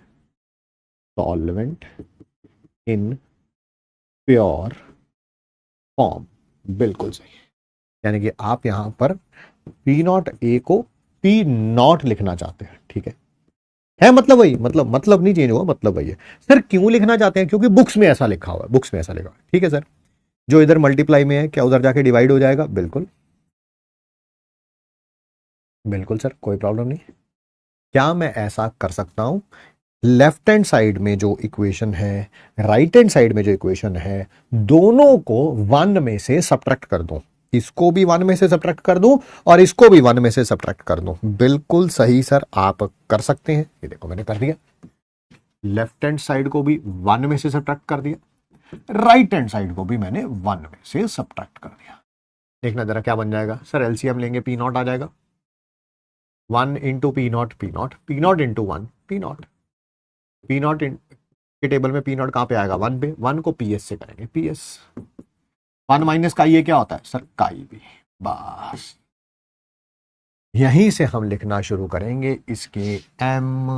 सॉल्वेंट इन प्योर फॉर्म। बिल्कुल सही। यानी कि आप यहां पर पी नॉट ए को पी नॉट लिखना चाहते हैं, ठीक है। है मतलब वही, मतलब नहीं चेंज हुआ, मतलब वही है। सर क्यों लिखना चाहते हैं? क्योंकि बुक्स में ऐसा लिखा हुआ है, बुक्स में ऐसा लिखा हुआ है। ठीक है सर, जो इधर मल्टीप्लाई में है क्या उधर जाके डिवाइड हो जाएगा? बिल्कुल बिल्कुल सर, कोई प्रॉब्लम नहीं। क्या मैं ऐसा कर सकता हूं, लेफ्ट हैंड साइड में जो इक्वेशन है, राइट हैंड साइड में जो इक्वेशन है, दोनों को वन में से सब्ट्रैक्ट कर दूं, इसको भी वन में से सब्ट्रैक्ट कर दूं और इसको भी वन में से सब्ट्रैक्ट कर दूं? बिल्कुल सही सर, आप कर सकते हैं। ये देखो मैंने कर दिया, लेफ्ट हैंड साइड को भी वन में से सब्ट्रैक्ट कर दिया, राइट हैंड साइड को भी मैंने वन में से सब्ट्रैक्ट कर दिया। देखना जरा क्या बन जाएगा सर, एलसीएम लेंगे पी नॉट आ जाएगा, 1 into P not into one P not के टेबल में पी नॉट कहां पे आएगा? वन पे, वन को पीएस से करेंगे, पीएस वन माइनस का ये क्या होता है सर? काई भी। बस यहीं से हम लिखना शुरू करेंगे इसके एम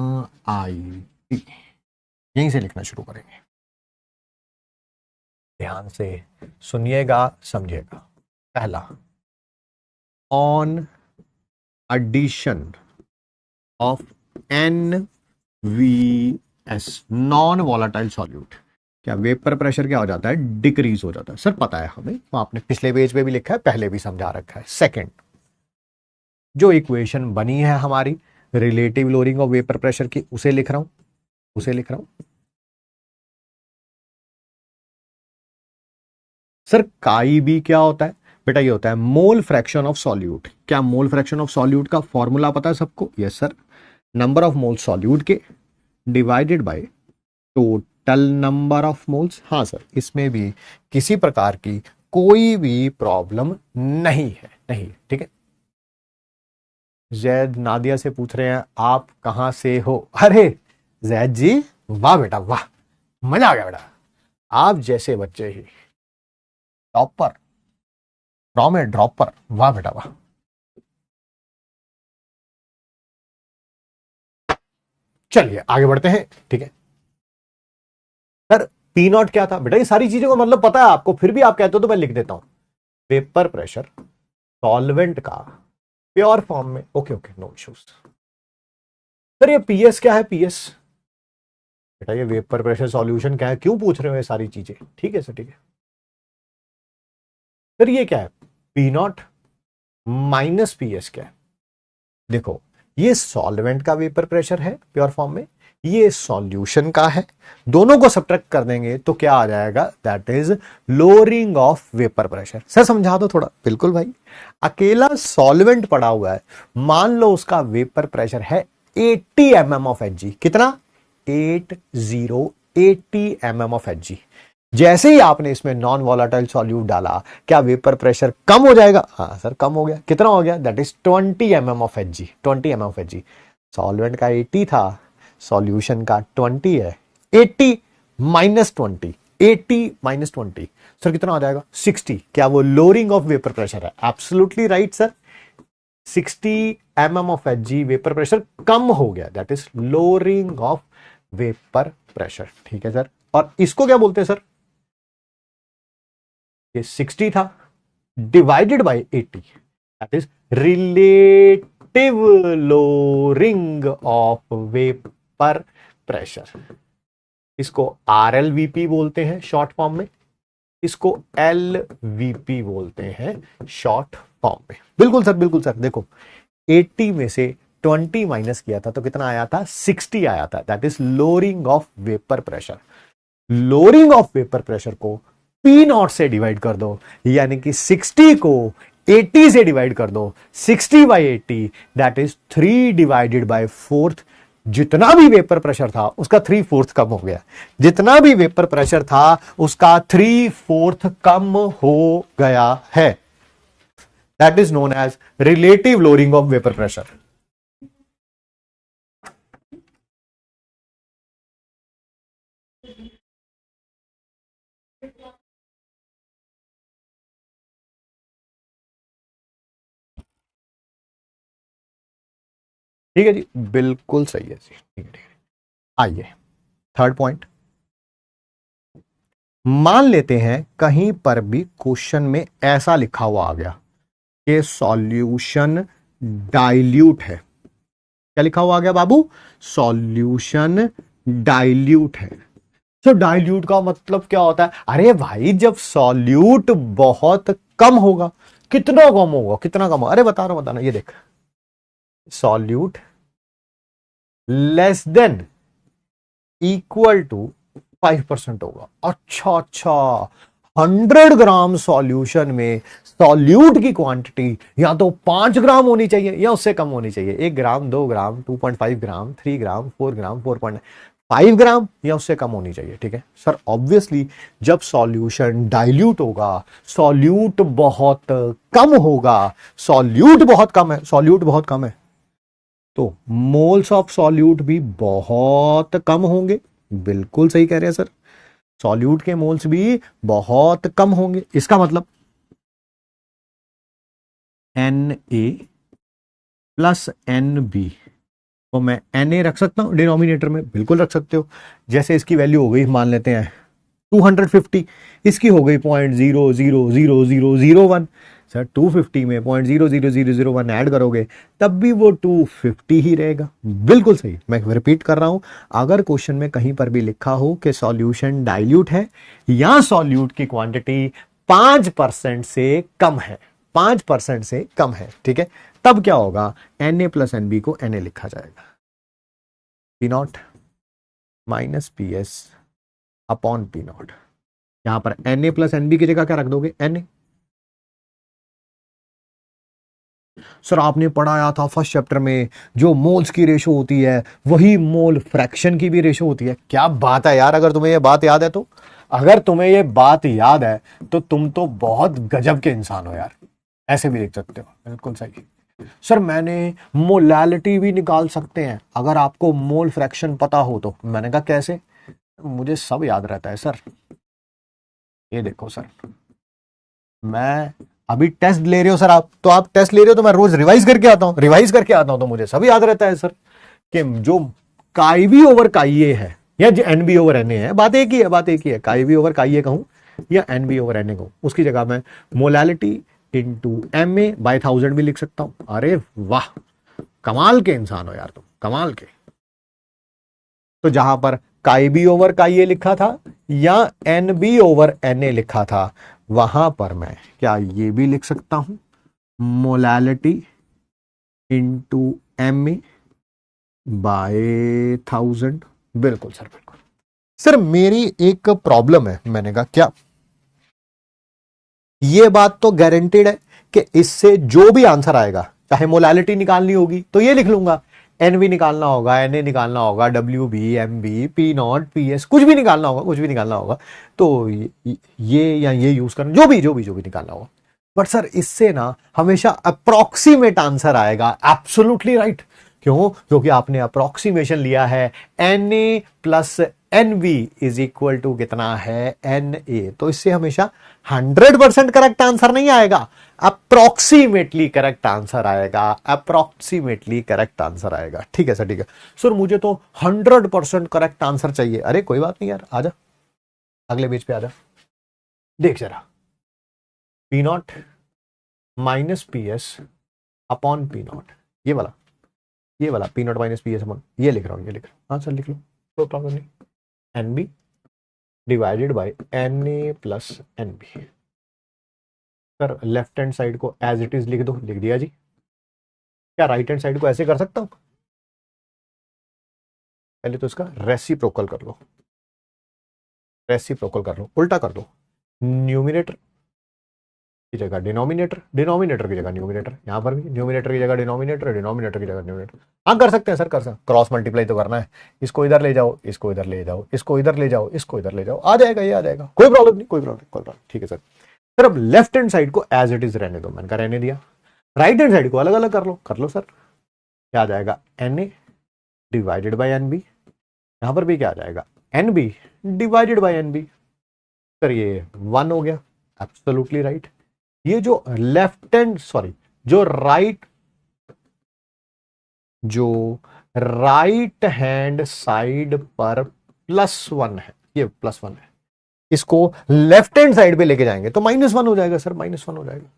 आई टी, यहीं से लिखना शुरू करेंगे। ध्यान से सुनिएगा, समझिएगा। पहला, on addition of NVS non volatile solute, क्या वेपर प्रेशर क्या हो जाता है? डिक्रीज हो जाता है। सर पता है हमें, वो आपने पिछले पेज पे भी लिखा है, पहले भी समझा रखा है। सेकंड, जो इक्वेशन बनी है हमारी relative lowering of vapour pressure की, उसे लिख रहा हूं। सर काई बी क्या होता है बेटा? ये होता है मोल फ्रैक्शन ऑफ सॉल्यूट। क्या मोल फ्रैक्शन ऑफ सॉल्यूट का फॉर्मूला पता है सबको? Yes sir, number of mole solute के divided by total number of moles. हाँ सर, इसमें भी किसी प्रकार की कोई भी प्रॉब्लम नहीं है, नहीं। ठीक है, जैद नादिया से पूछ रहे हैं आप कहां से हो? अरे जैद जी, वाह बेटा वाह, मजा आ गया बेटा, आप जैसे बच्चे ही, टॉपर, फ्रॉम ए ड्रॉपर, वाह बेटा वाह। चलिए आगे बढ़ते हैं। ठीक है सर, पी नॉट क्या था बेटा? ये सारी चीजों का मतलब पता है आपको, फिर भी आप कहते हो तो मैं लिख देता हूं, वेपर प्रेशर सॉल्वेंट का प्योर फॉर्म में। Okay okay, no issues. Sir ये पीएस क्या है? पीएस बेटा ये वेपर प्रेशर सॉल्यूशन क्या है, क्यों पूछ रहे हो ये सारी चीजें? ठीक है सर, ठीक है सर। ये क्या है? पी नॉट माइनस पीएस क्या है? देखो, ये सॉल्वेंट का वेपर प्रेशर है प्योर फॉर्म में, ये सॉल्यूशन का है, दोनों को सब्ट्रैक्ट कर देंगे तो क्या आ जाएगा? That is lowering of vapour pressure. Sir समझा दो थोड़ा। बिल्कुल भाई, अकेला सॉल्वेंट पड़ा हुआ है, मान लो उसका वेपर प्रेशर है 80 mm ऑफ एच। कितना? 80 mm ऑफ एच। जैसे ही आपने इसमें नॉन वॉलेटाइल सॉल्यूट डाला, क्या वेपर प्रेशर कम हो जाएगा? हाँ सर, कम हो गया। कितना हो गया? That is 20 mm of H. 20 mm of H. Solvent का 80 था, सॉल्यूशन का 20 है। 80 माइनस 20, 80 माइनस 20 सर कितना आ जाएगा? 60। क्या वो लोअरिंग ऑफ वेपर प्रेशर है? Absolutely right sir, 60 mm of H vapour pressure कम हो गया, that is lowering of vapour pressure. ठीक है सर, और इसको क्या बोलते हैं सर? ये 60 था divided by 80, that is relative lowering of vapour pressure. इसको RLVP बोलते हैं शॉर्ट फॉर्म में, इसको LVP बोलते हैं शॉर्ट फॉर्म में। बिल्कुल सर, बिल्कुल सर। देखो 80 में से 20 माइनस किया था तो कितना आया था? 60 आया था, that is lowering of vapour pressure. Lowering of vapour pressure को पी नॉट से डिवाइड कर दो, यानी कि 60 को 80 से डिवाइड कर दो, 60 by 80 that is 3 divided by 4। जितना भी वेपर प्रेशर था उसका 3/4 कम हो गया, जितना भी वेपर प्रेशर था उसका 3/4 कम हो गया है। That is known as relative lowering of vapour pressure. ठीक है जी, बिल्कुल सही है जी। ठीक है, ठीक है। आइए थर्ड पॉइंट, मान लेते हैं कहीं पर भी क्वेश्चन में ऐसा लिखा हुआ आ गया कि सॉल्यूशन डाइल्यूट है, क्या लिखा हुआ आ गया बाबू? सॉल्यूशन डाइल्यूट है। तो डाइल्यूट का मतलब क्या होता है? अरे भाई जब सॉल्यूट बहुत कम होगा, कितना कम होगा, कितना कम होगा? अरे बता रहा हूं, बताना, ये देख, solute less than equal to 5% होगा। अच्छा अच्छा, 100 ग्राम सॉल्यूशन में सॉल्यूट की क्वांटिटी या तो 5 ग्राम होनी चाहिए या उससे कम होनी चाहिए। 1 ग्राम, 2 ग्राम, 2.5 ग्राम, 3 ग्राम, 4 ग्राम, 4.5 ग्राम या उससे कम होनी चाहिए। ठीक है सर, ऑब्वियसली जब सॉल्यूशन डाइल्यूट होगा, सॉल्यूट बहुत कम होगा, सॉल्यूट बहुत कम है, सॉल्यूट बहुत कम है, तो मोल्स ऑफ सॉल्यूट भी बहुत कम होंगे। बिल्कुल सही कह रहे हैं सर, सॉल्यूट के मोल्स भी बहुत कम होंगे। इसका मतलब Na प्लस NB तो मैं Na रख सकता हूं डिनोमिनेटर में, बिल्कुल रख सकते हो। जैसे इसकी वैल्यू हो गई, मान लेते हैं 250, इसकी हो गई 0.0000001। सर 250 में 0.00001 ऐड करोगे तब भी वो 250 ही रहेगा। बिल्कुल सही, मैं रिपीट कर रहा हूं, अगर क्वेश्चन में कहीं पर भी लिखा हो कि सॉल्यूशन डाइल्यूट है या सॉल्यूट की क्वांटिटी 5% से कम है, 5% से कम है, ठीक है, तब क्या होगा? Na प्लस NB को Na लिखा जाएगा, P0 minus PS upon P0। यहां पर Na प्लस NB की जगह क्या रख दोगे? Na। सर आपने पढ़ाया था फर्स्ट चैप्टर में, जो मोल्स की रेशो होती है वही मोल फ्रैक्शन की भी रेशो होती है। क्या बात है यार, अगर तुम्हें यह बात याद है तो, अगर तुम्हें यह बात याद है तो तुम तो बहुत गजब के इंसान हो यार, ऐसे भी देख सकते हो। बिल्कुल सही सर, मैंने मोलैलिटी भी निकाल सकते हैं अगर आपको मोल फ्रैक्शन पता हो तो। मैंने कहा कैसे? मुझे सब याद रहता है सर। ये देखो सर, मैं अभी टेस्ट ले रहे हो सर, आप तो आप टेस्ट ले रहे हो तो मैं रोज रिवाइज करके आता हूं, रिवाइज करके आता हूं तो मुझे सब याद रहता है सर। कि जो काई बी ओवर काईए है या जो N B over N A है, बात एक ही है, बात एक ही है। काई बी ओवर काईए कहूं या N B over N A कहूं, उसकी जगह मैं molality into M A by 1000 भी लिख सकता हूं। अरे वाह, कमाल के इंसान हो यार तुम, कमाल के। तो जहां पर काई बी ओवर काईए लिखा था या N B over N A लिखा था, वहां पर मैं क्या ये भी लिख सकता हूं? Molality into M A by 1000। बिल्कुल सर, बिल्कुल सर। मेरी एक प्रॉब्लम है, मैंने कहा क्या? ये बात तो गारंटेड है कि इससे जो भी आंसर आएगा, चाहे मोलैलिटी निकालनी होगी तो ये लिख लूंगा, एन बी निकालना होगा, एन ए निकालना होगा, W B, M B, P0, PS, कुछ भी निकालना होगा, कुछ भी निकालना होगा तो ये या ये यूज करना, जो भी निकालना होगा। बट सर इससे ना हमेशा अप्रोक्सीमेट आंसर आएगा। Absolutely right. क्यों? क्योंकि आपने अप्रोक्सीमेशन लिया है, Na plus NB is equal to कितना है? Na। तो इससे हमेशा 100% करेक्ट आंसर नहीं आएगा, अप्रोक्सीमेटली करेक्ट आंसर आएगा, अप्रोक्सीमेटली करेक्ट आंसर आएगा। ठीक है सर, ठीक है सर, मुझे तो 100% करेक्ट आंसर चाहिए। अरे कोई बात नहीं यार, आजा अगले पेज पे आजा, देख जरा, P0 minus PS upon P0, ये वाला, ये वाला P0 माइनस PS अपॉन, ये लिख रहा हूं, ये लिख रहा हूं। हाँ सर लिख लो, कोई प्रॉब्लम नहीं। NB divided by Na plus NB। Sir left hand side को एज इट इज लिख दो, लिख दिया जी। क्या राइट हैंड साइड को ऐसे कर सकता हूं? पहले तो इसका रेसिप्रोकल कर लो, रेसिप्रोकल कर लो, उल्टा कर दो। न्यूमिनेटर की जगह डिनोमिनेटर, डिनोमिनेटर की जगह न्यूमिनेटर, यहां पर भी न्यूमिनेटर की जगह डिनोमिनेटर, डिनोमिनेटर की जगह न्यूमिनेटर। हाँ कर सकते हैं सर, कर सकते, क्रॉस मल्टीप्लाई तो करना है। इसको इधर ले जाओ, इसको इधर ले जाओ, इसको इधर ले जाओ, इसको इधर ले जाओ, आ जाएगा, ये आ जाएगा, कोई प्रॉब्लम नहीं, कोई प्रॉब्लम, कोई प्रॉब्लम। ठीक है सर। सर अब लेफ्ट हैंड साइड को एज इट इज रहने दो, मैंने कहा रहने दिया। राइट हैंड साइड को अलग अलग कर लो सर। क्या आ जाएगा? Na डिवाइडेड बाय NB, यहां पर भी क्या आ जाएगा? NB divided by NB। Sir ये 1 हो गया, एब्सोल्युटली राइट। ये जो लेफ्ट हैंड, सॉरी, जो राइट हैंड साइड पर +1 है, ये +1 है, इसको लेफ्ट हैंड साइड पे लेके जाएंगे तो -1 हो जाएगा सर, -1 हो जाएगा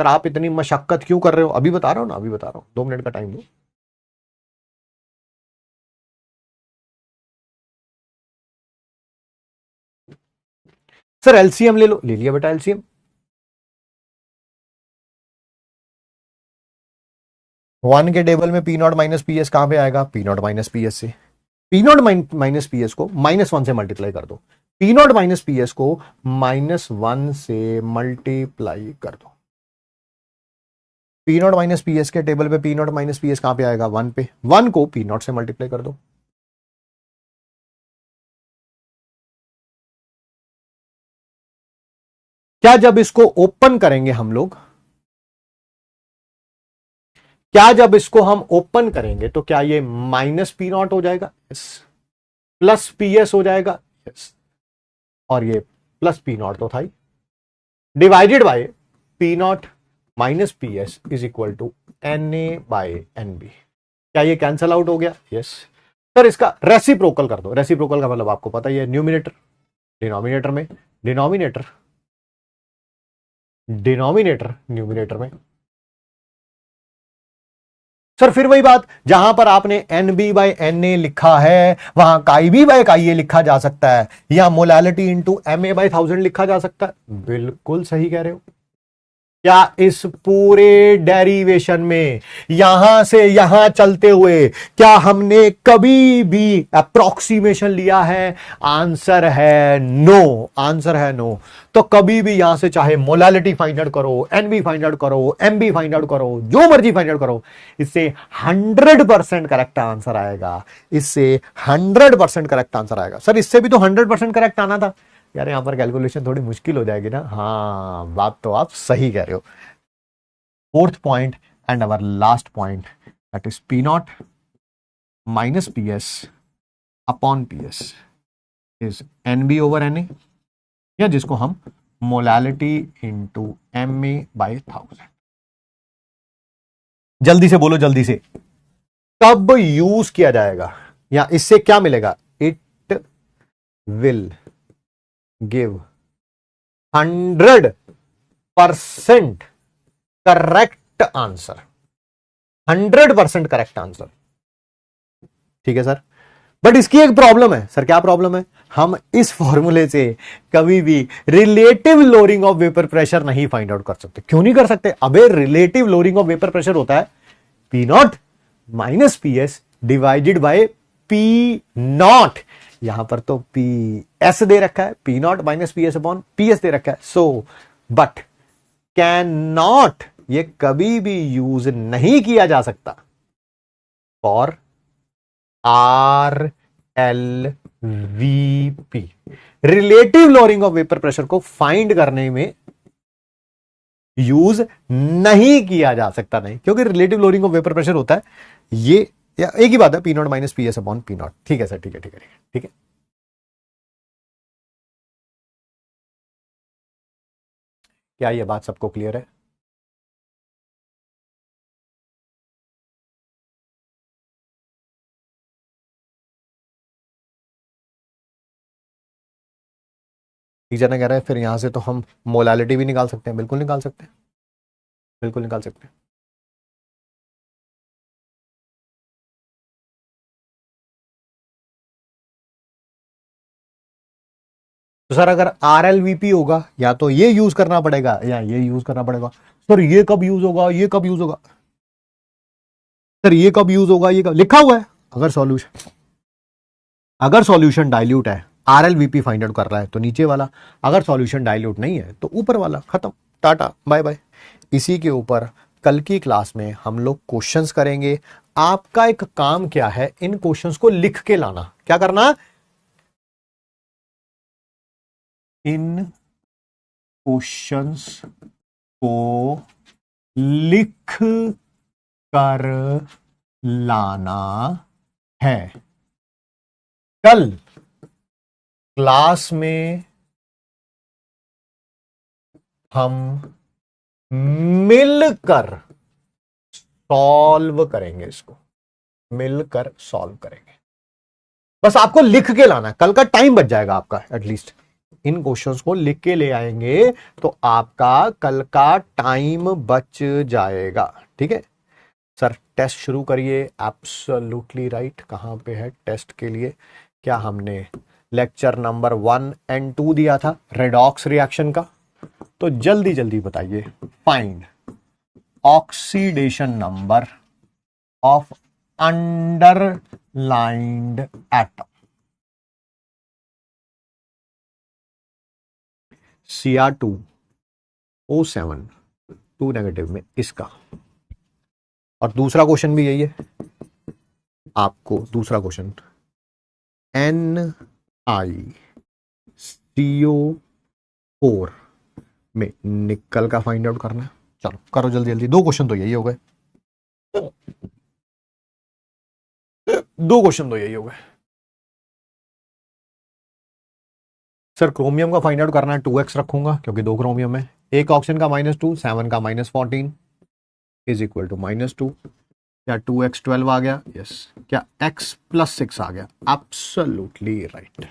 सर आप इतनी मशक्कत क्यों कर रहे हो? अभी बता रहा हूं ना, अभी बता रहा हूं, 2 मिनट का टाइम दो। सर एलसीएम ले लो, ले लिया बेटा एलसीएम। वन के टेबल में P naught minus P S कहां पे आएगा? P naught minus P S से। P naught minus P S को -1 से मल्टीप्लाई कर दो। P naught minus P S को -1 से मल्टीप्लाई कर दो। P naught minus P S के टेबल पे P naught minus P S कहां पे आएगा? 1 पे। 1 को पी नॉट से मल्टीप्लाई कर दो। क्या जब इसको ओपन करेंगे हम लोग, क्या जब इसको हम ओपन करेंगे तो क्या ये माइनस पी नॉट हो जाएगा? यस। प्लस पी एस हो जाएगा? यस। और ये प्लस पी नॉट तो था ही, divided by P naught minus P S is equal to N A by N B. क्या ये कैंसल आउट हो गया? यस। सर इसका रेसिप्रोकल कर दो। रेसिप्रोकल का मतलब आपको पता ही है, न्यूमिनेटर डिनोमिनेटर में, डिनोमिनेटर डिनोमिनेटर न्यूमिनेटर में। सर फिर वही बात, जहां पर आपने N B by N A लिखा है वहां काई बी बाई काई ए लिखा जा सकता है, या molality into M A by 1000 लिखा जा सकता है। बिल्कुल सही कह रहे हो। क्या इस पूरे डेरिवेशन में यहां से यहां चलते हुए क्या हमने कभी भी अप्रोक्सीमेशन लिया है? आंसर है नो, आंसर है नो। तो कभी भी यहां से चाहे मोलालिटी फाइंड आउट करो, एनबी फाइंड आउट करो, एमबी फाइंड आउट करो, जो मर्जी फाइंड आउट करो, इससे 100% करेक्ट आंसर आएगा। इससे 100% करेक्ट आंसर आएगा। सर इससे भी तो 100% करेक्ट आना था। यार यहां पर कैलकुलेशन थोड़ी मुश्किल हो जाएगी ना। हाँ बात तो आप सही कह रहे हो। Fourth point and our last point, that is P naught minus P S upon P S is N B over N A, या जिसको हम molality into M A by 1000। जल्दी से बोलो, जल्दी से। कब यूज किया जाएगा, या इससे क्या मिलेगा? It will give 100% correct answer. 100% correct answer. ठीक है सर, बट इसकी एक प्रॉब्लम है। सर क्या प्रॉब्लम है? हम इस फॉर्मूले से कभी भी relative lowering of vapour pressure नहीं फाइंड आउट कर सकते। क्यों नहीं कर सकते? अबे relative lowering of vapour pressure होता है P naught minus P S divided by P naught. यहां पर तो पी एस दे रखा है, P naught minus P S upon P S दे रखा है। सो बट कैन नॉट, ये कभी भी यूज नहीं किया जा सकता for are L V P. Relative lowering of vapour pressure को फाइंड करने में यूज नहीं किया जा सकता, नहीं, क्योंकि relative lowering of vapour pressure होता है ये, या एक ही बात है, P naught minus P S upon P not. ठीक है सर, ठीक है ठीक है ठीक है। क्या ये बात सबको क्लियर है? टीचर ने कह रहा है फिर यहां से तो हम मोलालिटी भी निकाल सकते हैं। बिल्कुल निकाल सकते हैं, बिल्कुल निकाल सकते हैं। तो सर अगर आर एल वी पी होगा, या तो ये यूज करना पड़ेगा या ये यूज करना पड़ेगा। सर ये कब यूज होगा, ये कब यूज होगा? सर ये कब यूज होगा, ये कब लिखा हुआ है? अगर सॉल्यूशन डाइल्यूट है, R L V P find out कर रहा है तो नीचे वाला, अगर सॉल्यूशन डाइल्यूट नहीं है तो ऊपर वाला। खत्म, टाटा बाय बाय। इसी के ऊपर कल की क्लास में हम लोग क्वेश्चंस करेंगे। आपका एक काम क्या है, इन क्वेश्चंस को लिख के लाना। क्या करना? इन क्वेश्चंस को लिख कर लाना है। कल क्लास में हम मिलकर सॉल्व करेंगे, इसको मिलकर सॉल्व करेंगे। बस आपको लिख के लाना है, कल का टाइम बच जाएगा आपका एटलीस्ट। इन क्वेश्चंस को लिख के ले आएंगे तो आपका कल का टाइम बच जाएगा। ठीक है सर, टेस्ट शुरू करिए। Absolutely right. कहां पे है टेस्ट के लिए? क्या हमने लेक्चर नंबर 1 एंड 2 दिया था रेडॉक्स रिएक्शन का? तो जल्दी जल्दी बताइए। Find oxidation number of underlined atom. Cr2O7 2 negative में इसका। और दूसरा क्वेश्चन भी यही है आपको। दूसरा क्वेश्चन NiCO4 में निकल का फाइंड आउट करना है। चलो करो जल्दी जल्दी, दो क्वेश्चन तो यही हो गए। दो क्वेश्चन तो यही हो गए। सर क्रोमियम का फाइंड आउट करना है, 2x रखूंगा क्योंकि दो क्रोमियम है। एक ऑक्सीजन का -2, 7 का -14 इज इक्वल टू -2। क्या 2x 12 आ गया? यस। क्या x + 6 आ गया? Absolutely right.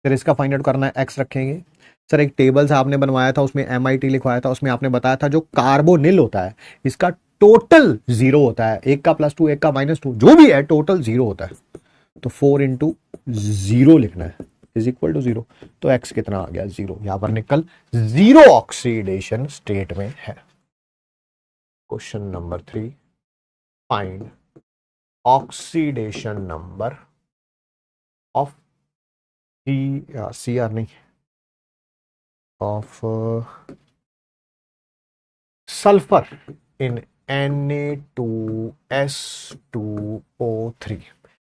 फिर इसका फाइंड आउट करना है, x रखेंगे। सर एक टेबल से आपने बनवाया था, उसमें MIT लिखवाया था, उसमें आपने बताया था जो कार्बोनिल होता है इसका टोटल 0 होता है। एक का +2 एक का -2 जो भी है टोटल 0 होता है। तो 4 × 0 लिखना है इज इक्वल टू 0। तो x कितना आ गया? 0। यहां पर निकल 0 ऑक्सीडेशन स्टेट में है। Question number 3, find oxidation number of CR नहीं, of sulphur in Na2S2O3।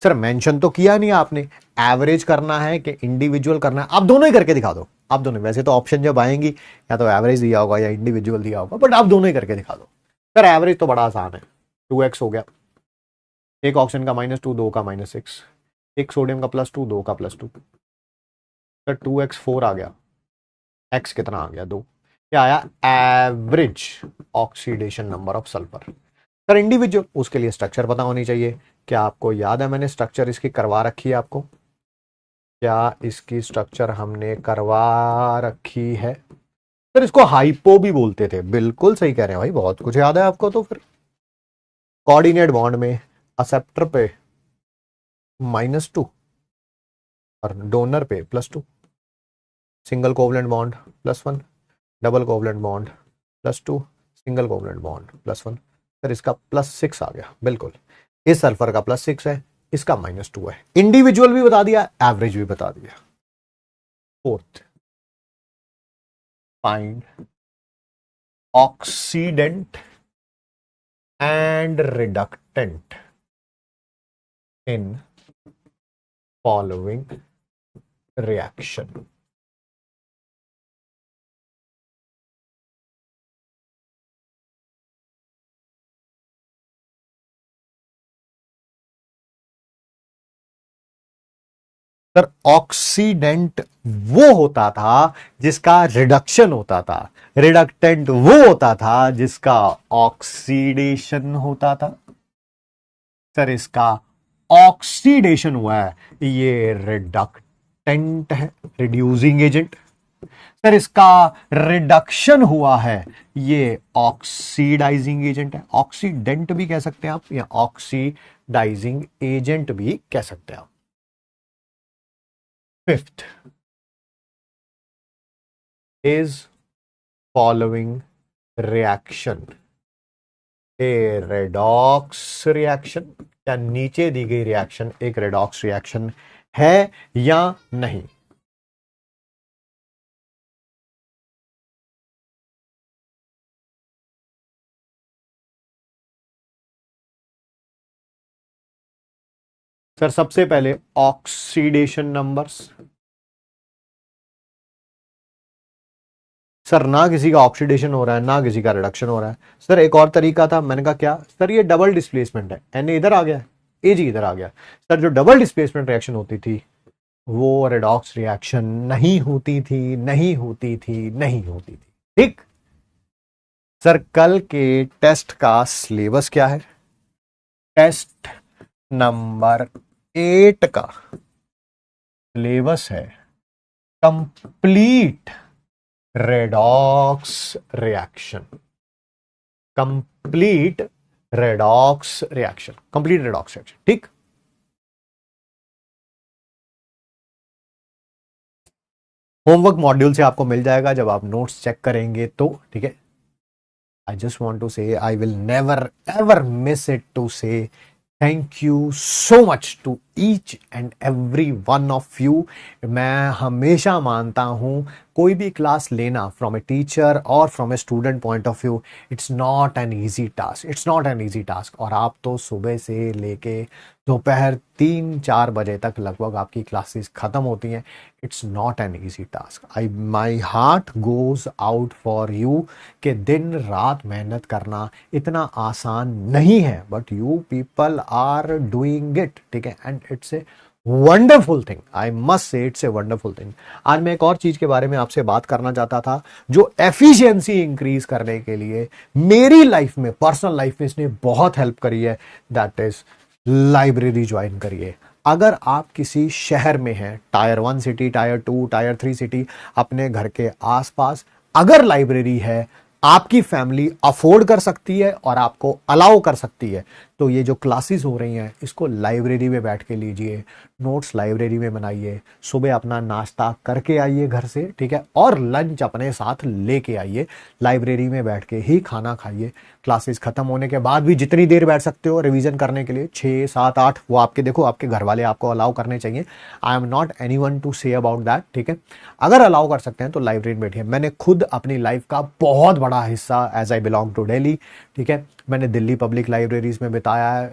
Sir mention तो किया नहीं आपने, एवरेज करना है कि इंडिविजुअल करना है? आप दोनों ही करके दिखा दो। आप दोनों, वैसे तो ऑप्शन जब आएंगी या तो एवरेज दिया होगा या इंडिविजुअल दिया होगा, बट आप दोनों ही करके दिखा दो। सर एवरेज तो बड़ा आसान है, 2x हो गया। एक ऑक्सीजन का -2, दो का -6, एक सोडियम का +2, दो का +2। सर 2x 4 आ गया, x कितना आ गया? 2। क्या आया? Average oxidation number of sulphur. Sir individual, उसके लिए स्ट्रक्चर पता होनी चाहिए। क्या आपको याद है मैंने स्ट्रक्चर इसकी करवा रखी है आपको? क्या इसकी स्ट्रक्चर हमने करवा रखी है? सर इसको हाइपो भी बोलते थे। बिल्कुल सही कह रहे हैं भाई, बहुत कुछ याद है आपको। तो फिर कोऑर्डिनेट बॉन्ड में एक्सेप्टर पे -2 और डोनर पे +2, single covalent bond +1, double covalent bond +2, single covalent bond +1। Sir इसका +6 आ गया। बिल्कुल, इस सल्फर का +6 है, इसका -2 है। इंडिविजुअल भी बता दिया, एवरेज भी बता दिया। Fourth, find oxidant and reductant in following reaction. Sir oxidant वो होता था जिसका रिडक्शन होता था, रिडक्टेंट वो होता था जिसका ऑक्सीडेशन होता था। सर इसका ऑक्सीडेशन हुआ है, ये रिडक्टेंट है, रिड्यूसिंग एजेंट। सर इसका रिडक्शन हुआ है, ये ऑक्सीडाइजिंग एजेंट है। ऑक्सीडेंट भी कह सकते हैं आप या ऑक्सीडाइजिंग एजेंट भी कह सकते हैं आप। Fifth is following reaction a redox reaction? क्या नीचे दी गई रिएक्शन एक रेडॉक्स रिएक्शन है या नहीं? सर सबसे पहले ऑक्सीडेशन नंबर्स। सर ना किसी का ऑक्सीडेशन हो रहा है ना किसी का रिडक्शन हो रहा है। सर एक और तरीका था, मैंने कहा क्या? सर ये डबल डिस्प्लेसमेंट है, एन इधर आ गया, ए जी इधर आ गया। सर जो डबल डिस्प्लेसमेंट रिएक्शन होती थी वो रेडॉक्स रिएक्शन नहीं होती थी, नहीं होती थी, नहीं होती थी। ठीक। सर कल के टेस्ट का सिलेबस क्या है? टेस्ट नंबर 8 का सिलेबस है complete redox reaction, complete redox reaction, complete redox reaction. ठीक, होमवर्क मॉड्यूल से आपको मिल जाएगा जब आप नोट्स चेक करेंगे तो। ठीक है, I just want to say I will never ever miss it to say thank you so much to each and every one of you. मैं हमेशा मानता हूं कोई भी क्लास लेना फ्रॉम ए टीचर और from a student point of view, it's not an easy task, it's not an easy task. और आप तो सुबह से लेके दोपहर 3-4 बजे तक लगभग आपकी क्लासेस खत्म होती हैं। It's not an easy task. I my heart goes out for you कि दिन रात मेहनत करना इतना आसान नहीं है, but you people are doing it. ठीक है, and it's a wonderful thing, I must say it's a wonderful thing. आज मैं एक और चीज के बारे में आपसे बात करना चाहता था जो एफिशिएंसी इंक्रीज करने के लिए मेरी लाइफ में, पर्सनल लाइफ में इसने बहुत हेल्प करी है। दैट इज लाइब्रेरी ज्वाइन करिए। अगर आप किसी शहर में हैं, tyre 1 city, tyre 2, tyre 3 city, अपने घर के आसपास अगर लाइब्रेरी है, आपकी फैमिली अफोर्ड कर सकती है और आपको अलाउ कर सकती है, तो ये जो क्लासेस हो रही हैं इसको लाइब्रेरी में बैठ के लीजिए, नोट्स लाइब्रेरी में बनाइए, सुबह अपना नाश्ता करके आइए घर से। ठीक है, और लंच अपने साथ लेके आइए, लाइब्रेरी में बैठ के ही खाना खाइए। क्लासेस खत्म होने के बाद भी जितनी देर बैठ सकते हो रिवीजन करने के लिए, 6, 7, 8, वो आपके, देखो आपके घर वाले आपको अलाउ करने चाहिए। I am not anyone to say about that. ठीक है, अगर अलाउ कर सकते हैं तो लाइब्रेरी में बैठिए। मैंने खुद अपनी लाइफ का बहुत बड़ा हिस्सा, as I belong to Delhi, ठीक है, मैंने दिल्ली पब्लिक लाइब्रेरीज में बिताया है।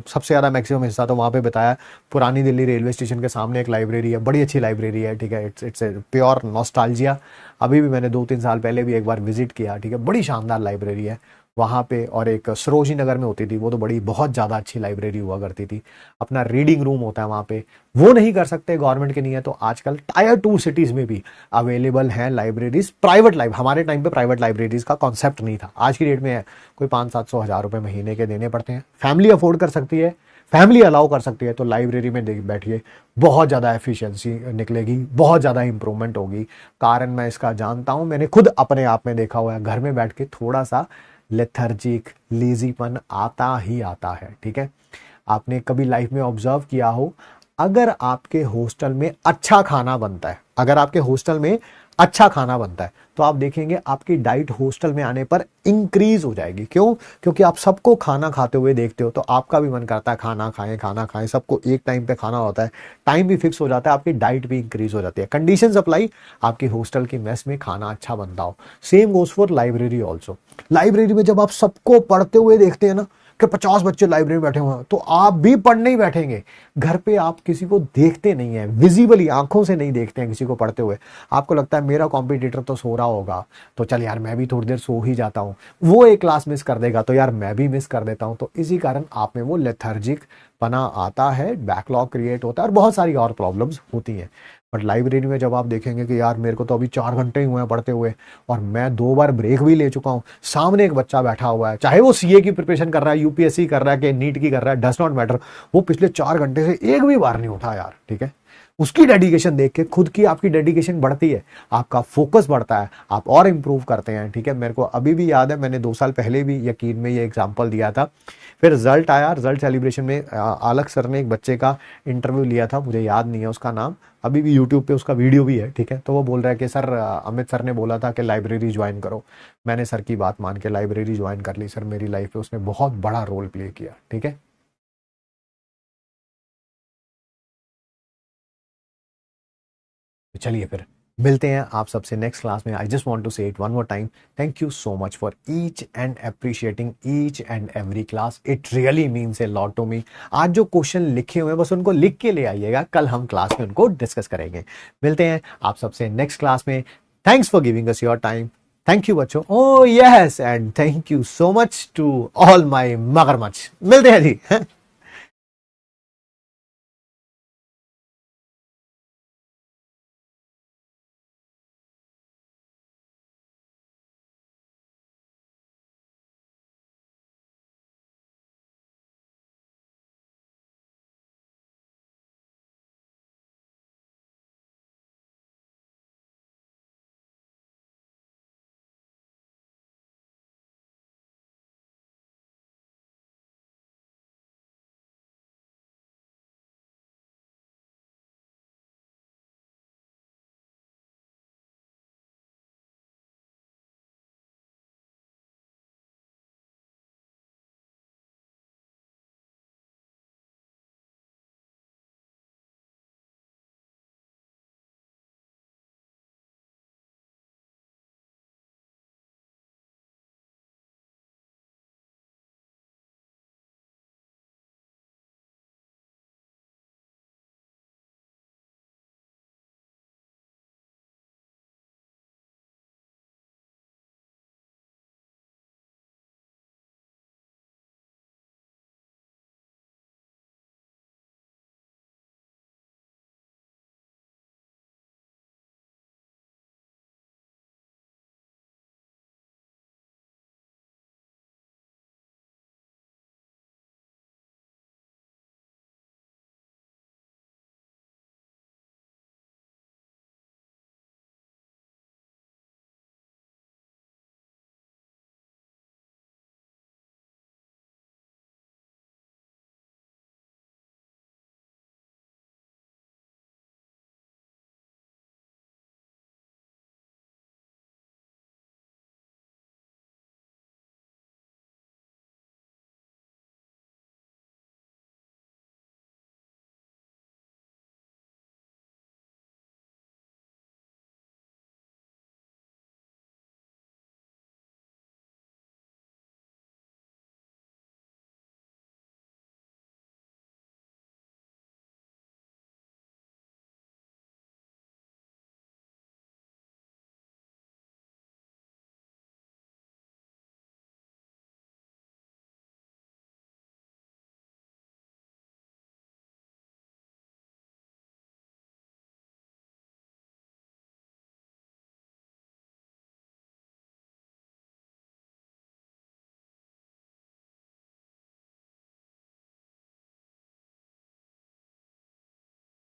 सबसे ज़्यादा मैक्सिमम हिस्सा तो वहाँ पे बिताया। पुरानी दिल्ली रेलवे स्टेशन के सामने एक लाइब्रेरी है, बड़ी अच्छी लाइब्रेरी है। ठीक है, इट्स ए प्योर नॉस्टैल्जिया। अभी भी मैंने 2-3 साल पहले भी एक बार विजिट किया। ठीक है, बड़ी शानदार लाइब्रेरी है वहाँ पे। और एक सरोजनी नगर में होती थी, वो तो बड़ी बहुत ज़्यादा अच्छी लाइब्रेरी हुआ करती थी। अपना रीडिंग रूम होता है वहाँ पे, वो नहीं कर सकते, गवर्नमेंट के नहीं है, तो आजकल टायर 2 सिटीज़ में भी अवेलेबल हैं लाइब्रेरीज, प्राइवेट हमारे टाइम पे प्राइवेट लाइब्रेरीज का कॉन्सेप्ट नहीं था, आज की डेट में है। कोई 500-700 हज़ार रुपये महीने के देने पड़ते हैं। फैमिली अफोर्ड कर सकती है, फैमिली अलाउ कर सकती है, तो लाइब्रेरी में बैठिए, बहुत ज़्यादा एफिशिएंसी निकलेगी, बहुत ज़्यादा इंप्रूवमेंट होगी। कारण मैं इसका जानता हूँ, मैंने खुद अपने आप में देखा हुआ है। घर में बैठ के थोड़ा सा लेथर्जिक, लेजीपन आता ही आता है। ठीक है, आपने कभी लाइफ में ऑब्जर्व किया हो, अगर आपके हॉस्टल में अच्छा खाना बनता है, अगर आपके हॉस्टल में अच्छा खाना बनता है, तो आप देखेंगे आपकी डाइट हॉस्टल में आने पर इंक्रीज हो जाएगी। क्यों? क्योंकि आप सबको खाना खाते हुए देखते हो, तो आपका भी मन करता है खाना खाएं, खाना खाएं। सबको एक टाइम पे खाना होता है, टाइम भी फिक्स हो जाता है, आपकी डाइट भी इंक्रीज हो जाती है। कंडीशन अप्लाई, आपकी हॉस्टल की मेस में खाना अच्छा बनता हो। Same goes for library also. Library में जब आप सबको पढ़ते हुए देखते हैं ना, कि 50 बच्चे लाइब्रेरी में बैठे हुए हैं, तो आप भी पढ़ने ही बैठेंगे। घर पे आप किसी को देखते नहीं है, विजिबली आंखों से नहीं देखते हैं किसी को पढ़ते हुए। आपको लगता है मेरा कॉम्पिटिटर तो सो रहा होगा, तो चल यार मैं भी थोड़ी देर सो ही जाता हूँ। वो एक क्लास मिस कर देगा तो यार मैं भी मिस कर देता हूँ। तो इसी कारण आप में वो लेथर्जिक पना आता है, बैकलॉग क्रिएट होता है और बहुत सारी और प्रॉब्लम्स होती हैं। बट लाइब्रेरी में जब आप देखेंगे कि यार मेरे को तो अभी 4 घंटे ही हुए हैं पढ़ते हुए, और मैं 2 बार ब्रेक भी ले चुका हूँ, सामने एक बच्चा बैठा हुआ है, चाहे वो सीए की प्रिपरेशन कर रहा है, यूपीएससी कर रहा है, कि नीट की कर रहा है, डज नॉट मैटर, वो पिछले 4 घंटे से एक भी बार नहीं उठा यार। ठीक है, उसकी डेडिकेशन देख के खुद की आपकी डेडिकेशन बढ़ती है, आपका फोकस बढ़ता है, आप और इंप्रूव करते हैं। ठीक है, मेरे को अभी भी याद है, मैंने 2 साल पहले भी यकीन में ये एग्जांपल दिया था। फिर रिजल्ट आया, रिजल्ट सेलिब्रेशन में आलक सर ने एक बच्चे का इंटरव्यू लिया था, मुझे याद नहीं है उसका नाम, अभी भी यूट्यूब पे उसका वीडियो भी है। ठीक है, तो वो बोल रहा है कि सर अमित सर ने बोला था कि लाइब्रेरी ज्वाइन करो। मैंने सर की बात मान के लाइब्रेरी ज्वाइन कर ली। सर मेरी लाइफ में उसने बहुत बड़ा रोल प्ले किया। ठीक है, तो चलिए फिर मिलते हैं आप सबसे नेक्स्ट क्लास में। I just want to say it one more time, thank you so much for each and appreciating each and every class, it really means a lot to me. आज जो क्वेश्चन लिखे हुए हैं बस उनको लिख के ले आइएगा, कल हम क्लास में उनको डिस्कस करेंगे। मिलते हैं आप सबसे नेक्स्ट क्लास में। Thanks for giving us your time. Thank you बच्चों। Oh yes, and thank you so much to all my मगरमच्छ। मिलते हैं जी।